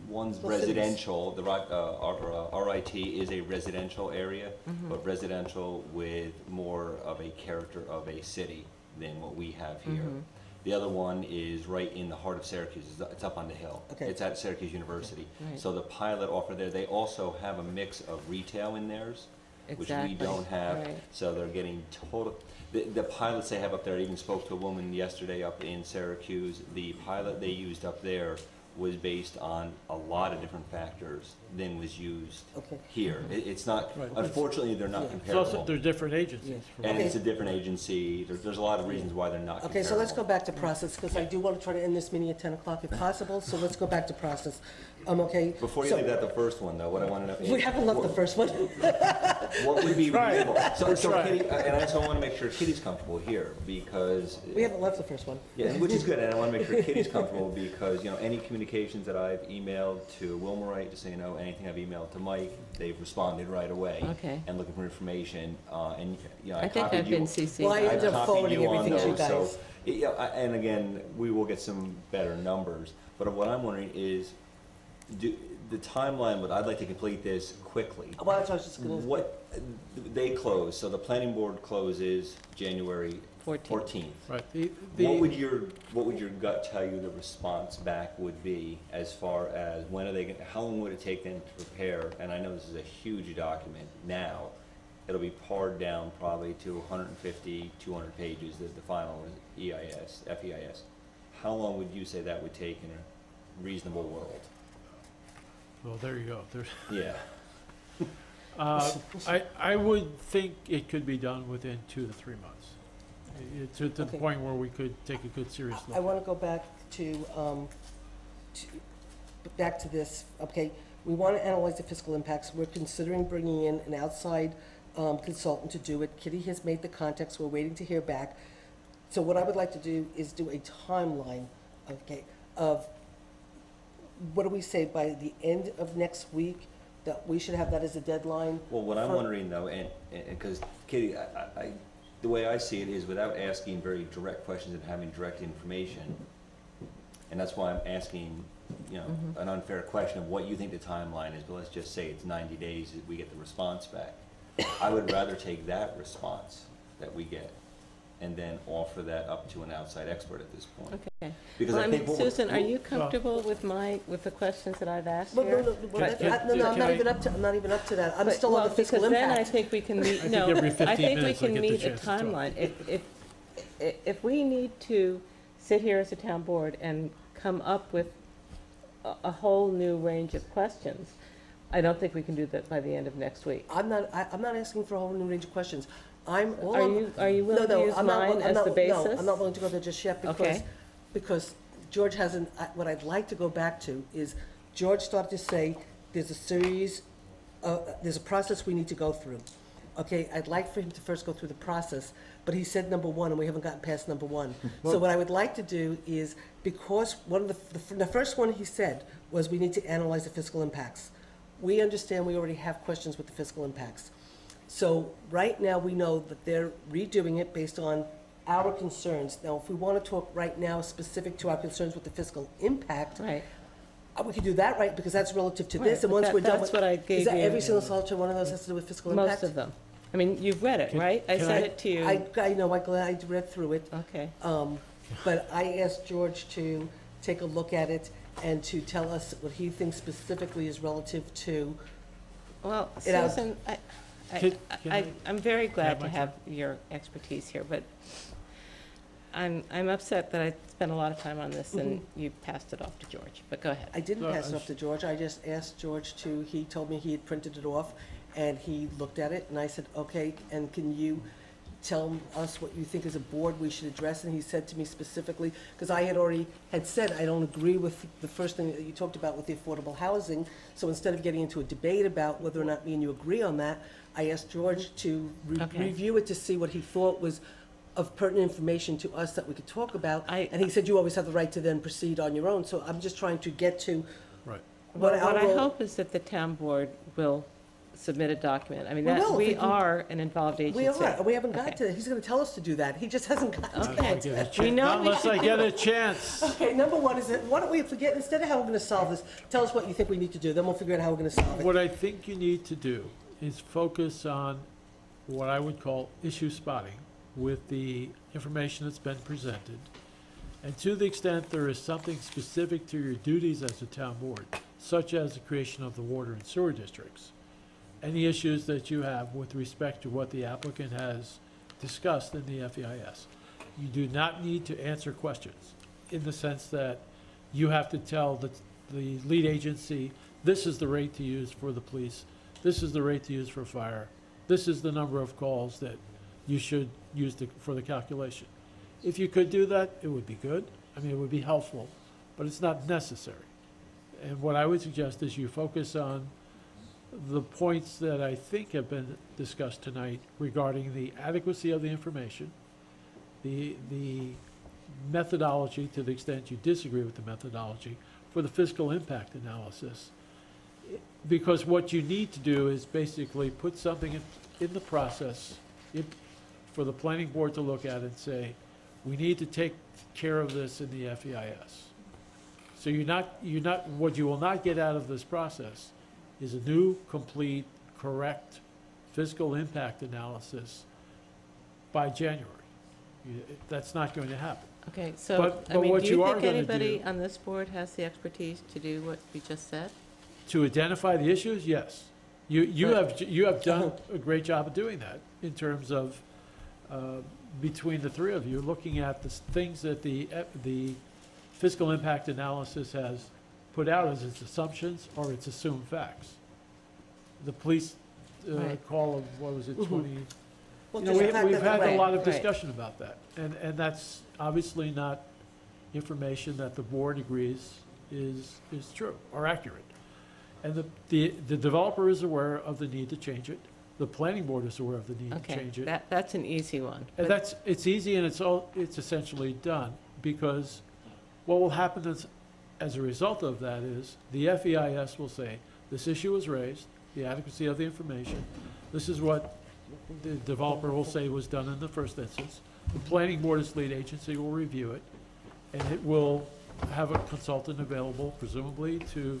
Speaker 3: one's
Speaker 1: Well, cities.
Speaker 3: residential, our RIT is a residential area,
Speaker 2: Mm-hmm.
Speaker 3: but residential with more of a character of a city than what we have here.
Speaker 2: Mhm.
Speaker 3: The other one is right in the heart of Syracuse. It's up on the hill.
Speaker 1: Okay.
Speaker 3: It's at Syracuse University.
Speaker 2: Right.
Speaker 3: So the pilot offer there, they also have a mix of retail in theirs, which
Speaker 2: exactly.
Speaker 3: we don't have.
Speaker 2: Right.
Speaker 3: So they're getting total, the pilots they have up there, I even spoke to a woman yesterday up in Syracuse. The pilot they used up there was based on a lot of different factors than was used
Speaker 1: Okay.
Speaker 3: here. It's not,
Speaker 11: Right.
Speaker 3: unfortunately, they're not
Speaker 1: Yeah.
Speaker 11: It's
Speaker 3: comparable.
Speaker 11: also, they're different agencies.
Speaker 1: Yeah.
Speaker 11: for
Speaker 3: And
Speaker 11: one.
Speaker 3: it's a different agency. There's a lot of reasons why they're not comparable.
Speaker 1: Okay, so let's go back to process, because I do want to try to end this meeting at 10 o'clock if possible, so let's go back to process. Okay?
Speaker 3: Before you
Speaker 1: so-
Speaker 3: leave that, the first one, though, what I want to know is.
Speaker 1: We haven't left the first one.
Speaker 3: What would be
Speaker 11: trying.
Speaker 3: reasonable? So
Speaker 11: trying.
Speaker 3: Kitty, and I also want to make sure Kitty's comfortable here, because.
Speaker 1: We haven't left the first one.
Speaker 3: Yeah, which is good, and I want to make sure Kitty's comfortable, because, you know, any communications that I've emailed to Wilmerite, just so you know, anything I've emailed to Mike, they've responded right away.
Speaker 2: Okay.
Speaker 3: And looking for information, and, you know,
Speaker 2: I
Speaker 3: I
Speaker 2: think
Speaker 3: copied
Speaker 2: I've
Speaker 3: you.
Speaker 2: been CC'd.
Speaker 1: Well, I
Speaker 3: I've
Speaker 1: ended up
Speaker 3: copied
Speaker 1: forwarding
Speaker 3: you on
Speaker 1: everything to you
Speaker 3: those, so,
Speaker 1: guys.
Speaker 3: yeah, and again, we will get some better numbers, but what I'm wondering is, the timeline, but I'd like to complete this quickly.
Speaker 1: Well, that's what I was just gonna.
Speaker 3: What, they close, so the planning board closes January 14th.
Speaker 11: Right,
Speaker 3: What would your gut tell you the response back would be, as far as when are they gonna, how long would it take them to prepare? And I know this is a huge document now. It'll be pared down probably to 150, 200 pages, the final FEIS. How long would you say that would take in a reasonable world?
Speaker 11: well, there you go. There's,
Speaker 3: Yeah.
Speaker 11: I would think it could be done within 2 to 3 months. To the
Speaker 1: Okay.
Speaker 11: point where we could take a good serious
Speaker 1: I
Speaker 11: look.
Speaker 1: want to go back back to this, okay, we want to analyze the fiscal impacts. We're considering bringing in an outside consultant to do it. Kitty has made the contacts. We're waiting to hear back. So what I would like to do is do a timeline, okay, of, what do we say, by the end of next week, that we should have that as a deadline?
Speaker 3: Well, what I'm
Speaker 1: for-
Speaker 3: wondering though, and because Katie, the way I see it is without asking very direct questions and having direct information, and that's why I'm asking, you know, an unfair question of what you think the timeline is, but let's just say it's 90 days that we get the response back. I would rather take that response that we get and then offer that up to an outside expert at this point.
Speaker 2: Okay.
Speaker 3: Because
Speaker 2: Well,
Speaker 3: I
Speaker 2: I
Speaker 3: think
Speaker 2: mean,
Speaker 3: what we're-
Speaker 2: Susan, are you comfortable with the questions that I've asked
Speaker 1: Well,
Speaker 2: here?
Speaker 1: no,
Speaker 11: Right.
Speaker 1: no, I'm not
Speaker 11: Can
Speaker 1: even up to, I'm not even up to that. I'm
Speaker 2: But-
Speaker 1: still on
Speaker 2: well,
Speaker 1: the fiscal
Speaker 2: because then I
Speaker 1: impact.
Speaker 2: think we can meet,
Speaker 11: think
Speaker 2: no,
Speaker 11: every
Speaker 2: I
Speaker 11: 15
Speaker 2: think we
Speaker 11: minutes I'll
Speaker 2: can
Speaker 11: get the
Speaker 2: meet a
Speaker 11: chance to talk.
Speaker 2: timeline. If we need to sit here as a town board and come up with a whole new range of questions, I don't think we can do that by the end of next week.
Speaker 1: I'm not asking for a whole new range of questions. Are
Speaker 2: Are you willing to use mine as the basis?
Speaker 1: No, I'm not willing to go there just yet
Speaker 2: Okay.
Speaker 1: because George hasn't, what I'd like to go back to is, George started to say, there's a series, there's a process we need to go through. Okay, I'd like for him to first go through the process, but he said number one, and we haven't gotten past number one. So what I would like to do is, because one of the first one he said was we need to analyze the fiscal impacts. We understand we already have questions with the fiscal impacts. So right now, we know that they're redoing it based on our concerns. Now, if we want to talk right now specific to our concerns with the fiscal impact,
Speaker 2: Right.
Speaker 1: we could do that, right, because that's relative to
Speaker 2: Right,
Speaker 1: this, and
Speaker 2: but
Speaker 1: once we're done
Speaker 2: that's
Speaker 1: with.
Speaker 2: what I gave
Speaker 1: Is that
Speaker 2: you.
Speaker 1: every single solitary one of those has to do with fiscal impact?
Speaker 2: Most of them. I mean, you've read it, right? I
Speaker 11: can
Speaker 2: sent
Speaker 11: I-
Speaker 2: it to you.
Speaker 1: I know, I read through it,
Speaker 2: Okay.
Speaker 1: but I asked George to take a look at it and to tell us what he thinks specifically is relative to.
Speaker 2: Well,
Speaker 1: It out.
Speaker 2: Susan,
Speaker 11: Can I
Speaker 2: I'm very glad
Speaker 11: have
Speaker 2: to
Speaker 11: my
Speaker 2: have your expertise here, but I'm upset that I spent a lot of time on this and you passed it off to George, but go ahead.
Speaker 1: I didn't
Speaker 11: No,
Speaker 1: pass it
Speaker 11: I
Speaker 1: off to George, I just asked George to, he told me he had printed it off, and he looked at it, and I said, okay, and can you tell us what you think as a board we should address? And he said to me specifically, because I had already had said, I don't agree with the first thing that you talked about with the affordable housing, so instead of getting into a debate about whether or not me and you agree on that, I asked George to
Speaker 2: Okay.
Speaker 1: review it to see what he thought was of pertinent information to us that we could talk about.
Speaker 2: I-
Speaker 1: And he said, you always have the right to then proceed on your own, so I'm just trying to get to
Speaker 11: Right.
Speaker 2: What
Speaker 1: our
Speaker 2: I
Speaker 1: role-
Speaker 2: hope is that the town board will submit a document. I mean,
Speaker 1: We will, if
Speaker 2: we
Speaker 1: we can-
Speaker 2: are an involved agency.
Speaker 1: We are, we haven't got
Speaker 2: Okay.
Speaker 1: to, he's gonna tell us to do that, he just hasn't gotten to
Speaker 2: Okay.
Speaker 1: it.
Speaker 2: We know
Speaker 11: Not
Speaker 2: we
Speaker 11: unless I get a chance.
Speaker 1: Okay, number one is that, why don't we forget, instead of how we're gonna solve this, tell us what you think we need to do, then we'll figure out how we're gonna solve it.
Speaker 11: What I think you need to do is focus on what I would call issue spotting with the information that's been presented. And to the extent there is something specific to your duties as a town board, such as the creation of the water and sewer districts, any issues that you have with respect to what the applicant has discussed in the FEIS, you do not need to answer questions in the sense that you have to tell the lead agency, this is the rate to use for the police, this is the rate to use for fire, this is the number of calls that you should use for the calculation. If you could do that, it would be good. I mean, it would be helpful, but it's not necessary. And what I would suggest is you focus on the points that I think have been discussed tonight regarding the adequacy of the information, the methodology, to the extent you disagree with the methodology, for the fiscal impact analysis. Because what you need to do is basically put something in the process for the planning board to look at and say, we need to take care of this in the FEIS. So what you will not get out of this process is a new, complete, correct fiscal impact analysis by January. That's not going to happen.
Speaker 2: Okay, so,
Speaker 11: But
Speaker 2: I mean,
Speaker 11: what
Speaker 2: do
Speaker 11: you
Speaker 2: you
Speaker 11: are
Speaker 2: think
Speaker 11: gonna
Speaker 2: anybody
Speaker 11: do-
Speaker 2: on this board has the expertise to do what you just said?
Speaker 11: To identify the issues, yes. You have done a great job of doing that in terms of, between the three of you, looking at the things that the fiscal impact analysis has put out as its assumptions or its assumed facts. The police
Speaker 2: Right.
Speaker 11: call of, what was it,
Speaker 1: Mhm.
Speaker 11: 20?
Speaker 1: Well,
Speaker 11: You know,
Speaker 1: just the fact
Speaker 11: we've
Speaker 1: that-
Speaker 11: had a
Speaker 1: right,
Speaker 11: lot of
Speaker 2: right.
Speaker 11: discussion about that, and that's obviously not information that the board agrees is true or accurate. And the developer is aware of the need to change it. The planning board is aware of the need to
Speaker 2: Okay,
Speaker 11: change it.
Speaker 2: that's an easy one.
Speaker 11: And
Speaker 2: But-
Speaker 11: it's easy and it's essentially done, because what will happen is, as a result of that is, the FEIS will say, this issue was raised, the adequacy of the information, this is what the developer will say was done in the first instance. The planning board as lead agency will review it, and it will have a consultant available, presumably, to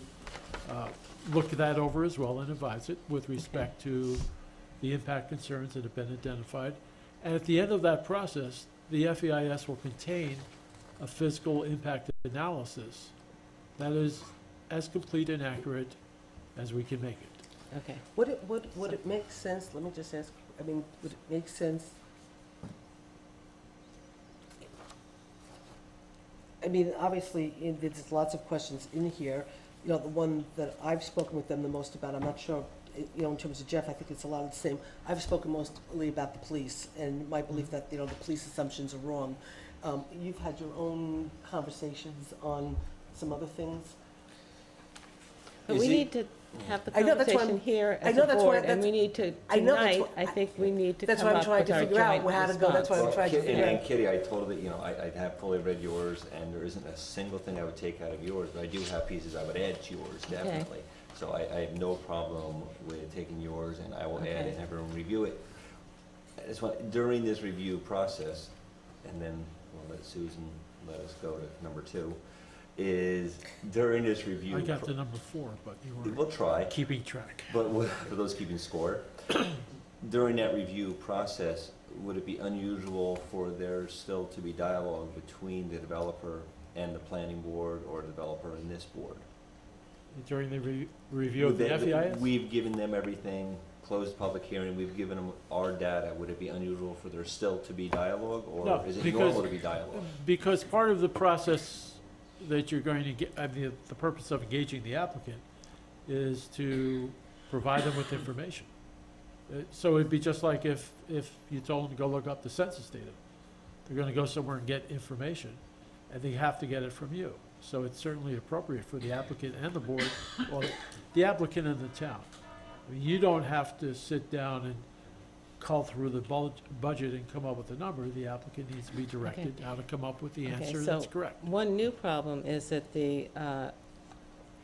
Speaker 11: look that over as well and advise it with respect to the impact concerns that have been identified. And at the end of that process, the FEIS will contain a physical impact analysis that is as complete and accurate as we can make it.
Speaker 2: Okay.
Speaker 1: Would it make sense, let me just ask, I mean, would it make sense? I mean, obviously, there's lots of questions in here. You know, the one that I've spoken with them the most about, I'm not sure, you know, in terms of Jeff, I think it's a lot of the same. I've spoken mostly about the police and my belief that, you know, the police assumptions are wrong. You've had your own conversations on some other things.
Speaker 2: But
Speaker 4: Is
Speaker 2: we
Speaker 4: it-
Speaker 2: need to have the
Speaker 1: I know, that's why
Speaker 2: conversation here
Speaker 1: I
Speaker 2: as
Speaker 1: know
Speaker 2: a
Speaker 1: that's why-
Speaker 2: board, and
Speaker 1: that's-
Speaker 2: we need to,
Speaker 1: I know that's
Speaker 2: tonight,
Speaker 1: why-
Speaker 2: I think we need to
Speaker 1: That's
Speaker 2: come
Speaker 1: why I'm
Speaker 2: up
Speaker 1: trying
Speaker 2: with
Speaker 1: to
Speaker 2: our
Speaker 1: figure out
Speaker 2: joint
Speaker 1: how to go. That's why I'm
Speaker 2: response.
Speaker 1: trying to
Speaker 3: Kitty,
Speaker 1: figure out.
Speaker 3: and Kitty, I totally, you know, I have fully read yours, and there isn't a single thing I would take out of yours, but I do have pieces I would add to yours, definitely. So I have no problem with taking yours, and I will add it
Speaker 2: Okay.
Speaker 3: and have everyone review it. I just want, during this review process, and then we'll let Susan let us go to number 2, is during this review.
Speaker 11: I got to number 4, but you
Speaker 3: We'll
Speaker 11: were
Speaker 3: try.
Speaker 11: keeping track.
Speaker 3: But for those keeping score, during that review process, would it be unusual for there still to be dialogue between the developer and the planning board, or developer and this board?
Speaker 11: During the review of the
Speaker 3: Would they-
Speaker 11: FEIS?
Speaker 3: We've given them everything, closed public hearing, we've given them our data. Would it be unusual for there still to be dialogue,
Speaker 11: No,
Speaker 3: or is it
Speaker 11: because-
Speaker 3: normal to be dialogue?
Speaker 11: Because part of the process that you're going to get, I mean, the purpose of engaging the applicant is to provide them with information. So it'd be just like if you told them to go look up the census data. They're gonna go somewhere and get information, and they have to get it from you. So it's certainly appropriate for the applicant and the board, well, the applicant and the town. I mean, you don't have to sit down and cull through the budget and come up with a number. The applicant needs to be directed how to come up with the
Speaker 2: Okay,
Speaker 11: answer
Speaker 2: so
Speaker 11: that's correct.
Speaker 2: One new problem is that the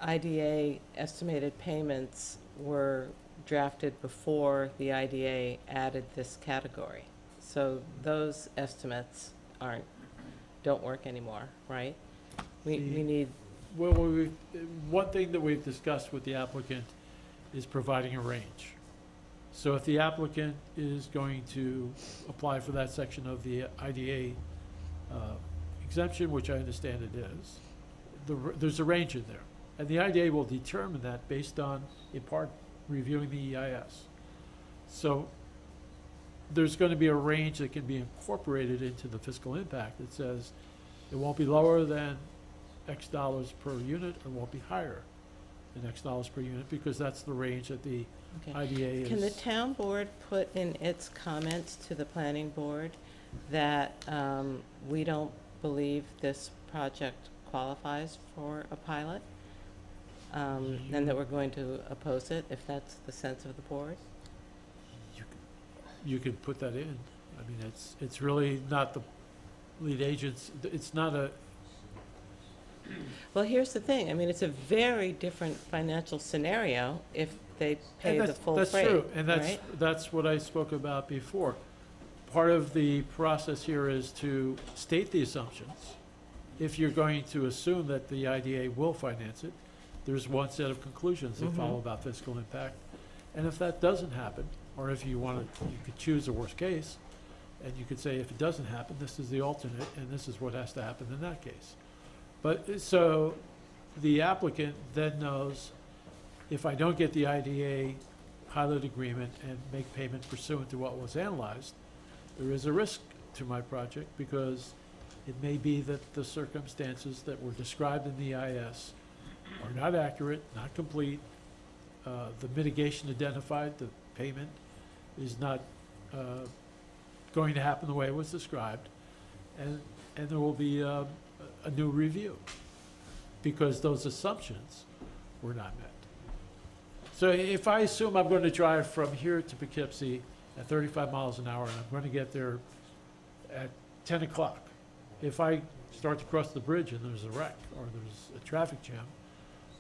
Speaker 2: IDA estimated payments were drafted before the IDA added this category. So those estimates don't work anymore, right? We need,
Speaker 11: Well, one thing that we've discussed with the applicant is providing a range. So if the applicant is going to apply for that section of the IDA exemption, which I understand it is, there's a range in there. And the IDA will determine that based on, in part, reviewing the EIS. So there's going to be a range that can be incorporated into the fiscal impact that says it won't be lower than X dollars per unit, or won't be higher than X dollars per unit, because that's the range that the
Speaker 2: okay.
Speaker 11: IDA is.
Speaker 2: Can the town board put in its comments to the planning board that we don't believe this project qualifies for a pilot? And that we're going to oppose it, if that's the sense of the board?
Speaker 11: You can put that in. I mean, it's really not the lead agents, it's not a,
Speaker 2: Well, here's the thing, I mean, it's a very different financial scenario if they pay
Speaker 11: and
Speaker 2: the full freight,
Speaker 11: that's true, and
Speaker 2: right?
Speaker 11: that's what I spoke about before. Part of the process here is to state the assumptions. If you're going to assume that the IDA will finance it, there's one set of conclusions that follow about fiscal impact. And if that doesn't happen, or if you could choose the worst case, and you could say, if it doesn't happen, this is the alternate, and this is what has to happen in that case. But, so, the applicant then knows, if I don't get the IDA pilot agreement and make payment pursuant to what was analyzed, there is a risk to my project, because it may be that the circumstances that were described in the EIS are not accurate, not complete. The mitigation identified, the payment, is not going to happen the way it was described. And there will be a new review, because those assumptions were not met. So if I assume I'm going to drive from here to Poughkeepsie at 35 miles an hour, and I'm going to get there at 10 o'clock, if I start to cross the bridge and there's a wreck or there's a traffic jam,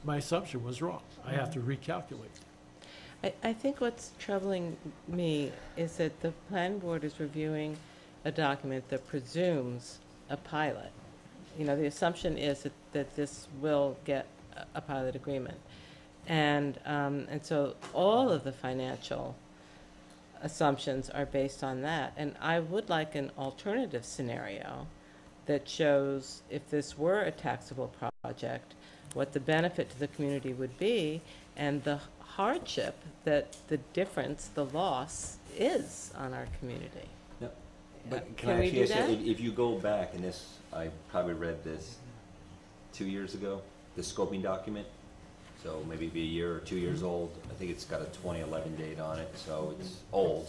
Speaker 11: my assumption was wrong. I have to recalculate.
Speaker 2: I think what's troubling me is that the planning board is reviewing a document that presumes a pilot. You know, the assumption is that this will get a pilot agreement. And so all of the financial assumptions are based on that. And I would like an alternative scenario that shows if this were a taxable project, what the benefit to the community would be, and the hardship that the difference, the loss, is on our community.
Speaker 3: No, but
Speaker 2: Can we do that?
Speaker 3: If you go back, and this, I probably read this 2 years ago, the scoping document, so maybe it'd be a year or 2 years old. I think it's got a 2011 date on it, so it's old.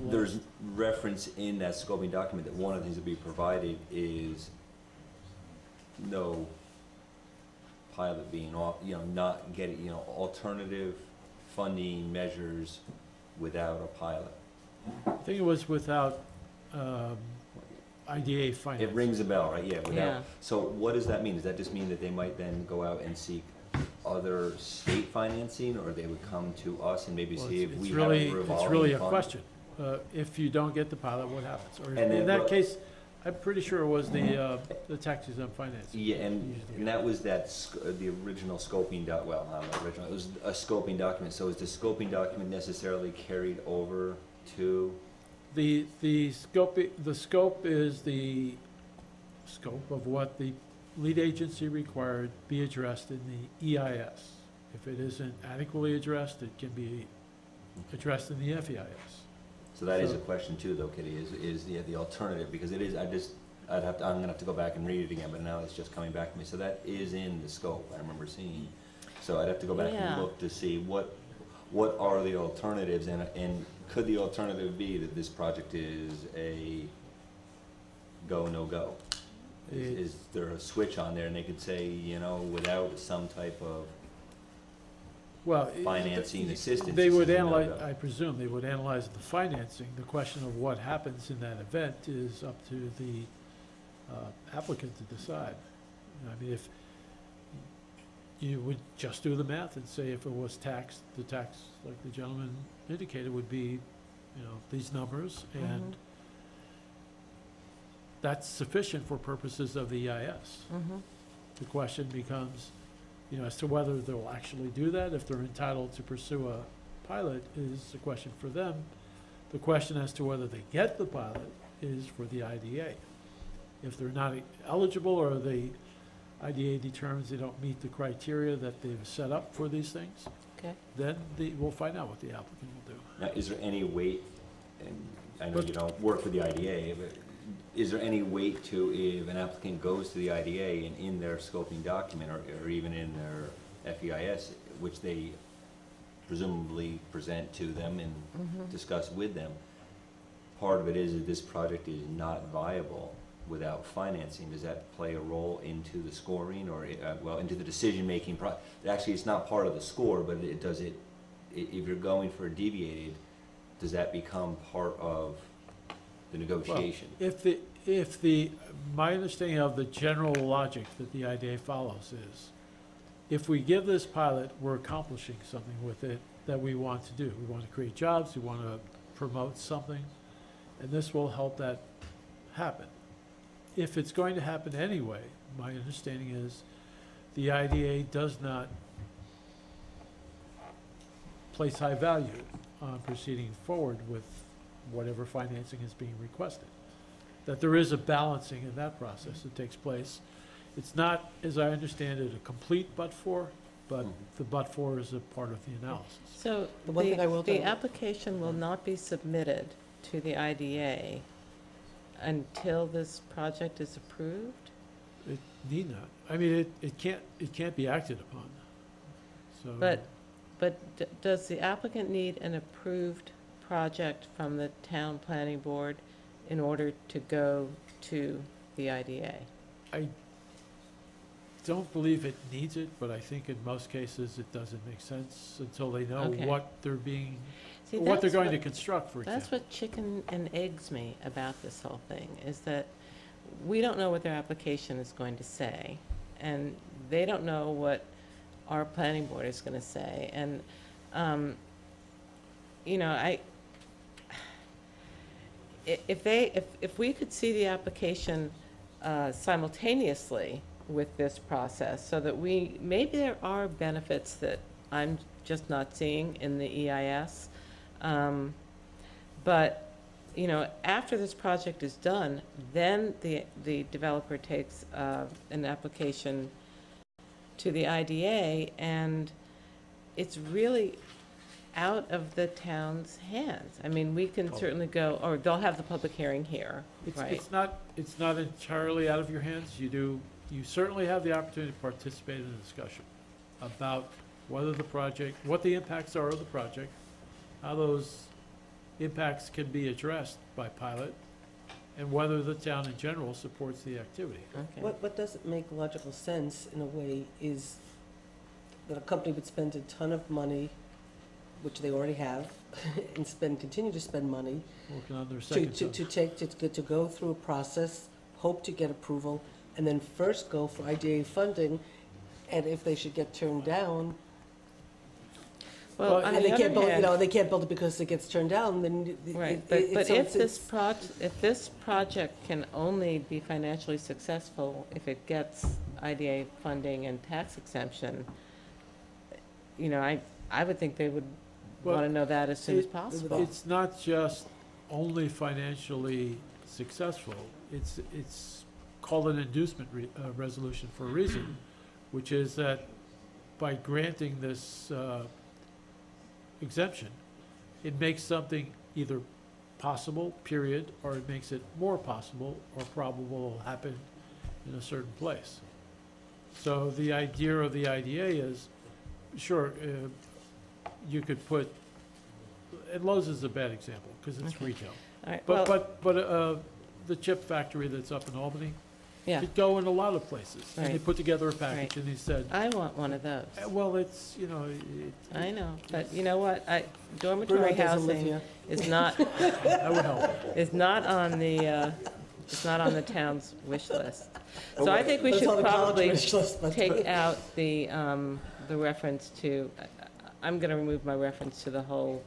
Speaker 3: There's reference in that scoping document that one of the things to be provided is no pilot being off, not getting, alternative funding measures without a pilot.
Speaker 11: I think it was without IDA finance.
Speaker 3: It rings a bell, right? Yeah, without.
Speaker 2: Yeah.
Speaker 3: So what does that mean? Does that just mean that they might then go out and seek other state financing, or they would come to us and maybe
Speaker 11: Well,
Speaker 3: see if
Speaker 11: it's
Speaker 3: we have
Speaker 11: really-
Speaker 3: a revolving
Speaker 11: It's really a
Speaker 3: fund?
Speaker 11: question. If you don't get the pilot, what happens? Or
Speaker 3: And then
Speaker 11: in that
Speaker 3: what-
Speaker 11: case, I'm pretty sure it was the tax exempt financing.
Speaker 3: Yeah, and that was the original scoping well, not the original, it was a scoping document. So is the scoping document necessarily carried over to?
Speaker 11: The scope is the scope of what the lead agency required be addressed in the EIS. If it isn't adequately addressed, it can be addressed in the FEIS.
Speaker 3: So that is a question too, though, Kitty, is the alternative, because it is, I'm gonna have to go back and read it again, but now it's just coming back to me. So that is in the scope, I remember seeing. So I'd have to go back
Speaker 2: Yeah.
Speaker 3: and look to see what are the alternatives, and could the alternative be that this project is a go, no go? Is there a switch on there and they could say, without some type of
Speaker 11: Well,
Speaker 3: financing assistance?
Speaker 11: they
Speaker 3: this
Speaker 11: would
Speaker 3: is a
Speaker 11: analyze,
Speaker 3: no-go?
Speaker 11: I presume, they would analyze the financing. The question of what happens in that event is up to the applicant to decide. I mean, if you would just do the math and say if it was taxed, the tax, like the gentleman indicated, would be, these numbers, and that's sufficient for purposes of the EIS. The question becomes, as to whether they'll actually do that, if they're entitled to pursue a pilot is a question for them. The question as to whether they get the pilot is for the IDA. If they're not eligible, or the IDA determines they don't meet the criteria that they've set up for these things,
Speaker 2: Okay.
Speaker 11: then we'll find out what the applicant will do.
Speaker 3: Now, is there any weight, and I know
Speaker 11: But-
Speaker 3: you don't work for the IDA, but is there any weight to if an applicant goes to the IDA and in their scoping document, or even in their FEIS, which they presumably present to them and discuss with them, part of it is that this project is not viable without financing? Does that play a role into the scoring, or, into the decision-making actually, it's not part of the score, but if you're going for a deviated, does that become part of the negotiation?
Speaker 11: Well, my understanding of the general logic that the IDA follows is, if we give this pilot, we're accomplishing something with it that we want to do. We want to create jobs, we want to promote something, and this will help that happen. If it's going to happen anyway, my understanding is the IDA does not place high value on proceeding forward with whatever financing is being requested. That there is a balancing in that process that takes place. It's not, as I understand it, a complete but-for, but the but-for is a part of the analysis.
Speaker 2: So
Speaker 1: The one thing I will
Speaker 2: the
Speaker 1: tell-
Speaker 2: application will not be submitted to the IDA until this project is approved?
Speaker 11: It need not. I mean, it can't be acted upon. So.
Speaker 2: But does the applicant need an approved project from the town planning board in order to go to the IDA?
Speaker 11: I don't believe it needs it, but I think in most cases it doesn't make sense until they know
Speaker 2: Okay.
Speaker 11: what they're being,
Speaker 2: See,
Speaker 11: what they're
Speaker 2: that's
Speaker 11: going to construct, for
Speaker 2: That's
Speaker 11: example.
Speaker 2: what chicken and eggs me about this whole thing, is that we don't know what their application is going to say, and they don't know what our planning board is gonna say, and, you know, if we could see the application simultaneously with this process, so that maybe there are benefits that I'm just not seeing in the EIS. But, you know, after this project is done, then the developer takes an application to the IDA, and it's really out of the town's hands. I mean, we can certainly go, or they'll have the public hearing here, right?
Speaker 11: It's not entirely out of your hands. You certainly have the opportunity to participate in the discussion about whether the project, what the impacts are of the project, how those impacts can be addressed by pilot, and whether the town in general supports the activity.
Speaker 2: Okay.
Speaker 1: What doesn't make logical sense in a way is that a company would spend a ton of money, which they already have, and continue to spend money
Speaker 11: Working on their second term.
Speaker 1: to go through a process, hope to get approval, and then first go for IDA funding, and if they should get turned down,
Speaker 2: Well, on
Speaker 1: and
Speaker 2: the
Speaker 1: they can't
Speaker 2: other
Speaker 1: build,
Speaker 2: hand,
Speaker 1: they can't build it because it gets turned down, then
Speaker 2: right,
Speaker 1: it-
Speaker 2: but
Speaker 1: so
Speaker 2: if
Speaker 1: it's-
Speaker 2: if this project can only be financially successful if it gets IDA funding and tax exemption, you know, I would think they would
Speaker 11: Well,
Speaker 2: want to know that as soon as possible.
Speaker 11: It's not just only financially successful, it's called an inducement resolution for a reason, which is that by granting this exemption, it makes something either possible, period, or it makes it more possible or probable will happen in a certain place. So the idea of the IDA is, sure, you could put, and Lowe's is a bad example, because it's
Speaker 2: Okay.
Speaker 11: retail.
Speaker 2: All right, well,
Speaker 11: But the chip factory that's up in Albany
Speaker 2: yeah,
Speaker 11: could go in a lot of places. And they
Speaker 2: Right.
Speaker 11: put together a package,
Speaker 2: Right.
Speaker 11: and he said,
Speaker 2: I want one of those.
Speaker 11: well, it's, you know,
Speaker 2: I know, but you know what, dormitory
Speaker 1: Bruno doesn't live
Speaker 2: housing
Speaker 1: here.
Speaker 2: is not,
Speaker 11: that would help.
Speaker 2: is not on the town's wish list. So I think we
Speaker 1: It's
Speaker 2: should
Speaker 1: on the college
Speaker 2: probably
Speaker 1: wish list, but-
Speaker 2: take out the reference to, I'm gonna remove my reference to the whole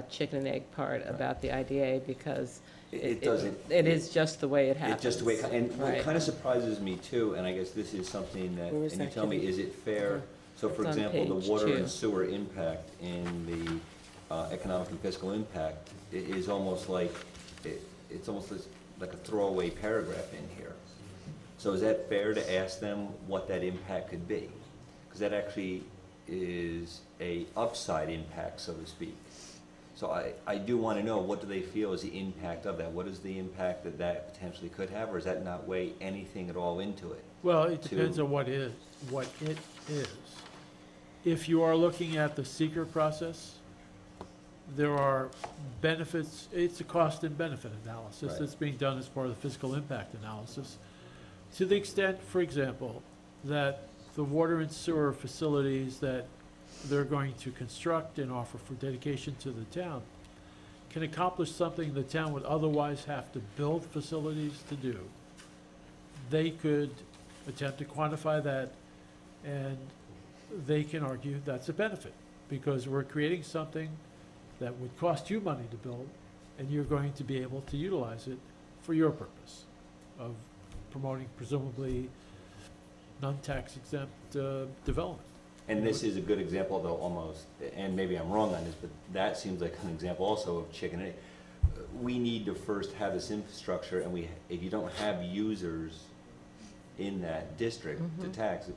Speaker 2: chicken and egg part about the IDA, because
Speaker 3: It doesn't.
Speaker 2: it is just the way it happens.
Speaker 3: It's just the way, and what
Speaker 2: Right.
Speaker 3: kind of surprises me too, and I guess this is something that,
Speaker 1: Where is
Speaker 3: and you
Speaker 1: that,
Speaker 3: tell me,
Speaker 1: Kitty?
Speaker 3: is it fair? So for
Speaker 2: It's on
Speaker 3: example,
Speaker 2: page
Speaker 3: the water
Speaker 2: 2.
Speaker 3: and sewer impact in the economic and fiscal impact is almost like, it's almost like a throwaway paragraph in here. So is that fair to ask them what that impact could be? Because that actually is a upside impact, so to speak. So I do want to know, what do they feel is the impact of that? What is the impact that that potentially could have, or does that not weigh anything at all into it?
Speaker 11: Well, it
Speaker 3: To-
Speaker 11: depends on what it is. If you are looking at the seeker process, there are benefits, it's a cost and benefit analysis
Speaker 3: Right.
Speaker 11: that's being done as part of the fiscal impact analysis. To the extent, for example, that the water and sewer facilities that they're going to construct and offer for dedication to the town can accomplish something the town would otherwise have to build facilities to do, they could attempt to quantify that, and they can argue that's a benefit, because we're creating something that would cost you money to build, and you're going to be able to utilize it for your purpose of promoting presumably non-tax exempt development.
Speaker 3: And this is a good example, though, almost, and maybe I'm wrong on this, but that seems like an example also of chicken and egg. We need to first have this infrastructure, and if you don't have users in that district to tax,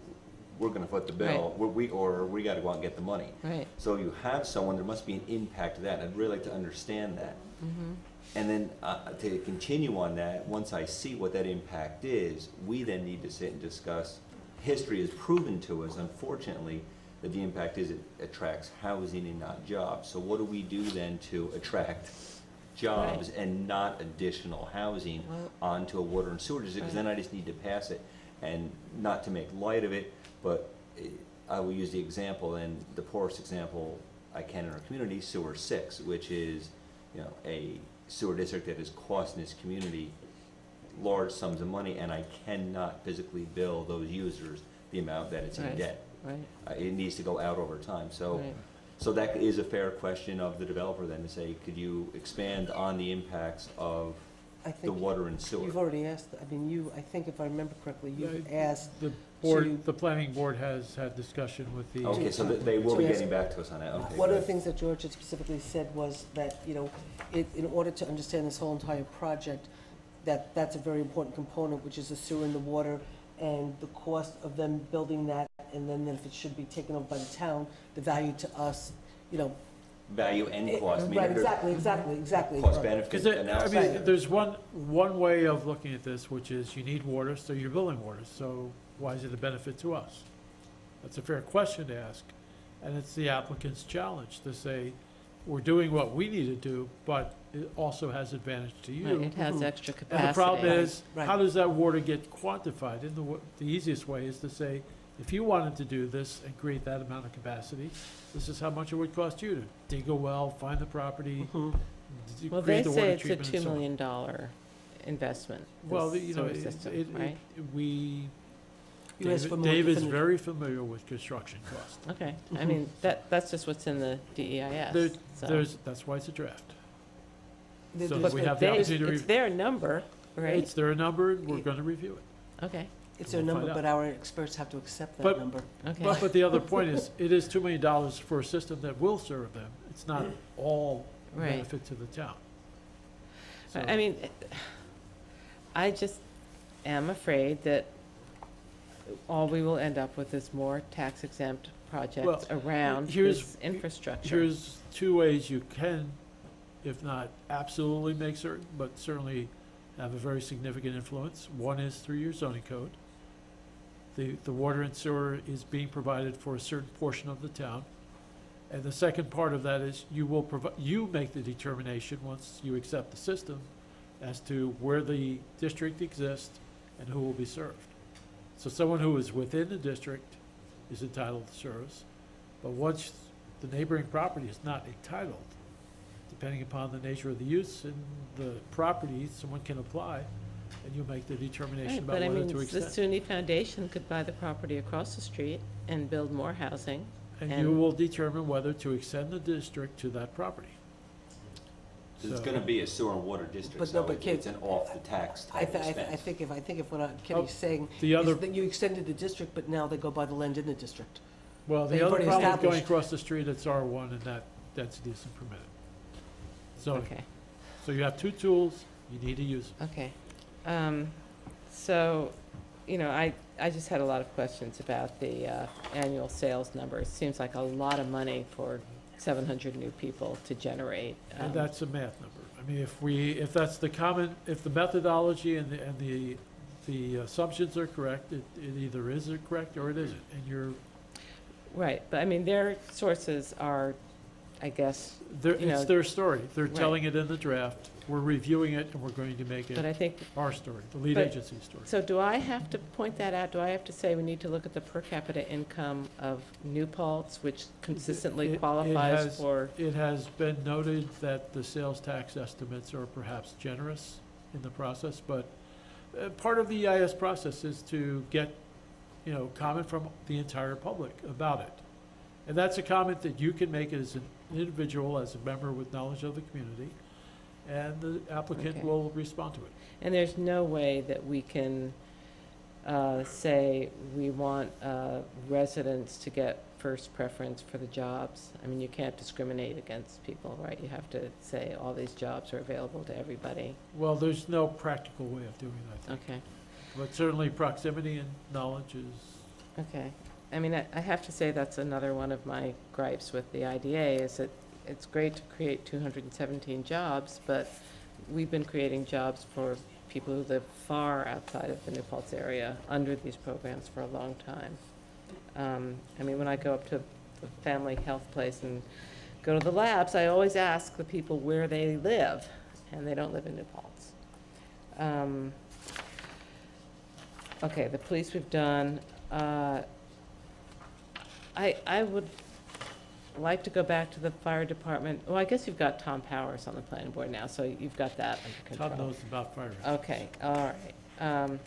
Speaker 3: we're gonna foot the bill, or we gotta go out and get the money.
Speaker 2: Right.
Speaker 3: So you have someone, there must be an impact to that, I'd really like to understand that. And then to continue on that, once I see what that impact is, we then need to sit and discuss. History has proven to us, unfortunately, that the impact is it attracts housing and not jobs. So what do we do then to attract jobs and not additional housing
Speaker 2: Well-
Speaker 3: onto a water and sewer district, because then I just need to pass it. And not to make light of it, but I will use the example, and the poorest example I can in our community, Sewer 6, which is, a sewer district that is costing this community large sums of money, and I cannot physically bill those users the amount that it's in
Speaker 2: Right.
Speaker 3: debt.
Speaker 2: Right,
Speaker 3: It needs to go out over time, so.
Speaker 2: right.
Speaker 3: So that is a fair question of the developer then to say, could you expand on the impacts of
Speaker 1: I
Speaker 3: the
Speaker 1: think
Speaker 3: water and sewer?
Speaker 1: you've already asked, I mean, I think if I remember correctly, you've
Speaker 11: Yeah,
Speaker 1: asked
Speaker 11: The
Speaker 1: to-
Speaker 11: board, the planning board has had discussion with the.
Speaker 3: Okay, so they will be
Speaker 1: Yes.
Speaker 3: getting back to us on that, okay.
Speaker 1: One of the
Speaker 3: good.
Speaker 1: things that George had specifically said was that, in order to understand this whole entire project, that's a very important component, which is the sewer and the water, and the cost of them building that, and then if it should be taken over by the town, the value to us,
Speaker 3: Value and cost. I mean,
Speaker 1: Right,
Speaker 3: there-
Speaker 1: exactly.
Speaker 3: Cost benefit
Speaker 11: Because, I
Speaker 3: analysis.
Speaker 11: mean, there's one way of looking at this, which is you need water, so you're building water, so why is it a benefit to us? That's a fair question to ask, and it's the applicant's challenge to say, we're doing what we need to do, but it also has advantage to
Speaker 2: Right,
Speaker 11: you.
Speaker 2: it has extra capacity.
Speaker 11: And the problem is,
Speaker 1: Right.
Speaker 11: how does that water get quantified? And the easiest way is to say, if you wanted to do this and create that amount of capacity, this is how much it would cost you to dig a well, find the property,
Speaker 1: Mhm.
Speaker 2: Well, they
Speaker 11: create the
Speaker 2: say
Speaker 11: water
Speaker 2: it's a
Speaker 11: treatment and
Speaker 2: $2
Speaker 11: so on.
Speaker 2: million investment,
Speaker 11: Well,
Speaker 2: this sewer system, right?
Speaker 1: You asked for more
Speaker 11: Dave is
Speaker 1: definitive-
Speaker 11: very familiar with construction costs.
Speaker 2: Okay, I mean, that's just what's in the DEIS,
Speaker 11: There-
Speaker 2: so.
Speaker 11: That's why it's a draft.
Speaker 1: There-
Speaker 11: So
Speaker 1: there's-
Speaker 11: we have the
Speaker 2: They-
Speaker 11: opportunity to
Speaker 2: It's their number, right?
Speaker 11: It's their number, and we're gonna review it.
Speaker 2: Okay,
Speaker 1: It's their
Speaker 11: We'll
Speaker 1: number,
Speaker 11: find
Speaker 1: but our experts have to accept that
Speaker 11: But-
Speaker 1: number.
Speaker 2: okay.
Speaker 11: But the other point is, it is $2 million for a system that will serve them. It's not all
Speaker 2: Right.
Speaker 11: benefit to the town. So-
Speaker 2: I mean, I just am afraid that all we will end up with is more tax exempt projects
Speaker 11: Well,
Speaker 2: around
Speaker 11: here's-
Speaker 2: this infrastructure.
Speaker 11: Here's two ways you can, if not absolutely make certain, but certainly have a very significant influence. One is through your zoning code. The water and sewer is being provided for a certain portion of the town. And the second part of that is you make the determination, once you accept the system, as to where the district exists and who will be served. So someone who is within the district is entitled to service, but once the neighboring property is not entitled, depending upon the nature of the use and the property, someone can apply, and you'll make the determination
Speaker 2: Right,
Speaker 11: about
Speaker 2: but I
Speaker 11: whether
Speaker 2: mean,
Speaker 11: to
Speaker 2: the
Speaker 11: extend.
Speaker 2: SUNY Foundation could buy the property across the street and build more housing.
Speaker 11: And you
Speaker 2: and-
Speaker 11: will determine whether to extend the district to that property.
Speaker 3: It's
Speaker 11: So-
Speaker 3: gonna be a sewer and water district,
Speaker 1: But no,
Speaker 3: so
Speaker 1: but Kate,
Speaker 3: it's an off-the-tax
Speaker 1: I
Speaker 3: type
Speaker 1: thi- I thi-
Speaker 3: expense.
Speaker 1: I think if what
Speaker 11: Oh,
Speaker 1: Kenny's saying
Speaker 11: the other-
Speaker 1: is that you extended the district, but now they go by the land in the district.
Speaker 11: Well,
Speaker 1: They've
Speaker 11: the other
Speaker 1: already
Speaker 11: problem with going
Speaker 1: established-
Speaker 11: across the street, it's R1, and that density isn't permitted. So,
Speaker 2: Okay,
Speaker 11: so you have two tools, you need to use them.
Speaker 2: okay. So, I just had a lot of questions about the annual sales numbers. Seems like a lot of money for 700 new people to generate.
Speaker 11: And that's a math number. I mean, if that's the if the methodology and the assumptions are correct, it either is correct or it isn't, and you're,
Speaker 2: Right, but I mean, their sources are, I guess, you know-
Speaker 11: it's their story. They're
Speaker 2: Right.
Speaker 11: telling it in the draft. We're reviewing it, and we're going to make
Speaker 2: but I
Speaker 11: it
Speaker 2: think,
Speaker 11: our story, the lead
Speaker 2: but-
Speaker 11: agency's story.
Speaker 2: so do I have to point that out? Do I have to say we need to look at the per capita income of New Paltz, which consistently
Speaker 11: It
Speaker 2: qualifies
Speaker 11: has-
Speaker 2: for?
Speaker 11: It has been noted that the sales tax estimates are perhaps generous in the process, but part of the EIS process is to get, comment from the entire public about it. And that's a comment that you can make as an individual, as a member with knowledge of the community, and the applicant
Speaker 2: Okay.
Speaker 11: will respond to it.
Speaker 2: And there's no way that we can say we want residents to get first preference for the jobs. I mean, you can't discriminate against people, right? You have to say all these jobs are available to everybody.
Speaker 11: Well, there's no practical way of doing it, I think.
Speaker 2: Okay,
Speaker 11: But certainly proximity and knowledge is,
Speaker 2: okay. I mean, I have to say that's another one of my gripes with the IDA is that it's great to create 217 jobs, but we've been creating jobs for people who live far outside of the New Paltz area under these programs for a long time. I mean, when I go up to the family health place and go to the labs, I always ask the people where they live. and they don't live in New Paltz. Okay, the police we've done. I would like to go back to the fire department. Well, I guess you've got Tom Powers on the planning board now, so you've got that under control.
Speaker 11: Tom knows about fire.
Speaker 2: Okay, all right.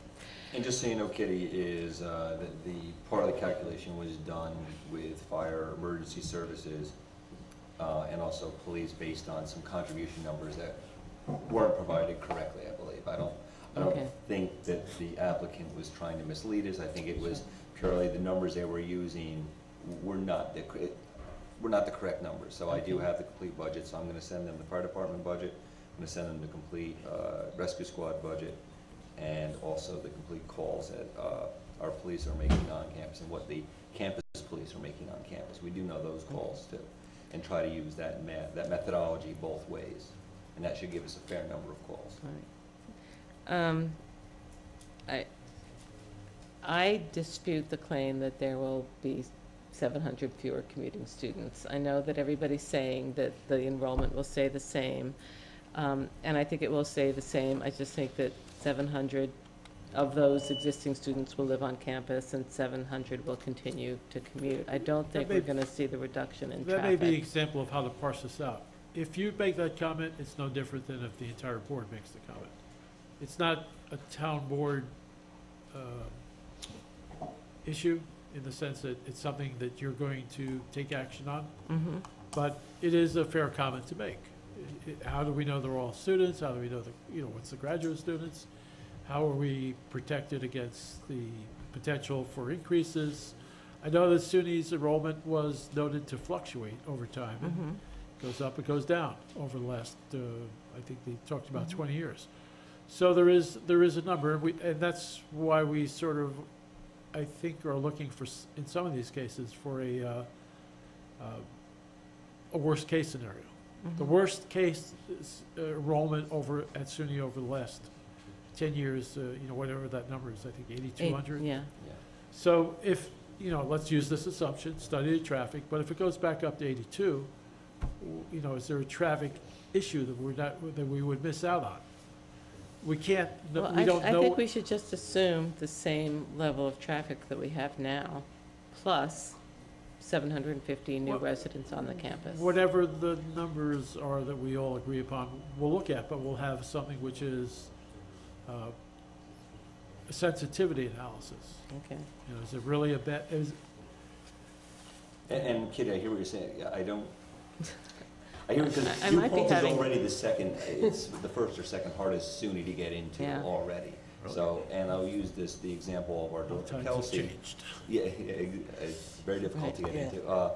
Speaker 3: And just so you know, Kitty, is that the part of the calculation was done with fire emergency services and also police based on some contribution numbers that weren't provided correctly, I believe. I don't
Speaker 2: Okay.
Speaker 3: think that the applicant was trying to mislead us. I think it was purely the numbers they were using were not the correct numbers. So I do have the complete budget, so I'm gonna send them the fire department budget, I'm gonna send them the complete rescue squad budget, and also the complete calls that our police are making on campus and what the campus police are making on campus. We do know those calls too, and try to use that methodology both ways, and that should give us a fair number of calls.
Speaker 2: All right. I dispute the claim that there will be 700 fewer commuting students. I know that everybody's saying that the enrollment will stay the same, and I think it will stay the same. I just think that 700 of those existing students will live on campus and 700 will continue to commute. I don't think we're going to see the reduction in traffic.
Speaker 11: That may be an example of how to parse this out. If you make that comment, it's no different than if the entire board makes the comment. It's not a town board issue in the sense that it's something that you're going to take action on, but it is a fair comment to make. How do we know they're all students? How do we know what's the graduate students? How are we protected against the potential for increases? I know that SUNY's enrollment was noted to fluctuate over time. It goes up, it goes down over the last, I think they talked about 20 years. So there is a number, and that's why we sort of, I think, are looking for, in some of these cases, for a worst case scenario. The worst case is enrollment over at SUNY over the last 10 years, whatever that number is, I think 8,200.
Speaker 2: Yeah.
Speaker 11: So if, let's use this assumption, study the traffic, but if it goes back up to 82, is there a traffic issue that we would miss out on? We can't,
Speaker 2: Well,
Speaker 11: we don't know.
Speaker 2: I think we should just assume the same level of traffic that we have now, plus 750 new residents on the campus.
Speaker 11: Whatever the numbers are that we all agree upon, we'll look at, but we'll have something which is a sensitivity analysis.
Speaker 2: Okay.
Speaker 11: Is it really a bet?
Speaker 3: And Kitty, I hear what you're saying. I don't. I hear because
Speaker 2: I
Speaker 3: New
Speaker 2: might be
Speaker 3: Paltz is
Speaker 2: having-
Speaker 3: already it's the first or second hardest SUNY to get into already. So, and I'll use the example of our daughter
Speaker 11: Times have
Speaker 3: Kelsey.
Speaker 11: changed.
Speaker 3: Yeah, it's very difficult to get
Speaker 1: yeah.
Speaker 3: into.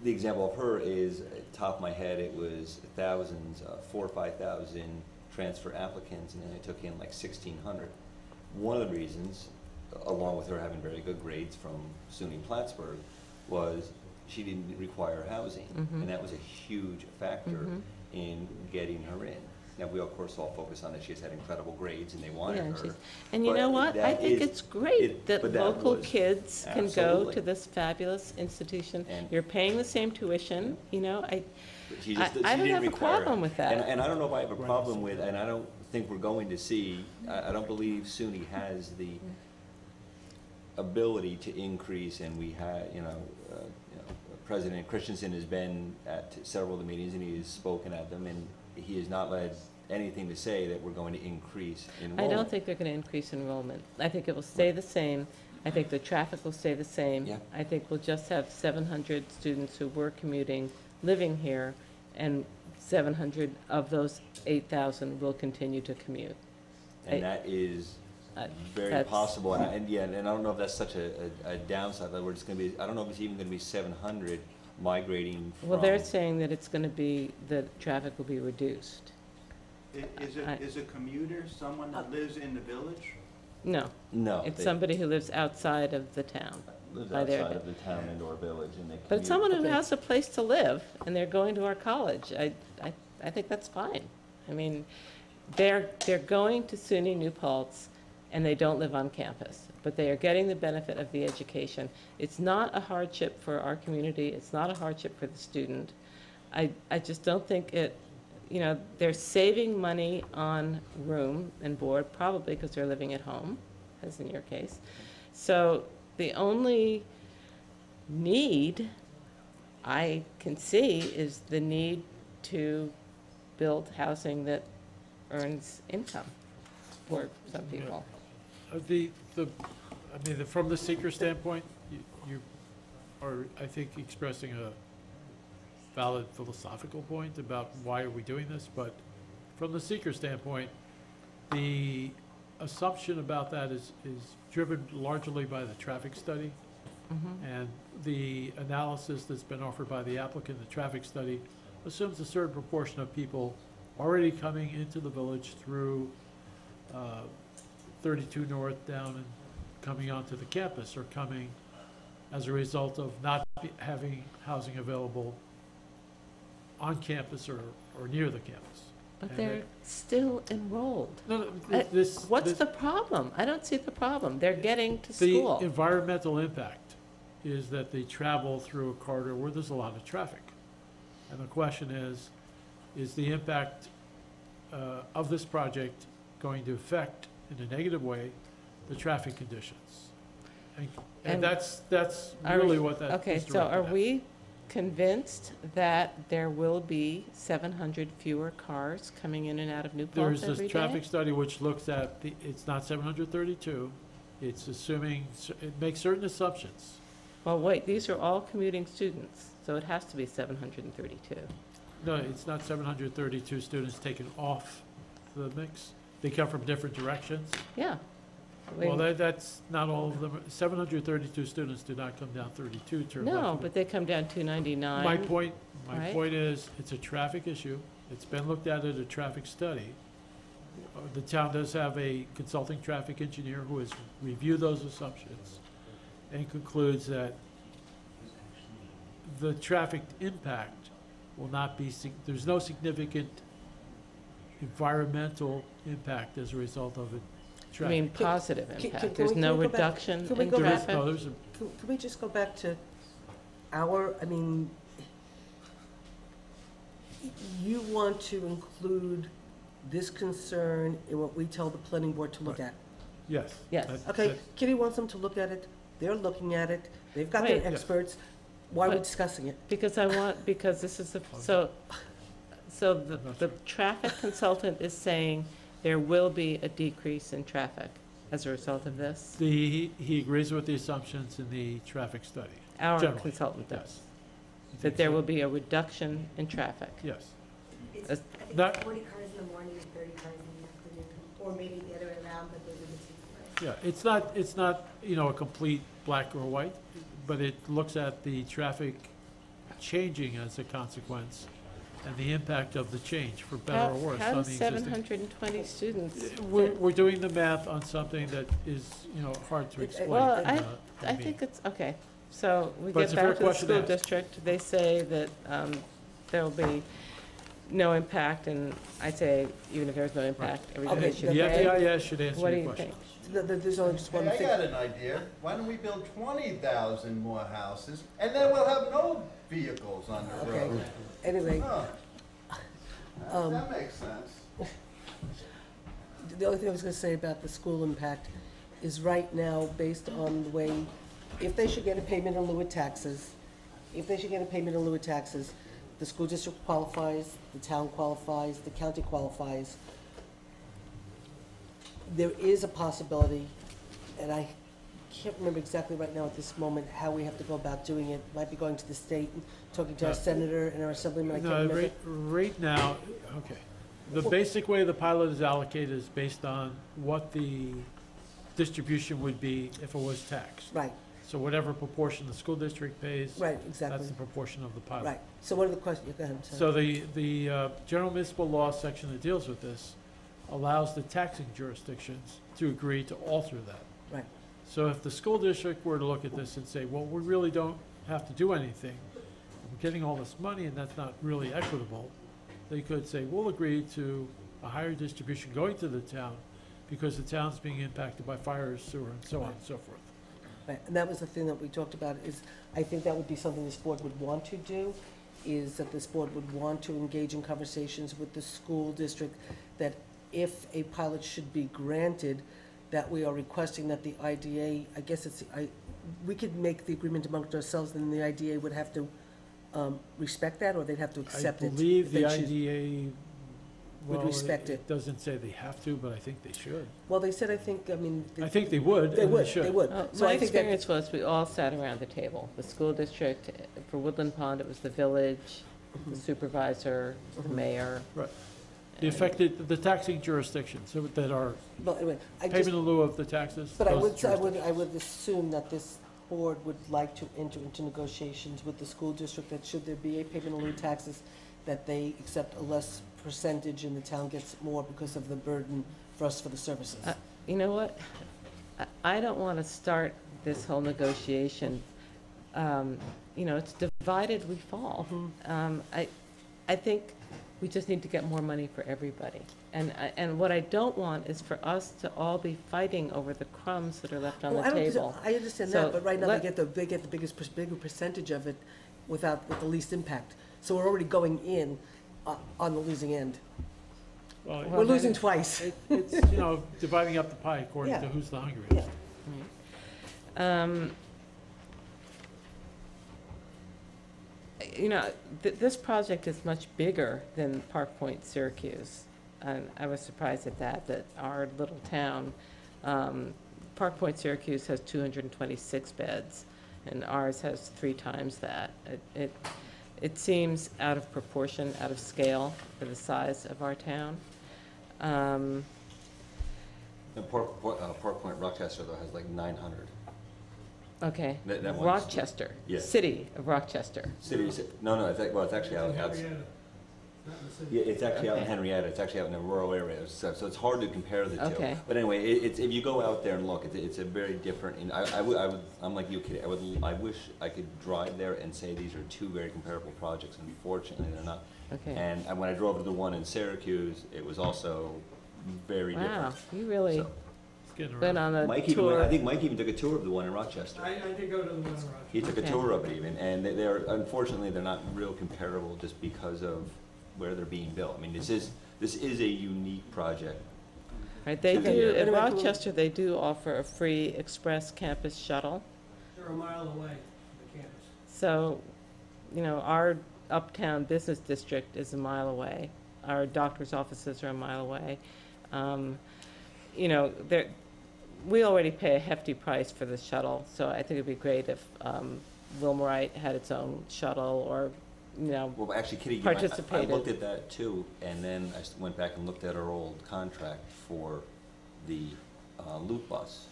Speaker 3: The example of her is, at the top of my head, it was thousands, 4,000 or 5,000 transfer applicants, and then it took in like 1,600. One of the reasons, along with her having very good grades from SUNY Plattsburgh, was she didn't require housing, and that was a huge factor in getting her in. Now, we of course all focus on that she has had incredible grades and they wanted her.
Speaker 2: And you
Speaker 3: but
Speaker 2: know what? I
Speaker 3: that
Speaker 2: think
Speaker 3: is-
Speaker 2: it's great that
Speaker 3: but that
Speaker 2: local
Speaker 3: was-
Speaker 2: kids can go
Speaker 3: absolutely.
Speaker 2: to this fabulous institution.
Speaker 3: And-
Speaker 2: You're paying the same tuition,
Speaker 3: But she
Speaker 2: I don't
Speaker 3: didn't
Speaker 2: have a
Speaker 3: require it.
Speaker 2: problem with that.
Speaker 3: And I don't know if I have a problem with, and I don't think we're going to see, I don't believe SUNY has the ability to increase, and we had, President Christensen has been at several of the meetings and he has spoken at them, and he has not led anything to say that we're going to increase
Speaker 2: I
Speaker 3: enrollment.
Speaker 2: don't think they're going to increase enrollment. I think it will stay the same. I think the traffic will stay the same.
Speaker 3: Yeah.
Speaker 2: I think we'll just have 700 students who were commuting, living here, and 700 of those 8,000 will continue to commute.
Speaker 3: And that is very
Speaker 2: that's-
Speaker 3: possible, and I don't know if that's such a downside, that we're just gonna be, I don't know if it's even gonna be 700 migrating from.
Speaker 2: Well, they're saying that it's going to be, that traffic will be reduced.
Speaker 14: Is a commuter someone that lives in the village?
Speaker 2: No,
Speaker 3: No.
Speaker 2: it's
Speaker 3: they
Speaker 2: somebody who lives outside of the town.
Speaker 3: lives
Speaker 2: by their-
Speaker 3: outside of the town and or village, and they commute.
Speaker 2: But it's someone who has a place to live, and they're going to our college. I think that's fine. I mean, they're going to SUNY New Paltz, and they don't live on campus, but they are getting the benefit of the education. It's not a hardship for our community. It's not a hardship for the student. I just don't think it, you know, they're saving money on room and board, probably because they're living at home, as in your case. So the only need I can see is the need to build housing that earns income for some people.
Speaker 11: From the seeker standpoint, you are, I think, expressing a valid philosophical point about why are we doing this, but from the seeker standpoint, the assumption about that is driven largely by the traffic study. And the analysis that's been offered by the applicant, the traffic study, assumes a certain proportion of people already coming into the village through 32 North down and coming onto the campus, or coming as a result of not having housing available on campus or near the campus.
Speaker 2: But they're still enrolled.
Speaker 11: No,
Speaker 2: What's the problem? I don't see the problem. They're getting to
Speaker 11: the
Speaker 2: school.
Speaker 11: environmental impact is that they travel through a corridor where there's a lot of traffic. And the question is the impact of this project going to affect, in a negative way, the traffic conditions? And that's really what that is
Speaker 2: Okay, so
Speaker 11: directed
Speaker 2: are
Speaker 11: at.
Speaker 2: we convinced that there will be 700 fewer cars coming in and out of New Paltz
Speaker 11: There's
Speaker 2: every
Speaker 11: this
Speaker 2: day?
Speaker 11: traffic study which looks at, it's not 732, it's assuming, it makes certain assumptions.
Speaker 2: Well, wait, these are all commuting students, so it has to be 732.
Speaker 11: No, it's not 732 students taken off the mix. They come from different directions.
Speaker 2: Yeah.
Speaker 11: Well, that's not all of them. 732 students do not come down 32 to.
Speaker 2: No, but they come down 299.
Speaker 11: My point
Speaker 2: right?
Speaker 11: is, it's a traffic issue. It's been looked at a traffic study. The town does have a consulting traffic engineer who has reviewed those assumptions and concludes that the traffic impact will not be, there's no significant environmental impact as a result of it.
Speaker 2: I mean, positive
Speaker 1: Can
Speaker 2: impact. There's no
Speaker 1: we go back-
Speaker 2: reduction
Speaker 1: can we
Speaker 2: in
Speaker 1: go back-
Speaker 2: traffic?
Speaker 11: No, there's a,
Speaker 1: Can we just go back to you want to include this concern in what we tell the planning board to look at?
Speaker 11: yes.
Speaker 2: Yes.
Speaker 1: Okay, Kitty wants them to look at it, they're looking at it, they've got their
Speaker 2: Wait.
Speaker 1: experts, why are we
Speaker 2: But-
Speaker 1: discussing it?
Speaker 2: Because because this is so the traffic consultant is saying there will be a decrease in traffic as a result of this?
Speaker 11: He agrees with the assumptions in the traffic study.
Speaker 2: Our
Speaker 11: Generally,
Speaker 2: consultant does?
Speaker 11: yes.
Speaker 2: That there will be a reduction in traffic?
Speaker 11: Yes.
Speaker 2: As-
Speaker 15: It's
Speaker 11: Not-
Speaker 15: 40 cars in the morning and 30 cars in the afternoon, or maybe the other way around, but those are the two cars.
Speaker 11: Yeah, it's not, a complete black or white, but it looks at the traffic changing as a consequence and the impact of the change, for better or worse,
Speaker 2: How
Speaker 11: on the
Speaker 2: does
Speaker 11: existing.
Speaker 2: 720 students?
Speaker 11: We're doing the math on something that is, hard to explain.
Speaker 2: Well,
Speaker 11: in
Speaker 2: I
Speaker 11: a meeting.
Speaker 2: think it's, okay, so we
Speaker 11: But it's
Speaker 2: get
Speaker 11: a fair
Speaker 2: back to the
Speaker 11: question to
Speaker 2: school
Speaker 11: ask.
Speaker 2: district. They say that there'll be no impact, and I say, even if there's no impact, everybody
Speaker 1: Okay,
Speaker 2: should
Speaker 11: The
Speaker 2: pay.
Speaker 11: FEIS should answer
Speaker 2: What do
Speaker 11: your
Speaker 2: you
Speaker 11: question.
Speaker 2: think?
Speaker 1: There's only just one
Speaker 14: Hey, I
Speaker 1: thing.
Speaker 14: got an idea. Why don't we build 20,000 more houses, and then we'll have no vehicles on the
Speaker 1: Okay,
Speaker 14: road?
Speaker 1: anyway,
Speaker 14: Huh. That makes sense.
Speaker 1: the only thing I was gonna say about the school impact is right now, based on the way, if they should get a payment in lieu of taxes, the school district qualifies, the town qualifies, the county qualifies. There is a possibility, and I can't remember exactly right now at this moment how we have to go about doing it. Might be going to the state, and talking to our senator and our assemblyman, I can't
Speaker 11: No,
Speaker 1: remember.
Speaker 11: right now, okay. The basic way the pilot is allocated is based on what the distribution would be if it was taxed.
Speaker 1: Right,
Speaker 11: So whatever proportion the school district pays,
Speaker 1: right, exactly,
Speaker 11: that's the proportion of the pilot.
Speaker 1: right. So what are the questions, go ahead, I'm sorry.
Speaker 11: So the general municipal law section that deals with this allows the taxing jurisdictions to agree to alter that.
Speaker 1: Right.
Speaker 11: So if the school district were to look at this and say, well, we really don't have to do anything, we're getting all this money and that's not really equitable, they could say, we'll agree to a higher distribution going to the town because the town's being impacted by fire, sewer, and so on and so forth.
Speaker 1: Right, and that was the thing that we talked about, is I think that would be something this board would want to do, is that this board would want to engage in conversations with the school district, that if a pilot should be granted, that we are requesting that the IDA, I guess we could make the agreement amongst ourselves, and the IDA would have to respect that, or they'd have to accept it?
Speaker 11: I believe
Speaker 1: if
Speaker 11: the
Speaker 1: they choose-
Speaker 11: IDA,
Speaker 1: would
Speaker 11: well,
Speaker 1: respect it.
Speaker 11: it doesn't say they have to, but I think they should.
Speaker 1: Well, they said, I think, I mean.
Speaker 11: I think they would,
Speaker 1: They
Speaker 11: and
Speaker 1: would,
Speaker 11: they should.
Speaker 1: they would. So
Speaker 2: My
Speaker 1: I think that,
Speaker 2: experience was we all sat around the table. The school district, for Woodland Pond, it was the village, the supervisor, the mayor.
Speaker 11: Right. The affected, the taxing jurisdictions that are
Speaker 1: well, anyway, I just.
Speaker 11: payment in lieu of the taxes.
Speaker 1: But I
Speaker 11: those
Speaker 1: would,
Speaker 11: jurisdictions.
Speaker 1: I would assume that this board would like to enter into negotiations with the school district, that should there be a payment in lieu taxes, that they accept a less percentage and the town gets more because of the burden for us for the services.
Speaker 2: You know what? I don't want to start this whole negotiation. You know, it's divided, we fall. I think we just need to get more money for everybody. And what I don't want is for us to all be fighting over the crumbs that are left on the table.
Speaker 1: I understand
Speaker 2: So
Speaker 1: that, but right now
Speaker 2: let-
Speaker 1: they get the bigger percentage of it with the least impact. So we're already going in on the losing end.
Speaker 11: Well,
Speaker 1: We're losing twice.
Speaker 11: It's, you know, dividing up the pie according
Speaker 1: Yeah.
Speaker 11: to who's the hungriest.
Speaker 1: Yeah.
Speaker 2: You know, this project is much bigger than Park Point Syracuse. And I was surprised at that our little town, Park Point Syracuse has 226 beds, and ours has 3 times that. It seems out of proportion, out of scale for the size of our town.
Speaker 3: And Park Point Rochester, though, has like 900.
Speaker 2: Okay,
Speaker 3: That one's-
Speaker 2: Rochester,
Speaker 3: Yeah.
Speaker 2: city of Rochester.
Speaker 3: Cities, no, it's actually out, yeah, it's actually out in
Speaker 2: Okay.
Speaker 3: Henrietta, it's actually out in a rural area, so it's hard to compare the two.
Speaker 2: Okay.
Speaker 3: But anyway, if you go out there and look, it's a very different, and I'm like you, Kitty, I wish I could drive there and say these are 2 very comparable projects, and unfortunately, they're not.
Speaker 2: Okay.
Speaker 3: And when I drove to the one in Syracuse, it was also very different.
Speaker 2: Wow, you really
Speaker 3: So-
Speaker 11: Getting
Speaker 2: been
Speaker 11: around.
Speaker 2: on a
Speaker 3: Mike even,
Speaker 2: tour.
Speaker 3: I think Mike even took a tour of the one in Rochester.
Speaker 12: I did go to the one in Rochester.
Speaker 3: He took a
Speaker 2: Okay.
Speaker 3: tour of it even, and they're, unfortunately, they're not real comparable just because of where they're being built. I mean, this is a unique project.
Speaker 2: Right, they
Speaker 3: Okay.
Speaker 2: do, in
Speaker 1: Anyway, can we-
Speaker 2: Rochester, they do offer a free express campus shuttle.
Speaker 12: They're a mile away from the campus.
Speaker 2: So, you know, our uptown business district is a mile away. Our doctor's offices are a mile away. You know, we already pay a hefty price for the shuttle, so I think it'd be great if Wilmerite had its own shuttle, or, you know,
Speaker 3: Well, actually, Kitty, you know, I
Speaker 2: participated.
Speaker 3: looked at that too, and then I went back and looked at our old contract for the loop bus.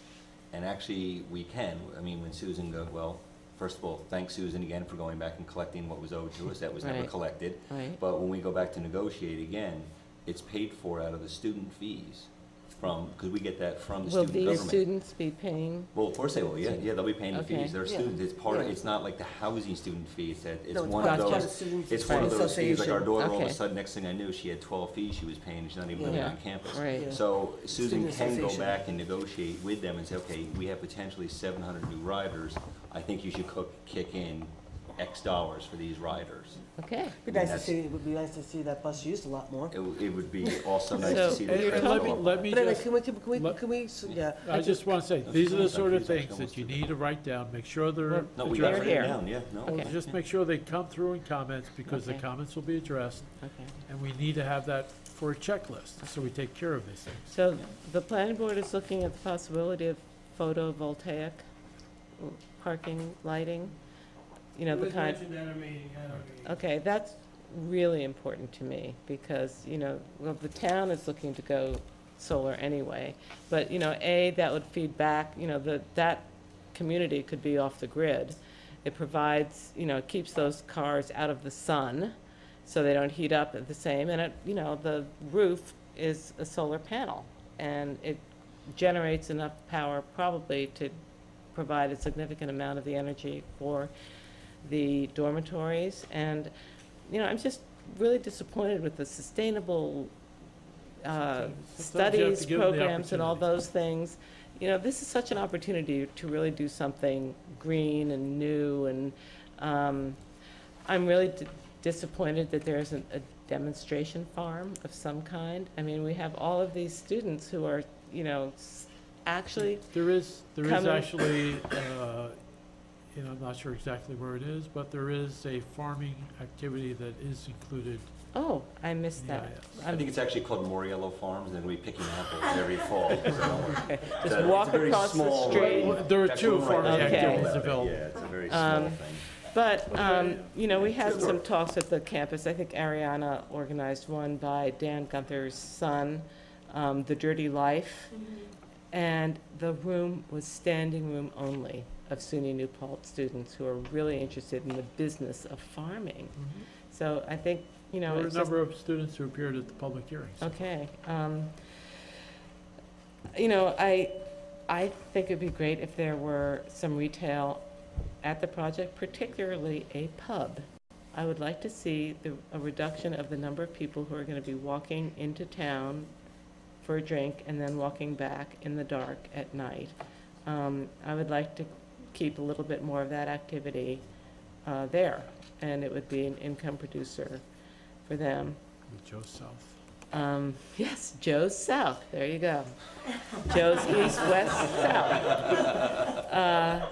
Speaker 3: And actually, we can, I mean, when Susan well, first of all, thank Susan again for going back and collecting what was owed to us, that was never
Speaker 2: Right.
Speaker 3: collected.
Speaker 2: Right.
Speaker 3: But when we go back to negotiate again, it's paid for out of the student fees because we get that from the
Speaker 2: Will
Speaker 3: student
Speaker 2: these
Speaker 3: government.
Speaker 2: students be paying?
Speaker 3: Well, of course they will, yeah, they'll be paying the
Speaker 2: Okay.
Speaker 3: fees, they're
Speaker 1: Yeah.
Speaker 3: students, it's part of,
Speaker 1: Yeah.
Speaker 3: it's not like the housing student fee, it's one
Speaker 1: No,
Speaker 3: of
Speaker 1: it's part of the
Speaker 3: those,
Speaker 1: students'
Speaker 3: it's one of those fees, like our
Speaker 1: association.
Speaker 3: daughter, all of
Speaker 2: Okay.
Speaker 3: a sudden, next thing I knew, she had 12 fees she was paying, she's not even living
Speaker 2: Yeah.
Speaker 3: on campus.
Speaker 2: Right.
Speaker 1: Yeah.
Speaker 3: So Susan
Speaker 1: Student
Speaker 3: can go
Speaker 1: association.
Speaker 3: back and negotiate with them and say, okay, we have potentially 700 new riders, I think you should kick in X dollars for these riders.
Speaker 2: Okay.
Speaker 1: It'd be nice to see, it would be nice to see that bus used a lot more.
Speaker 3: It would be also nice
Speaker 2: So-
Speaker 3: to see the
Speaker 11: And
Speaker 2: You're
Speaker 3: trend
Speaker 11: let
Speaker 2: talking-
Speaker 11: me,
Speaker 3: go up.
Speaker 11: let me
Speaker 1: But anyway,
Speaker 11: just,
Speaker 1: can we, yeah.
Speaker 11: I just want to say, these are the
Speaker 3: That's
Speaker 11: sort of
Speaker 3: actually
Speaker 11: things
Speaker 3: almost
Speaker 11: that you
Speaker 3: two.
Speaker 11: need to write down, make sure they're
Speaker 3: No, we got it
Speaker 2: They're
Speaker 3: written
Speaker 2: here.
Speaker 3: down, yeah, no.
Speaker 2: Okay.
Speaker 11: Just make sure they come through in comments, because the
Speaker 2: Okay.
Speaker 11: comments will be addressed,
Speaker 2: Okay.
Speaker 11: and we need to have that for a checklist, so we take care of these things.
Speaker 2: So the planning board is looking at the possibility of photovoltaic parking lighting? You know,
Speaker 12: It
Speaker 2: the
Speaker 12: was
Speaker 2: kind.
Speaker 12: mentioned at a meeting,
Speaker 2: Okay, that's really important to me, because, you know, well, the town is looking to go solar anyway. But, you know, that would feed back, you know, that community could be off the grid. It provides, you know, it keeps those cars out of the sun, so they don't heat up the same. And you know, the roof is a solar panel, and it generates enough power probably to provide a significant amount of the energy for the dormitories. And, you know, I'm just really disappointed with the sustainable
Speaker 11: Sometimes you have
Speaker 2: studies,
Speaker 11: to give them the
Speaker 2: programs, and all
Speaker 11: opportunity.
Speaker 2: those things. You know, this is such an opportunity to really do something green and new, and I'm really disappointed that there isn't a demonstration farm of some kind. I mean, we have all of these students who are, you know, actually
Speaker 11: There is
Speaker 2: coming-
Speaker 11: actually, you know, I'm not sure exactly where it is, but there is a farming activity that is included.
Speaker 2: Oh, I missed
Speaker 11: Yeah,
Speaker 2: that.
Speaker 11: yeah.
Speaker 3: I think it's actually called Moriello Farms, and we picking apples every fall.
Speaker 2: Okay.
Speaker 3: It's
Speaker 2: Just
Speaker 3: a
Speaker 2: walk
Speaker 3: very
Speaker 2: across the
Speaker 3: small-
Speaker 2: street.
Speaker 11: Well, there are
Speaker 3: That's
Speaker 11: two
Speaker 3: one way
Speaker 11: farming
Speaker 3: to
Speaker 2: Okay.
Speaker 3: think
Speaker 11: activities
Speaker 3: about it.
Speaker 11: available.
Speaker 3: Yeah, it's a very small thing.
Speaker 2: But, you know, we had some talks at the campus. I think Ariana organized one by Dan Gunther's son, The Dirty Life. And the room was standing room only of SUNY New Paltz students who are really interested in the business of farming. So I think, you know,
Speaker 11: There were a
Speaker 2: it's just,
Speaker 11: number of students who appeared at the public hearings.
Speaker 2: okay. You know, I think it'd be great if there were some retail at the project, particularly a pub. I would like to see a reduction of the number of people who are going to be walking into town for a drink and then walking back in the dark at night. I would like to keep a little bit more of that activity there, and it would be an income producer for them.
Speaker 11: With Joe South.
Speaker 2: Yes, Joe's South, there you go. Joe's East, West, South.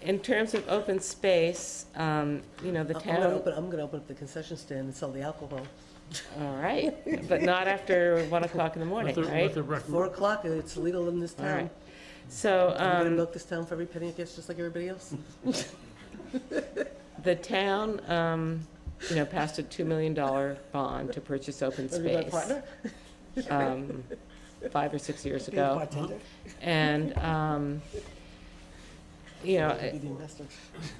Speaker 2: In terms of open space, you know, the
Speaker 1: I'm
Speaker 2: town.
Speaker 1: gonna open up the concession stand and sell the alcohol.
Speaker 2: All right, but not after 1 o'clock in the morning, right?
Speaker 1: 4 o'clock, it's legal in this
Speaker 2: All
Speaker 1: town.
Speaker 2: right. So,
Speaker 1: I'm gonna milk this town for every penny it gets, just like everybody else.
Speaker 2: the town, you know, passed a $2 million bond to purchase open
Speaker 1: Are you my
Speaker 2: space.
Speaker 1: partner?
Speaker 2: 5 or 6 years
Speaker 1: Be a
Speaker 2: ago.
Speaker 1: bartender?
Speaker 2: And, you know,
Speaker 1: Be the investor.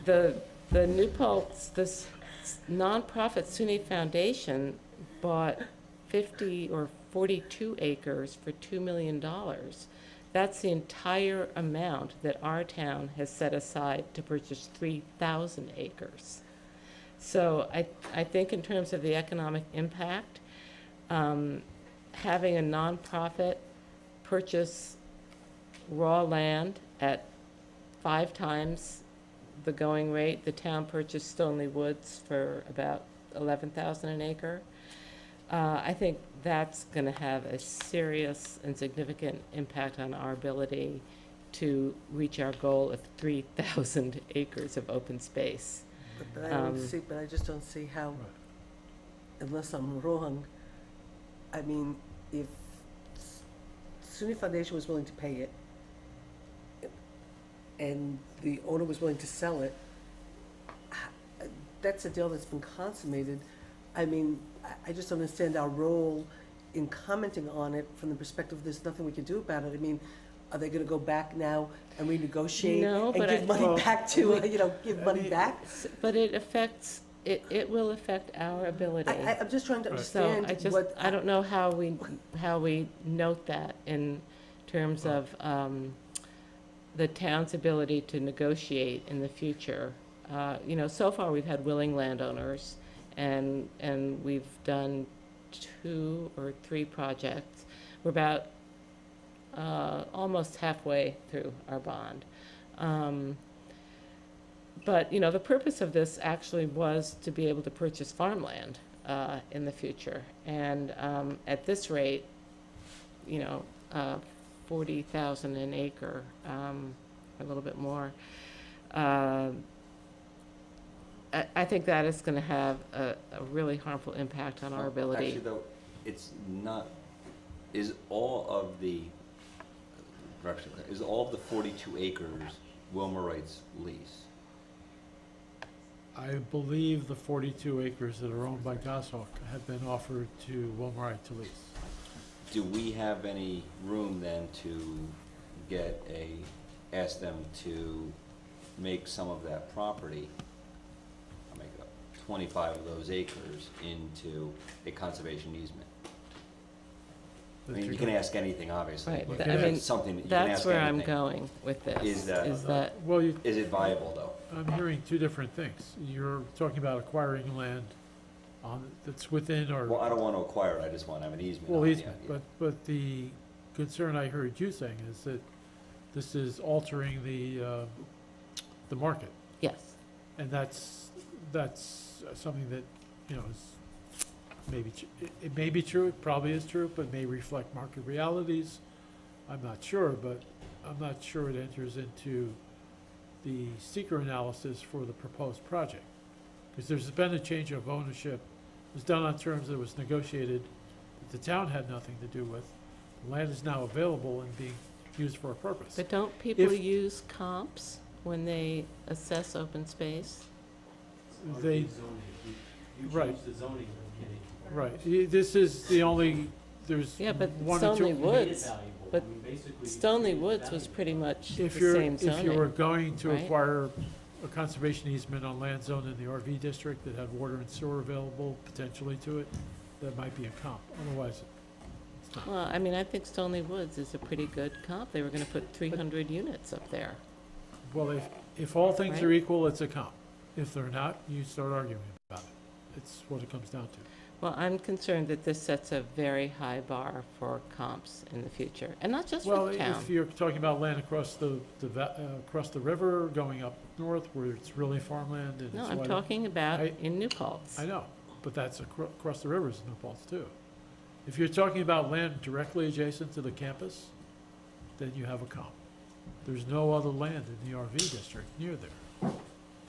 Speaker 2: the New Paltz, this nonprofit SUNY Foundation bought 50 or 42 acres for $2 million. That's the entire amount that our town has set aside to purchase 3,000 acres. So I think in terms of the economic impact, having a nonprofit purchase raw land at 5 times the going rate, the town purchased Stoneleigh Woods for about $11,000 an acre. I think that's going to have a serious and significant impact on our ability to reach our goal of 3,000 acres of open space.
Speaker 1: But I just don't see how, unless I'm wrong, I mean, if SUNY Foundation was willing to pay it, and the owner was willing to sell it, that's a deal that's been consummated. I mean, I just don't understand our role in commenting on it from the perspective there's nothing we can do about it. I mean, are they gonna go back now and renegotiate
Speaker 2: No,
Speaker 1: and
Speaker 2: but
Speaker 1: give money back to, give money back?
Speaker 2: But it affects, it will affect our ability.
Speaker 1: I'm just trying to
Speaker 2: So
Speaker 1: understand
Speaker 2: I don't know how we note that in terms of the town's ability to negotiate in the future. You know, so far we've had willing landowners, and we've done 2 or 3 projects. We're about almost halfway through our bond. But, you know, the purpose of this actually was to be able to purchase farmland in the future. And at this rate, you know, 40,000 an acre, a little bit more. I think that is going to have a really harmful impact on our ability.
Speaker 3: Actually, though, it's not, is all of the 42 acres Wilmer Wright's lease?
Speaker 11: I believe the 42 acres that are owned by Goshawk have been offered to Wilmerite to lease.
Speaker 3: Do we have any room then to ask them to make some of that property, I'll make it up, 25 of those acres into a conservation easement? I mean, you can ask anything, obviously,
Speaker 2: Right,
Speaker 3: but
Speaker 2: I mean,
Speaker 3: it's something that you can ask
Speaker 2: that's where I'm
Speaker 3: anything.
Speaker 2: going with this.
Speaker 3: Is that-
Speaker 11: Is
Speaker 3: it viable, though?
Speaker 11: I'm hearing 2 different things. You're talking about acquiring land that's within or...
Speaker 3: Well, I don't want to acquire it, I just want to have an easement.
Speaker 11: Well,
Speaker 3: on the
Speaker 11: easement,
Speaker 3: idea.
Speaker 11: but the concern I heard you saying is that this is altering the market.
Speaker 2: Yes.
Speaker 11: And that's that's something that, you know, is maybe, it may be true, it probably is true, but may reflect market realities. I'm not sure, but I'm not sure it enters into the seeker analysis for the proposed project. Because there's been a change of ownership. It was done on terms that was negotiated, that the town had nothing to do with. The land is now available and being used for a purpose.
Speaker 2: But don't people
Speaker 11: If-
Speaker 2: use comps when they assess open space?
Speaker 11: They,
Speaker 13: You
Speaker 11: right.
Speaker 13: change the zoning, I'm kidding.
Speaker 11: right, this is the only, there's
Speaker 2: Yeah, but
Speaker 11: one or
Speaker 2: Stoney
Speaker 11: two.
Speaker 2: Woods,
Speaker 13: Valuable.
Speaker 2: but
Speaker 13: I mean, basically,
Speaker 2: Stony
Speaker 13: it's
Speaker 2: Woods was
Speaker 13: valuable.
Speaker 2: pretty much the
Speaker 11: If you're,
Speaker 2: same
Speaker 11: if you were
Speaker 2: zoning.
Speaker 11: going to
Speaker 2: right?
Speaker 11: acquire a conservation easement on land zone in the RV district that had water and sewer available potentially to it, that might be a comp, otherwise it's not.
Speaker 2: Well, I mean, I think Stony Woods is a pretty good comp. They were gonna put 300 units up there.
Speaker 11: Well, if all things are
Speaker 2: Right.
Speaker 11: equal, it's a comp. If they're not, you start arguing about it. It's what it comes down to.
Speaker 2: Well, I'm concerned that this sets a very high bar for comps in the future, and not just
Speaker 11: Well,
Speaker 2: for the town.
Speaker 11: if you're talking about land across across the river, going up north where it's really farmland and
Speaker 2: No,
Speaker 11: it's
Speaker 2: I'm
Speaker 11: wide-
Speaker 2: talking about
Speaker 11: I-
Speaker 2: in New Paltz.
Speaker 11: I know, but that's across the rivers in New Paltz too. If you're talking about land directly adjacent to the campus, then you have a comp. There's no other land in the RV district near there.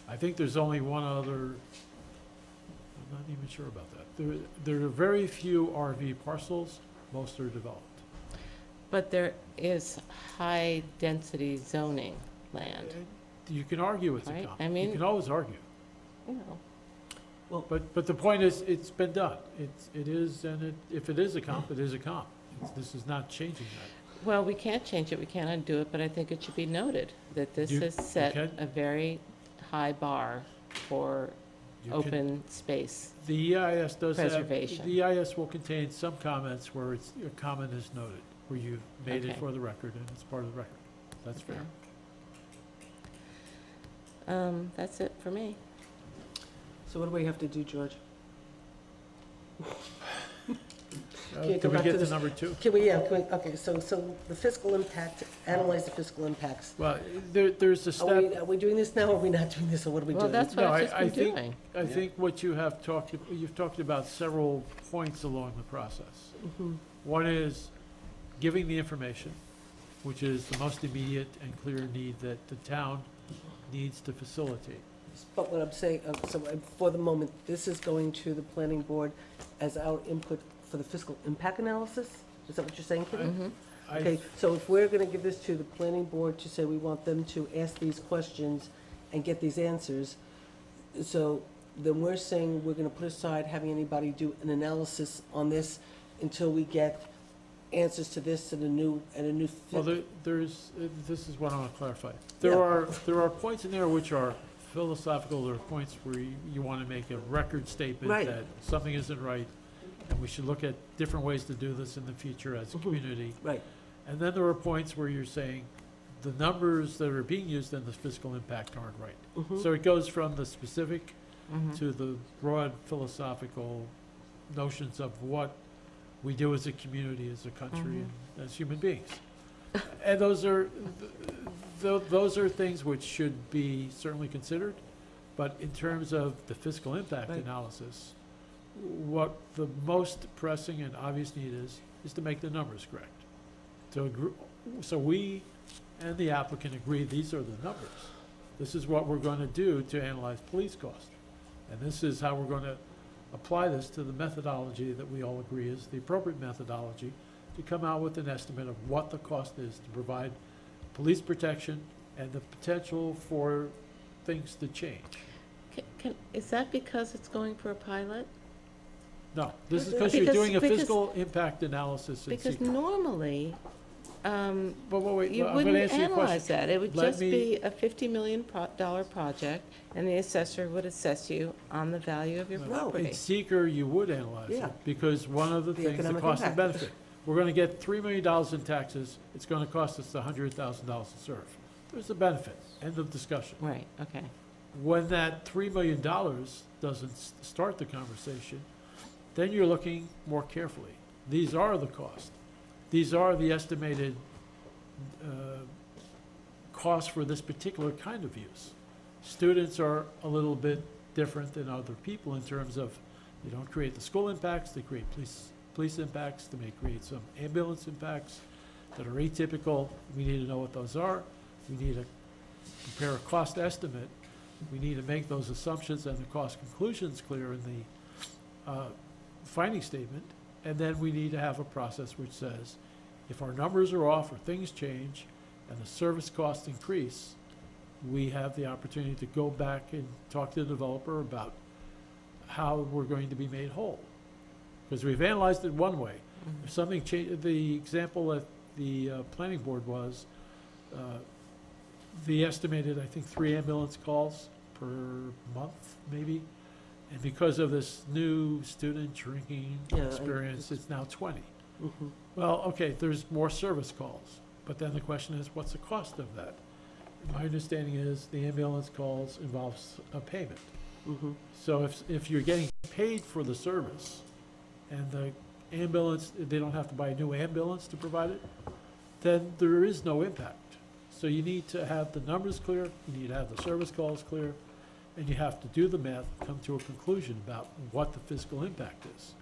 Speaker 11: I think there's only one other, I'm not even sure about that. There are very few RV parcels, most are developed.
Speaker 2: But there is high-density zoning land,
Speaker 11: You can argue it's a
Speaker 2: Right,
Speaker 11: comp.
Speaker 2: I
Speaker 11: You
Speaker 2: mean-
Speaker 11: can always argue.
Speaker 2: you know.
Speaker 11: But the point is, it's been done. It is, and if it is a comp, it is a comp. This is not changing that.
Speaker 2: Well, we can't change it, we can't undo it, but I think it should be noted that this
Speaker 11: You-
Speaker 2: has
Speaker 11: you
Speaker 2: set
Speaker 11: can.
Speaker 2: a very high bar for
Speaker 11: You can-
Speaker 2: open space.
Speaker 11: The EIS does have,
Speaker 2: Preservation.
Speaker 11: the EIS will contain some comments where a comment is noted, where you've made it
Speaker 2: Okay.
Speaker 11: for the record and it's part of the record. That's fair.
Speaker 2: That's it for me.
Speaker 1: So what do we have to do, George? Can you
Speaker 11: Can
Speaker 1: go
Speaker 11: we
Speaker 1: back to
Speaker 11: get to
Speaker 1: this?
Speaker 11: number two?
Speaker 1: Okay, so the fiscal impact, analyze the fiscal impacts.
Speaker 11: Well, there's a step.
Speaker 1: Are we doing this now, or are we not doing this, or what are we
Speaker 2: Well,
Speaker 1: doing?
Speaker 2: that's what
Speaker 11: No,
Speaker 2: I've
Speaker 11: I-
Speaker 2: just
Speaker 11: I
Speaker 2: been
Speaker 11: think-
Speaker 2: doing.
Speaker 11: I think what you've talked about several points along the process.
Speaker 1: Mhm.
Speaker 11: One is giving the information, which is the most immediate and clear need that the town needs to facilitate.
Speaker 1: But what I'm saying, for the moment, this is going to the planning board as our input for the fiscal impact analysis? Is that what you're saying, Kitty?
Speaker 2: Mhm.
Speaker 1: Okay, so if we're gonna give this to the planning board to say we want them to ask these questions and get these answers, so then we're saying we're gonna put aside having anybody do an analysis on this until we get answers to this and a new
Speaker 11: Well, this is what I want to clarify. There are points in there which are philosophical, there are points where you want to make a record statement
Speaker 1: Right.
Speaker 11: that something isn't right, and we should look at different ways to do this in the future as a community.
Speaker 1: Right.
Speaker 11: And then there are points where you're saying the numbers that are being used in the fiscal impact aren't right.
Speaker 1: Mhm.
Speaker 11: So it goes from the specific
Speaker 2: Mhm.
Speaker 11: to the broad philosophical notions of what we do as a community, as a country, and as human beings. And those are things which should be certainly considered, but in terms of the fiscal impact
Speaker 1: Right.
Speaker 11: analysis, what the most pressing and obvious need is to make the numbers correct. So we and the applicant agree these are the numbers. This is what we're going to do to analyze police costs. And this is how we're going to apply this to the methodology that we all agree is the appropriate methodology to come out with an estimate of what the cost is to provide police protection and the potential for things to change.
Speaker 2: Is that because it's going for a pilot?
Speaker 11: No, this is because you're doing a
Speaker 2: Because-
Speaker 11: fiscal impact analysis in
Speaker 2: Because
Speaker 11: secret.
Speaker 2: normally,
Speaker 11: But wait,
Speaker 2: you
Speaker 11: I'm going
Speaker 2: wouldn't
Speaker 11: to answer your question.
Speaker 2: analyze that. It would
Speaker 11: Let
Speaker 2: just
Speaker 11: me-
Speaker 2: be a $50 million project, and the assessor would assess you on the value of your
Speaker 1: No,
Speaker 2: property.
Speaker 11: In seeker, you would analyze it,
Speaker 1: Yeah.
Speaker 11: because one of the
Speaker 1: The
Speaker 11: things, the
Speaker 1: economic
Speaker 11: cost and
Speaker 1: impact.
Speaker 11: benefit. We're gonna get $3 million in taxes, it's gonna cost us $100,000 to serve. There's a benefit, end of discussion.
Speaker 2: Right, okay.
Speaker 11: When that $3 million doesn't start the conversation, then you're looking more carefully. These are the costs. These are the estimated costs for this particular kind of use. Students are a little bit different than other people in terms of they don't create the school impacts, they create police impacts, they may create some ambulance impacts that are atypical. We need to know what those are. We need to prepare a cost estimate. We need to make those assumptions and the cost conclusions clear in the finding statement. And then we need to have a process which says, if our numbers are off or things change and the service costs increase, we have the opportunity to go back and talk to the developer about how we're going to be made whole. Because we've analyzed it one way. If something changes, the example at the planning board was the estimated, I think, 3 ambulance calls per month, maybe. And because of this new student drinking experience, it's now 20.
Speaker 1: Mhm.
Speaker 11: Well, okay, there's more service calls, but then the question is, what's the cost of that? My understanding is the ambulance calls involves a payment.
Speaker 1: Mhm.
Speaker 11: So if you're getting paid for the service and the ambulance, they don't have to buy a new ambulance to provide it, then there is no impact. So you need to have the numbers clear, you need to have the service calls clear, and you have to do the math, come to a conclusion about what the fiscal impact is.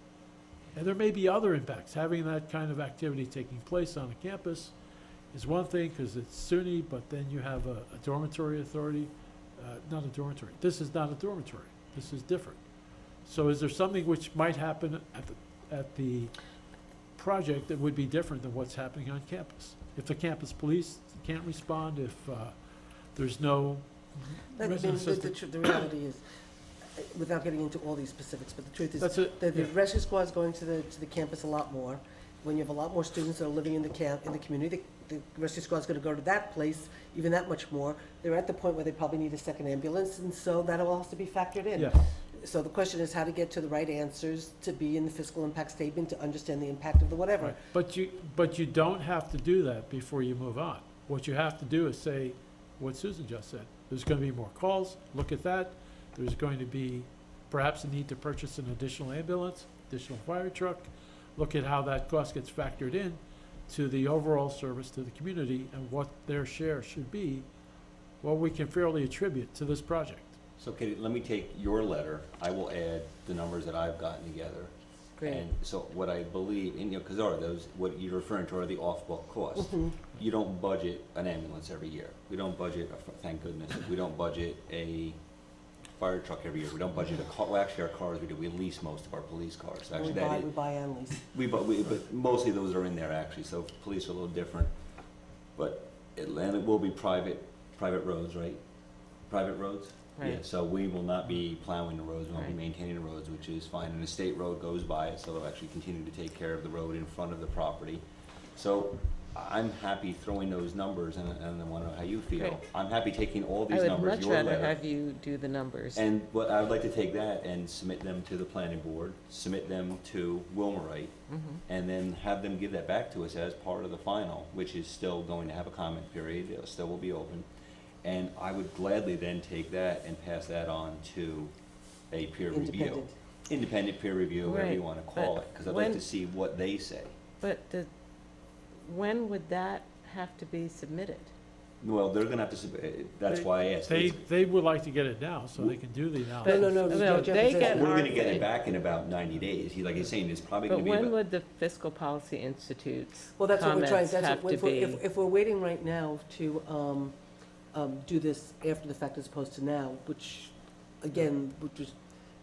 Speaker 11: And there may be other impacts. Having that kind of activity taking place on a campus is one thing because it's SUNY, but then you have a dormitory authority, not a dormitory. This is not a dormitory. This is different. So is there something which might happen at the project that would be different than what's happening on campus? If the campus police can't respond, if there's no resident assistance.
Speaker 1: The reality is, without getting into all these specifics, but the truth is
Speaker 11: That's it,
Speaker 1: that the
Speaker 11: yeah.
Speaker 1: rescue squad is going to the campus a lot more. When you have a lot more students that are living in the community, the rescue squad is going to go to that place even that much more. They're at the point where they probably need a second ambulance, and so that will also be factored in.
Speaker 11: Yes.
Speaker 1: So the question is how to get to the right answers to be in the fiscal impact statement, to understand the impact of the whatever.
Speaker 11: Right. But you don't have to do that before you move on. What you have to do is say what Susan just said. There's going to be more calls, look at that. There's going to be perhaps a need to purchase an additional ambulance, additional fire truck. Look at how that cost gets factored in to the overall service to the community and what their share should be, what we can fairly attribute to this project.
Speaker 3: So Katie, let me take your letter. I will add the numbers that I've gotten together.
Speaker 1: Great.
Speaker 3: And so what I believe, and because there are those, what you're referring to are the off-book costs.
Speaker 1: Mhm.
Speaker 3: You don't budget an ambulance every year. We don't budget, thank goodness, we don't budget a fire truck every year. We don't budget a car, well, actually our cars we do, we lease most of our police cars. Actually,
Speaker 1: We buy and lease.
Speaker 3: but mostly those are in there actually, so police are a little different. But it will be private roads, right? Private roads?
Speaker 2: Right.
Speaker 3: Yeah, so we will not be plowing the roads, we won't be
Speaker 2: Right.
Speaker 3: maintaining the roads, which is fine. And the state road goes by it, so they'll actually continue to take care of the road in front of the property. So I'm happy throwing those numbers, and I want to know how you feel.
Speaker 2: Great.
Speaker 3: I'm happy taking all
Speaker 2: I
Speaker 3: these
Speaker 2: would
Speaker 3: numbers,
Speaker 2: much
Speaker 3: your
Speaker 2: rather
Speaker 3: letter.
Speaker 2: have you do the numbers.
Speaker 3: And what I would like to take that and submit them to the planning board, submit them to Wilmerite,
Speaker 2: Mhm.
Speaker 3: and then have them give that back to us as part of the final, which is still going to have a comment period, it still will be open. And I would gladly then take that and pass that on to a peer review. Independent peer review, whatever you
Speaker 2: Right,
Speaker 3: want to call
Speaker 2: but
Speaker 3: it, because I'd like
Speaker 2: when-
Speaker 3: to see what they say.
Speaker 2: But when would that have to be submitted?
Speaker 3: Well, they're gonna have to, that's why I asked.
Speaker 11: They would like to get it now, so they can do the analysis.
Speaker 1: No,
Speaker 2: they get
Speaker 3: We're
Speaker 2: our
Speaker 3: gonna get
Speaker 2: thing.
Speaker 3: it back in about 90 days. Like he's saying, it's probably
Speaker 2: But
Speaker 3: gonna be
Speaker 2: when
Speaker 3: about.
Speaker 2: would the Fiscal Policy Institute's
Speaker 1: Well, that's what we're trying,
Speaker 2: comments
Speaker 1: that's
Speaker 2: have
Speaker 1: what,
Speaker 2: to be?
Speaker 1: if we're waiting right now to do this after the fact as opposed to now, which, again, which was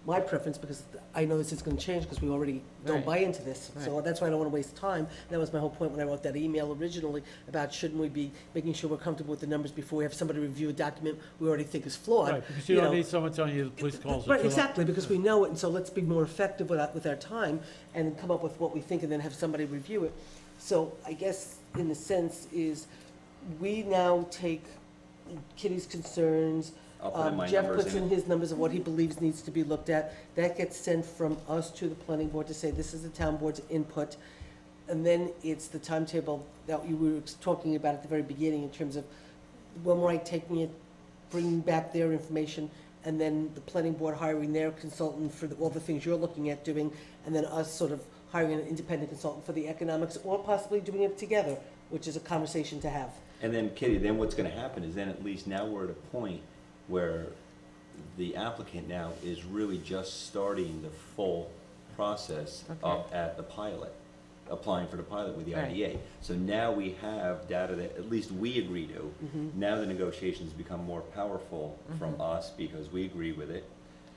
Speaker 1: my preference, because I know this is gonna change, because we already don't
Speaker 2: Right.
Speaker 1: buy into this. So
Speaker 2: Right.
Speaker 1: that's why I don't wanna waste time. That was my whole point when I wrote that email originally, about shouldn't we be making sure we're comfortable with the numbers before we have somebody review a document we already think is flawed.
Speaker 11: Right, because you don't
Speaker 1: know.
Speaker 11: need someone telling you the police calls are
Speaker 1: Right,
Speaker 11: too low.
Speaker 1: exactly, because we know it, and so let's be more effective with our time and come up with what we think and then have somebody review it. So I guess, in a sense, is we now take Kitty's concerns,
Speaker 3: I'll put in my
Speaker 1: Jeff
Speaker 3: numbers
Speaker 1: puts
Speaker 3: in
Speaker 1: in
Speaker 3: it.
Speaker 1: his numbers of what he believes needs to be looked at. That gets sent from us to the planning board to say, this is the town board's input. And then it's the timetable that you were talking about at the very beginning in terms of Wilmerite taking it, bringing back their information, and then the planning board hiring their consultant for all the things you're looking at doing, and then us sort of hiring an independent consultant for the economics, or possibly doing it together, which is a conversation to have.
Speaker 3: And then Kitty, then what's gonna happen is then at least now we're at a point where the applicant now is really just starting the full process up at the pilot, applying for the pilot with the
Speaker 2: Right.
Speaker 3: IDA. So now we have data that at least we agree to. Now the negotiations become more powerful from us because we agree with it.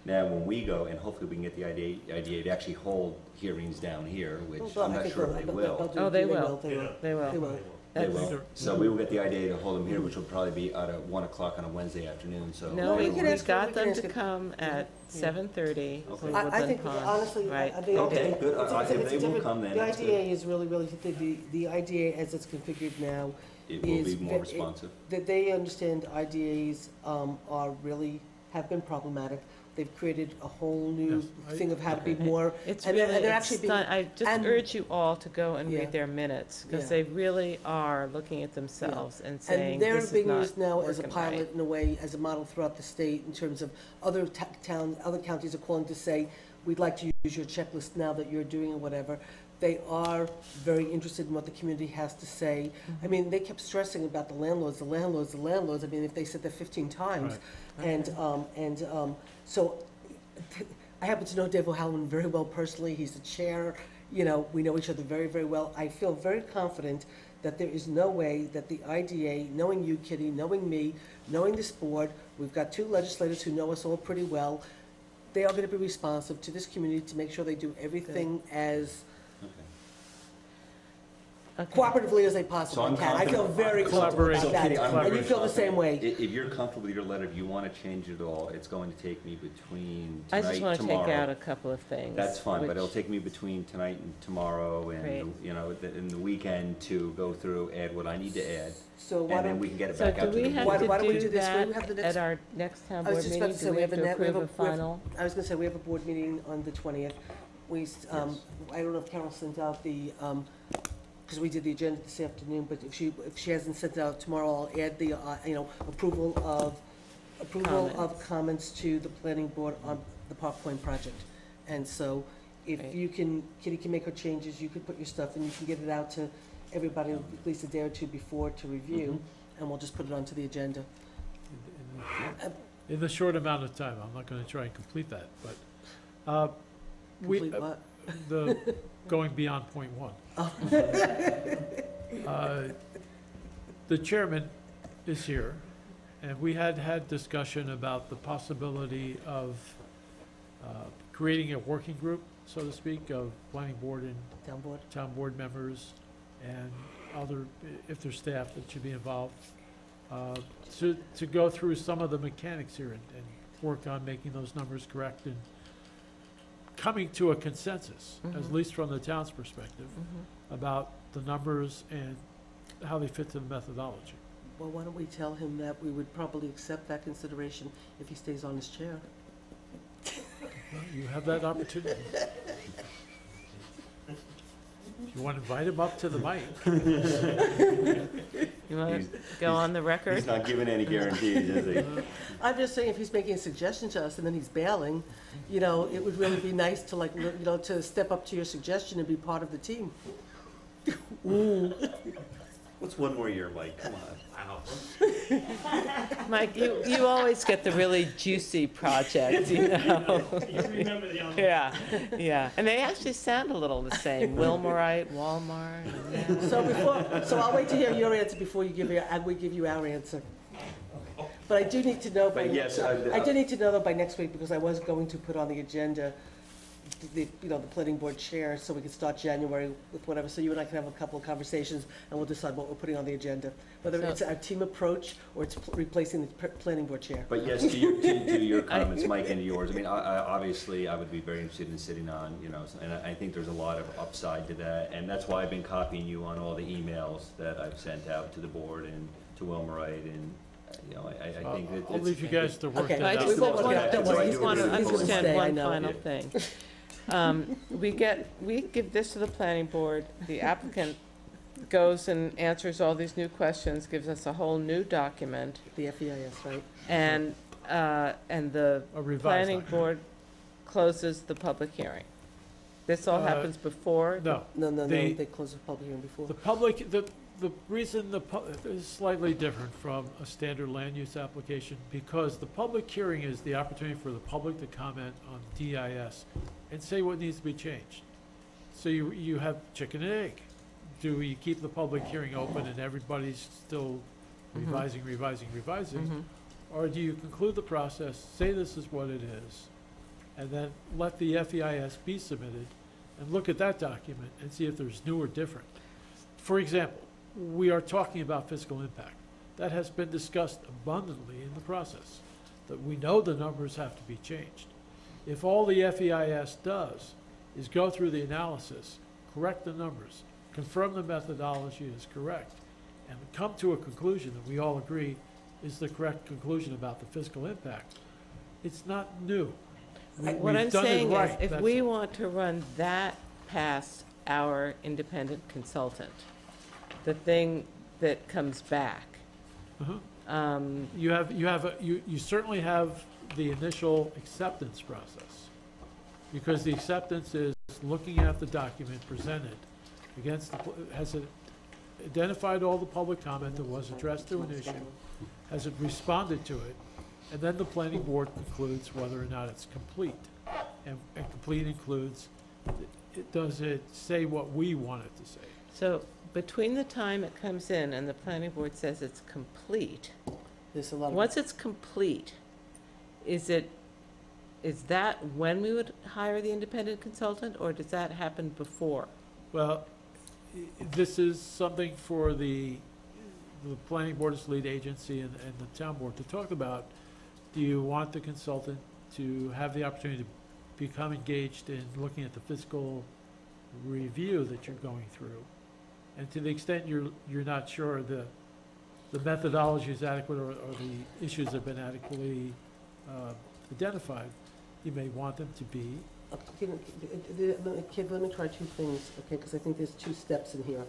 Speaker 3: Now, when we go, and hopefully we can get the IDA to actually hold hearings down here, which I'm not sure if they will.
Speaker 2: Oh, they will. They will.
Speaker 3: They
Speaker 2: That's-
Speaker 3: will. So we will get the IDA to hold them here, which will probably be at 1 o'clock on a Wednesday afternoon, so.
Speaker 2: No, we
Speaker 1: we can ask-
Speaker 2: got
Speaker 1: we can
Speaker 2: them
Speaker 1: ask
Speaker 2: to
Speaker 1: it.
Speaker 2: come at 7:30 for
Speaker 3: Okay.
Speaker 2: Woodland
Speaker 1: I think,
Speaker 2: Pond,
Speaker 1: honestly,
Speaker 2: right?
Speaker 1: they.
Speaker 3: Okay, good.
Speaker 1: it's-
Speaker 3: If
Speaker 1: it's
Speaker 3: they will
Speaker 1: different-
Speaker 3: come, then
Speaker 1: The
Speaker 3: that's good.
Speaker 1: IDA is really, the IDA as it's configured now
Speaker 3: It will
Speaker 1: is.
Speaker 3: be more responsive.
Speaker 1: That they understand IDAs are really, have been problematic. They've created a whole new
Speaker 11: Yes,
Speaker 1: thing of how to be
Speaker 3: Okay.
Speaker 1: more.
Speaker 2: It's
Speaker 1: and
Speaker 2: really,
Speaker 1: they're
Speaker 2: it's
Speaker 1: actually being-
Speaker 2: not, I just
Speaker 1: and-
Speaker 2: urge you all to go and
Speaker 1: Yeah.
Speaker 2: read their minutes, because
Speaker 1: Yeah.
Speaker 2: they really are looking at themselves and saying,
Speaker 1: And they're
Speaker 2: this is
Speaker 1: being
Speaker 2: not
Speaker 1: used now as a
Speaker 2: working
Speaker 1: pilot
Speaker 2: right.
Speaker 1: in a way, as a model throughout the state in terms of other towns, other counties are calling to say, we'd like to use your checklist now that you're doing or whatever. They are very interested in what the community has to say. I mean, they kept stressing about the landlords, the landlords, the landlords. I mean, if they said that 15 times.
Speaker 11: Right.
Speaker 1: So I happen to know Dave O'Halloran very well personally. He's the chair. You know, we know each other very, very well. I feel very confident that there is no way that the IDA, knowing you, Kitty, knowing me, knowing this board, we've got two legislators who know us all pretty well, they are going to be responsive to this community to make sure they do everything as
Speaker 2: Okay.
Speaker 1: cooperatively as they
Speaker 3: So
Speaker 1: possibly
Speaker 3: I'm
Speaker 1: can. I feel
Speaker 3: confident-
Speaker 1: very comfortable
Speaker 11: Collaboration.
Speaker 1: about
Speaker 3: So Kitty,
Speaker 1: that.
Speaker 3: I'm
Speaker 1: And
Speaker 3: very
Speaker 1: you feel the same way.
Speaker 3: If you're comfortable with your letter, if you want to change it all, it's going to take me between
Speaker 2: I
Speaker 3: tonight,
Speaker 2: just want to take
Speaker 3: tomorrow.
Speaker 2: out a couple of things.
Speaker 3: That's fine, but
Speaker 2: which-
Speaker 3: it'll take me between tonight and tomorrow
Speaker 2: Great.
Speaker 3: and, you know, in the weekend to go through, add what I need to add,
Speaker 1: So why
Speaker 3: and then
Speaker 1: don't,
Speaker 3: we can get it
Speaker 2: So
Speaker 3: back
Speaker 2: do
Speaker 3: out to
Speaker 2: we
Speaker 3: the
Speaker 2: have
Speaker 1: Why-
Speaker 3: board.
Speaker 1: why don't we
Speaker 2: to
Speaker 1: do
Speaker 2: do
Speaker 1: this? We have
Speaker 2: that
Speaker 1: the next-
Speaker 2: at our next town
Speaker 1: I was
Speaker 2: board
Speaker 1: just about
Speaker 2: meeting?
Speaker 1: to say,
Speaker 2: Do we have to
Speaker 1: we have
Speaker 2: approve a
Speaker 1: we have
Speaker 2: final?
Speaker 1: I was gonna say, we have a board meeting on the 20th. I don't know if Carol sent out the, because we did the agenda this afternoon, but if she hasn't sent it out tomorrow, I'll add the, approval of comments to the planning board on the Park Point project. And so if
Speaker 2: Great.
Speaker 1: you can, Kitty can make her changes, you can put your stuff and you can get it out to everybody at least a day or two before to review, and we'll just put it onto the agenda.
Speaker 11: In the short amount of time, I'm not gonna try and complete that, but,
Speaker 1: Complete what?
Speaker 11: the, going beyond point one. The chairman is here, and we had discussion about the possibility of creating a working group, so to speak, of planning board and
Speaker 1: Town board?
Speaker 11: members and other, if there's staff that should be involved, to go through some of the mechanics here and work on making those numbers correct and coming to a consensus, at least from the town's perspective, about the numbers and how they fit to the methodology.
Speaker 1: Well, why don't we tell him that we would probably accept that consideration if he stays on his chair?
Speaker 11: Well, you have that opportunity. You want to invite him up to the mic?
Speaker 2: You want
Speaker 3: He's-
Speaker 2: to go on the record?
Speaker 3: He's not giving any guarantees, is he?
Speaker 1: I'm just saying, if he's making a suggestion to us and then he's bailing, you know, it would really be nice to to step up to your suggestion and be part of the team.
Speaker 3: What's one more year, Mike? Come on.
Speaker 2: Mike, you always get the really juicy project, you know?
Speaker 12: You remember the other.
Speaker 2: Yeah. And they actually sound a little the same, Wilmerite, Walmart. Yeah.
Speaker 1: So I'll wait to hear your answer before you give we give you our answer. But I do need to know,
Speaker 3: But yes,
Speaker 1: I do need to know though by next week, because I was going to put on the agenda the planning board chair, so we can start January with whatever, so you and I can have a couple of conversations, and we'll decide what we're putting on the agenda. Whether
Speaker 2: So-
Speaker 1: it's a team approach, or it's replacing the planning board chair.
Speaker 3: But yes, to your comments, Mike, and yours, I mean, obviously, I would be very interested in sitting on, and I think there's a lot of upside to that, and that's why I've been copying you on all the emails that I've sent out to the board and to Wilmerite, and, I think that
Speaker 11: I'll leave you guys to work
Speaker 1: Okay.
Speaker 11: that
Speaker 2: I
Speaker 11: out.
Speaker 2: just
Speaker 1: We won't
Speaker 2: want
Speaker 1: work it out. Don't worry,
Speaker 2: to
Speaker 1: he's gonna
Speaker 2: understand
Speaker 1: stay, I
Speaker 2: one
Speaker 1: know.
Speaker 2: final thing. We give this to the planning board, the applicant goes and answers all these new questions, gives us a whole new document,
Speaker 1: The FEIS, right?
Speaker 2: and the
Speaker 11: A revised
Speaker 2: planning
Speaker 11: document.
Speaker 2: board closes the public hearing. This all happens before?
Speaker 11: No,
Speaker 1: No,
Speaker 11: The-
Speaker 1: they closed the public hearing before.
Speaker 11: the public, the reason is slightly different from a standard land use application, because the public hearing is the opportunity for the public to comment on DIS and say what needs to be changed. So you have chicken and egg. Do we keep the public hearing open and everybody's still revising, or do you conclude the process, say this is what it is, and then let the FEIS be submitted and look at that document and see if there's new or different? For example, we are talking about fiscal impact. That has been discussed abundantly in the process, that we know the numbers have to be changed. If all the FEIS does is go through the analysis, correct the numbers, confirm the methodology is correct, and come to a conclusion that we all agree is the correct conclusion about the fiscal impact, it's not new.
Speaker 2: What I'm saying is, if we want to run that past our independent consultant, the thing that comes back.
Speaker 11: You certainly have the initial acceptance process, because the acceptance is looking at the document presented against has it identified all the public comment that was addressed to an issue, has it responded to it, and then the planning board concludes whether or not it's complete. And complete includes, does it say what we want it to say?
Speaker 2: So between the time it comes in and the planning board says it's complete,
Speaker 1: There's a lot of.
Speaker 2: once it's complete, is that when we would hire the independent consultant, or does that happen before?
Speaker 11: Well, this is something for the planning board as lead agency and the town board to talk about. Do you want the consultant to have the opportunity to become engaged in looking at the fiscal review that you're going through? And to the extent you're not sure the methodology is adequate or the issues have been adequately identified, you may want them to be.
Speaker 1: Let me try two things, okay, because I think there's two steps in here.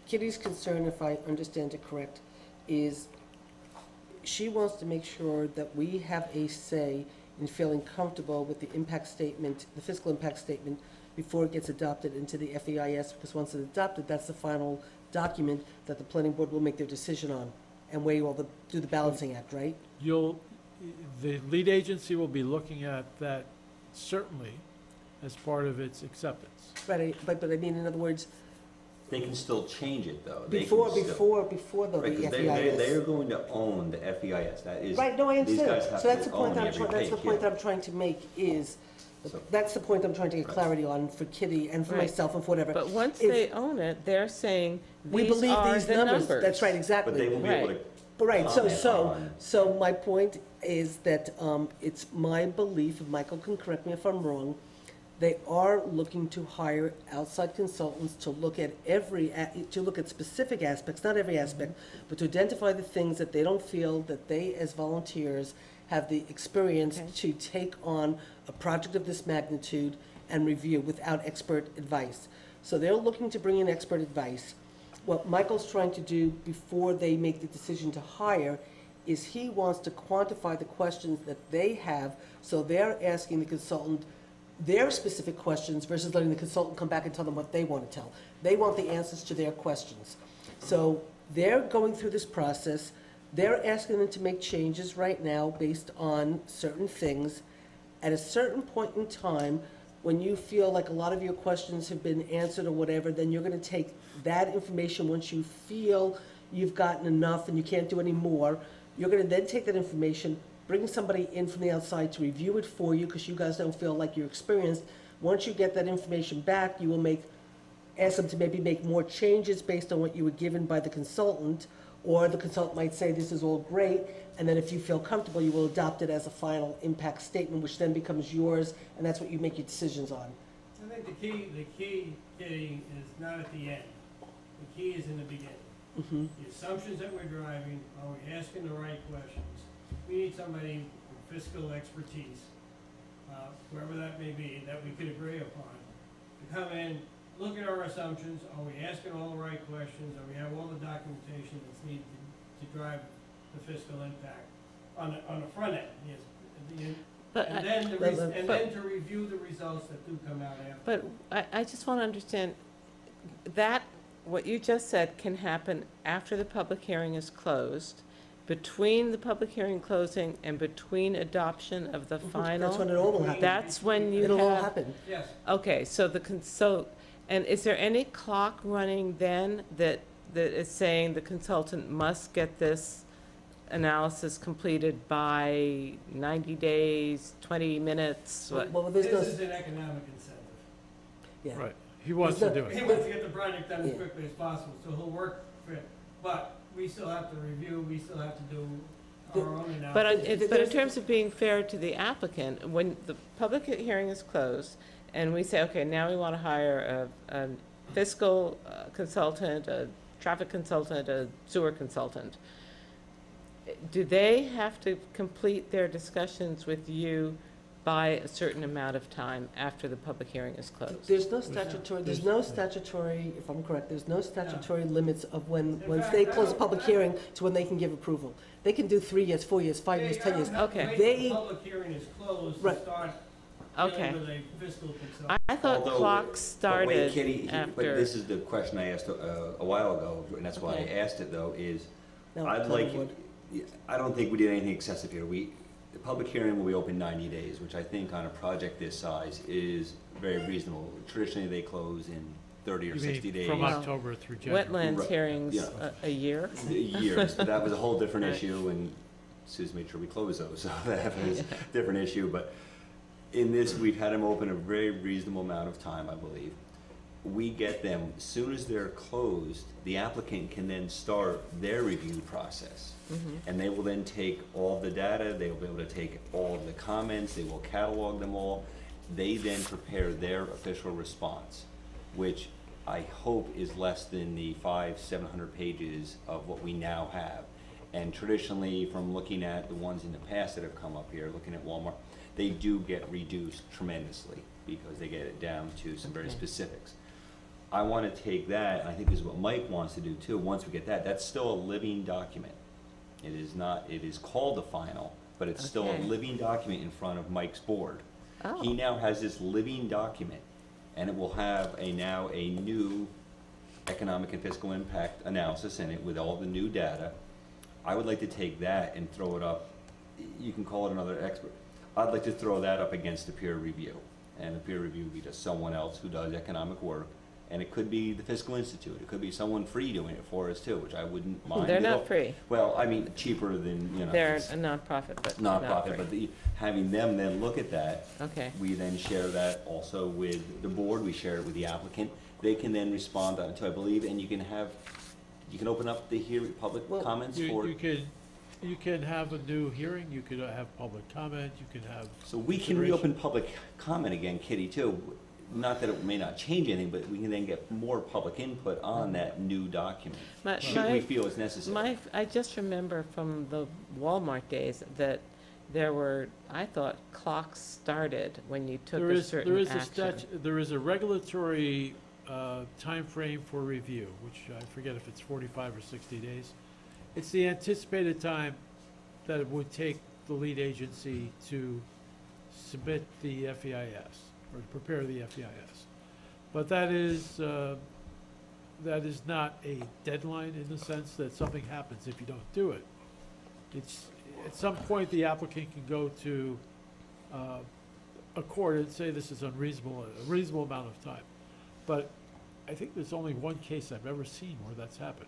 Speaker 1: Kitty's concern, if I understand it correct, is she wants to make sure that we have a say in feeling comfortable with the impact statement, the fiscal impact statement, before it gets adopted into the FEIS, because once it's adopted, that's the final document that the planning board will make their decision on and where you all do the balancing act, right?
Speaker 11: The lead agency will be looking at that certainly as part of its acceptance.
Speaker 1: Right, but I mean, in other words,
Speaker 3: They can still change it, though.
Speaker 1: before the
Speaker 3: Right, 'cause
Speaker 1: FEIS.
Speaker 3: they are going to own the FEIS. That is.
Speaker 1: Right, no, I
Speaker 3: these
Speaker 1: understand.
Speaker 3: guys have
Speaker 1: So that's
Speaker 3: to
Speaker 1: the point
Speaker 3: own every page, yeah.
Speaker 1: I'm trying to make is,
Speaker 3: So-
Speaker 1: that's the point I'm trying to get
Speaker 3: Right.
Speaker 1: clarity on for Kitty and for
Speaker 2: Right.
Speaker 1: myself and for whatever.
Speaker 2: But once
Speaker 1: is
Speaker 2: they own it, they're saying,
Speaker 1: we
Speaker 2: these
Speaker 1: believe
Speaker 2: are
Speaker 1: these
Speaker 2: the numbers.
Speaker 1: That's right, exactly.
Speaker 3: But they will be able to.
Speaker 2: Right.
Speaker 1: But right,
Speaker 3: comment on-
Speaker 1: so my point is that it's my belief, and Michael can correct me if I'm wrong, they are looking to hire outside consultants to look at to look at specific aspects, not every aspect, but to identify the things that they don't feel that they as volunteers have the experience to take on a project of this magnitude and review without expert advice. So they're looking to bring in expert advice. What Michael's trying to do before they make the decision to hire is he wants to quantify the questions that they have, so they're asking the consultant their specific questions versus letting the consultant come back and tell them what they want to tell. They want the answers to their questions. So they're going through this process. They're asking them to make changes right now based on certain things. At a certain point in time, when you feel like a lot of your questions have been answered or whatever, then you're going to take that information once you feel you've gotten enough and you can't do any more. You're going to then take that information, bring somebody in from the outside to review it for you because you guys don't feel like you're experienced. Once you get that information back, you will ask them to maybe make more changes based on what you were given by the consultant, or the consultant might say this is all great, and then if you feel comfortable, you will adopt it as a final impact statement, which then becomes yours, and that's what you make your decisions on.
Speaker 12: I think the key, Kitty, is not at the end. The key is in the beginning.
Speaker 1: Mm-hmm.
Speaker 12: The assumptions that we're driving, are we asking the right questions? We need somebody with fiscal expertise, wherever that may be, that we could agree upon, to come in, look at our assumptions. Are we asking all the right questions? Are we have all the documentation that's needed to drive the fiscal impact on the front end? Yes. Then to review the results that do come out after.
Speaker 2: But I just want to understand that what you just said can happen after the public hearing is closed, between the public hearing closing and between adoption of the final?
Speaker 1: That's when it all will happen.
Speaker 2: That's when you have?
Speaker 1: It'll all happen.
Speaker 12: Yes.
Speaker 2: Okay, so and is there any clock running then that is saying the consultant must get this analysis completed by 90 days, 20 minutes? What?
Speaker 1: Well, there's no,
Speaker 12: This is an economic incentive.
Speaker 1: yeah.
Speaker 11: Right, he wants to do
Speaker 12: He
Speaker 11: it.
Speaker 12: wants to get the project done as
Speaker 1: Yeah.
Speaker 12: quickly as possible, so he'll work for it. But we still have to review, we still have to do our own analysis.
Speaker 2: But in terms of being fair to the applicant, when the public hearing is closed, and we say, okay, now we want to hire a fiscal consultant, a traffic consultant, a sewer consultant, do they have to complete their discussions with you by a certain amount of time after the public hearing is closed?
Speaker 1: There's no statutory, if I'm correct, there's no statutory limits of once they close the public hearing to when they can give approval. They can do 3 years, 4 years, 5 years, 10 years.
Speaker 2: Okay.
Speaker 12: Wait till the public hearing is closed to
Speaker 1: Right.
Speaker 12: start
Speaker 2: Okay.
Speaker 12: dealing with a fiscal consultant.
Speaker 2: I thought
Speaker 3: Although-
Speaker 2: clocks
Speaker 3: But
Speaker 2: started
Speaker 3: wait, Kitty, but
Speaker 2: after.
Speaker 3: this is the question I asked a while ago, and that's why
Speaker 2: Okay.
Speaker 3: I asked it though, is
Speaker 1: No,
Speaker 3: I'd
Speaker 1: planning
Speaker 3: like,
Speaker 1: board.
Speaker 3: I don't think we did anything excessive here. The public hearing will be open 90 days, which I think on a project this size is very reasonable. Traditionally, they close in 30 or
Speaker 11: You
Speaker 3: 60
Speaker 11: mean
Speaker 3: days.
Speaker 11: from October through January?
Speaker 2: Wetlands
Speaker 3: Right,
Speaker 2: hearings,
Speaker 3: yeah.
Speaker 2: a year?
Speaker 3: Years, but that was a whole different
Speaker 2: Right.
Speaker 3: issue, and Sue's made sure we close those, so that was a different issue. But in this, we've had them open a very reasonable amount of time, I believe. We get them, as soon as they're closed, the applicant can then start their review process. And they will then take all the data, they will be able to take all of the comments, they will catalog them all. They then prepare their official response, which I hope is less than the 500-700 pages of what we now have. And traditionally, from looking at the ones in the past that have come up here, looking at Walmart, they do get reduced tremendously because they get it down to some very specifics. I want to take that, and I think this is what Mike wants to do too, once we get that, that's still a living document. It is not, it is called the final, but it's still a
Speaker 2: Okay.
Speaker 3: living document in front of Mike's board.
Speaker 2: Oh.
Speaker 3: He now has this living document, and it will have now a new economic and fiscal impact analysis in it with all the new data. I would like to take that and throw it up, you can call it another expert. I'd like to throw that up against the peer review. And the peer review would be just someone else who does economic work. And it could be the Fiscal Institute, it could be someone free doing it for us too, which I wouldn't mind.
Speaker 2: They're
Speaker 3: at
Speaker 2: not
Speaker 3: all.
Speaker 2: free.
Speaker 3: Well, I mean, cheaper than,
Speaker 2: They're
Speaker 3: it's
Speaker 2: a nonprofit, but not
Speaker 3: nonprofit,
Speaker 2: free.
Speaker 3: but having them then look at that.
Speaker 2: Okay.
Speaker 3: We then share that also with the board, we share it with the applicant. They can then respond to, I believe, and you can open up the public comments for.
Speaker 11: You can have a new hearing, you could have public comment, you can have.
Speaker 3: So we can
Speaker 11: consideration.
Speaker 3: reopen public comment again, Kitty, too. Not that it may not change anything, but we can then get more public input on that new document, should we feel it's necessary.
Speaker 2: I just remember from the Walmart days that there were, I thought, clocks started when you took a certain action.
Speaker 11: There is a regulatory timeframe for review, which I forget if it's 45 or 60 days. It's the anticipated time that it would take the lead agency to submit the FEIS, or to prepare the FEIS. But that is not a deadline in the sense that something happens if you don't do it. It's, at some point, the applicant can go to a court and say this is unreasonable, a reasonable amount of time. But I think there's only one case I've ever seen where that's happened.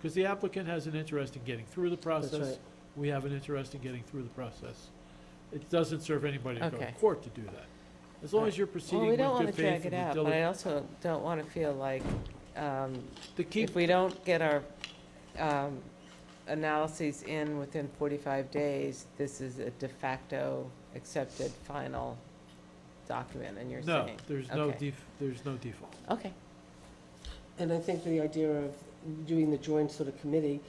Speaker 11: Because the applicant has an interest in getting through the process.
Speaker 1: right.
Speaker 11: We have an interest in getting through the process. It doesn't serve anybody to go to
Speaker 2: Okay.
Speaker 11: court to do that. As long as you're proceeding
Speaker 2: Well, we
Speaker 11: with
Speaker 2: don't want
Speaker 11: good
Speaker 2: to
Speaker 11: faith
Speaker 2: drag it
Speaker 11: and
Speaker 2: out,
Speaker 11: with
Speaker 2: but I
Speaker 11: diligence.
Speaker 2: also don't want to feel like,
Speaker 11: The key,
Speaker 2: if we don't get our analyses in within 45 days, this is a de facto accepted final document, and you're
Speaker 11: no,
Speaker 2: saying?
Speaker 11: there's
Speaker 2: Okay.
Speaker 11: there's no default.
Speaker 2: Okay.
Speaker 1: And I think the idea of doing the joint sort of committee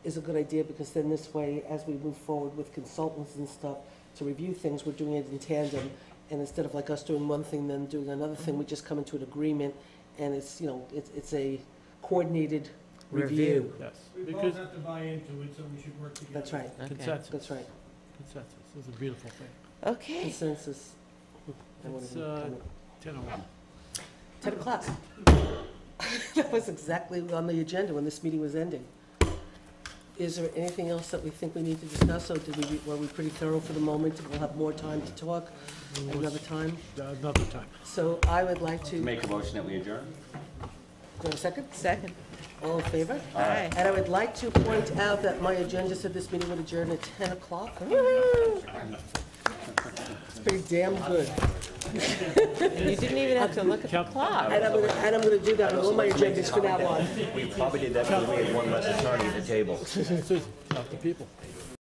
Speaker 1: is a good idea, because then this way, as we move forward with consultants and stuff to review things, we're doing it in tandem. And instead of like us doing one thing, then doing another thing, we just come into an agreement, and it's, it's a coordinated review.
Speaker 11: Yes,
Speaker 12: We both
Speaker 11: because
Speaker 12: have to buy into it, so we should work together.
Speaker 1: That's right,
Speaker 2: Okay.
Speaker 11: consensus.
Speaker 1: that's right.
Speaker 11: Consensus is a beautiful thing.
Speaker 2: Okay.
Speaker 1: Consensus. I wouldn't
Speaker 11: It's
Speaker 1: even comment.
Speaker 11: 10:01.
Speaker 1: 10 o'clock. That was exactly on the agenda when this meeting was ending. Is there anything else that we think we need to discuss, or were we pretty thorough for the moment? We'll have more time to talk another time.
Speaker 11: Another time.
Speaker 1: So I would like to, do
Speaker 3: Make a motion that we adjourn?
Speaker 1: I have a second?
Speaker 2: Second.
Speaker 1: All in favor?
Speaker 2: Aye.
Speaker 1: And I would like to point out that my agenda said this meeting would adjourn at 10 o'clock. It's pretty damn good.
Speaker 2: You didn't even have to look at the clock.
Speaker 1: And I'm gonna do that on all my agendas from now on.
Speaker 3: We probably did that because we had one less attorney at the table.
Speaker 11: Not the people.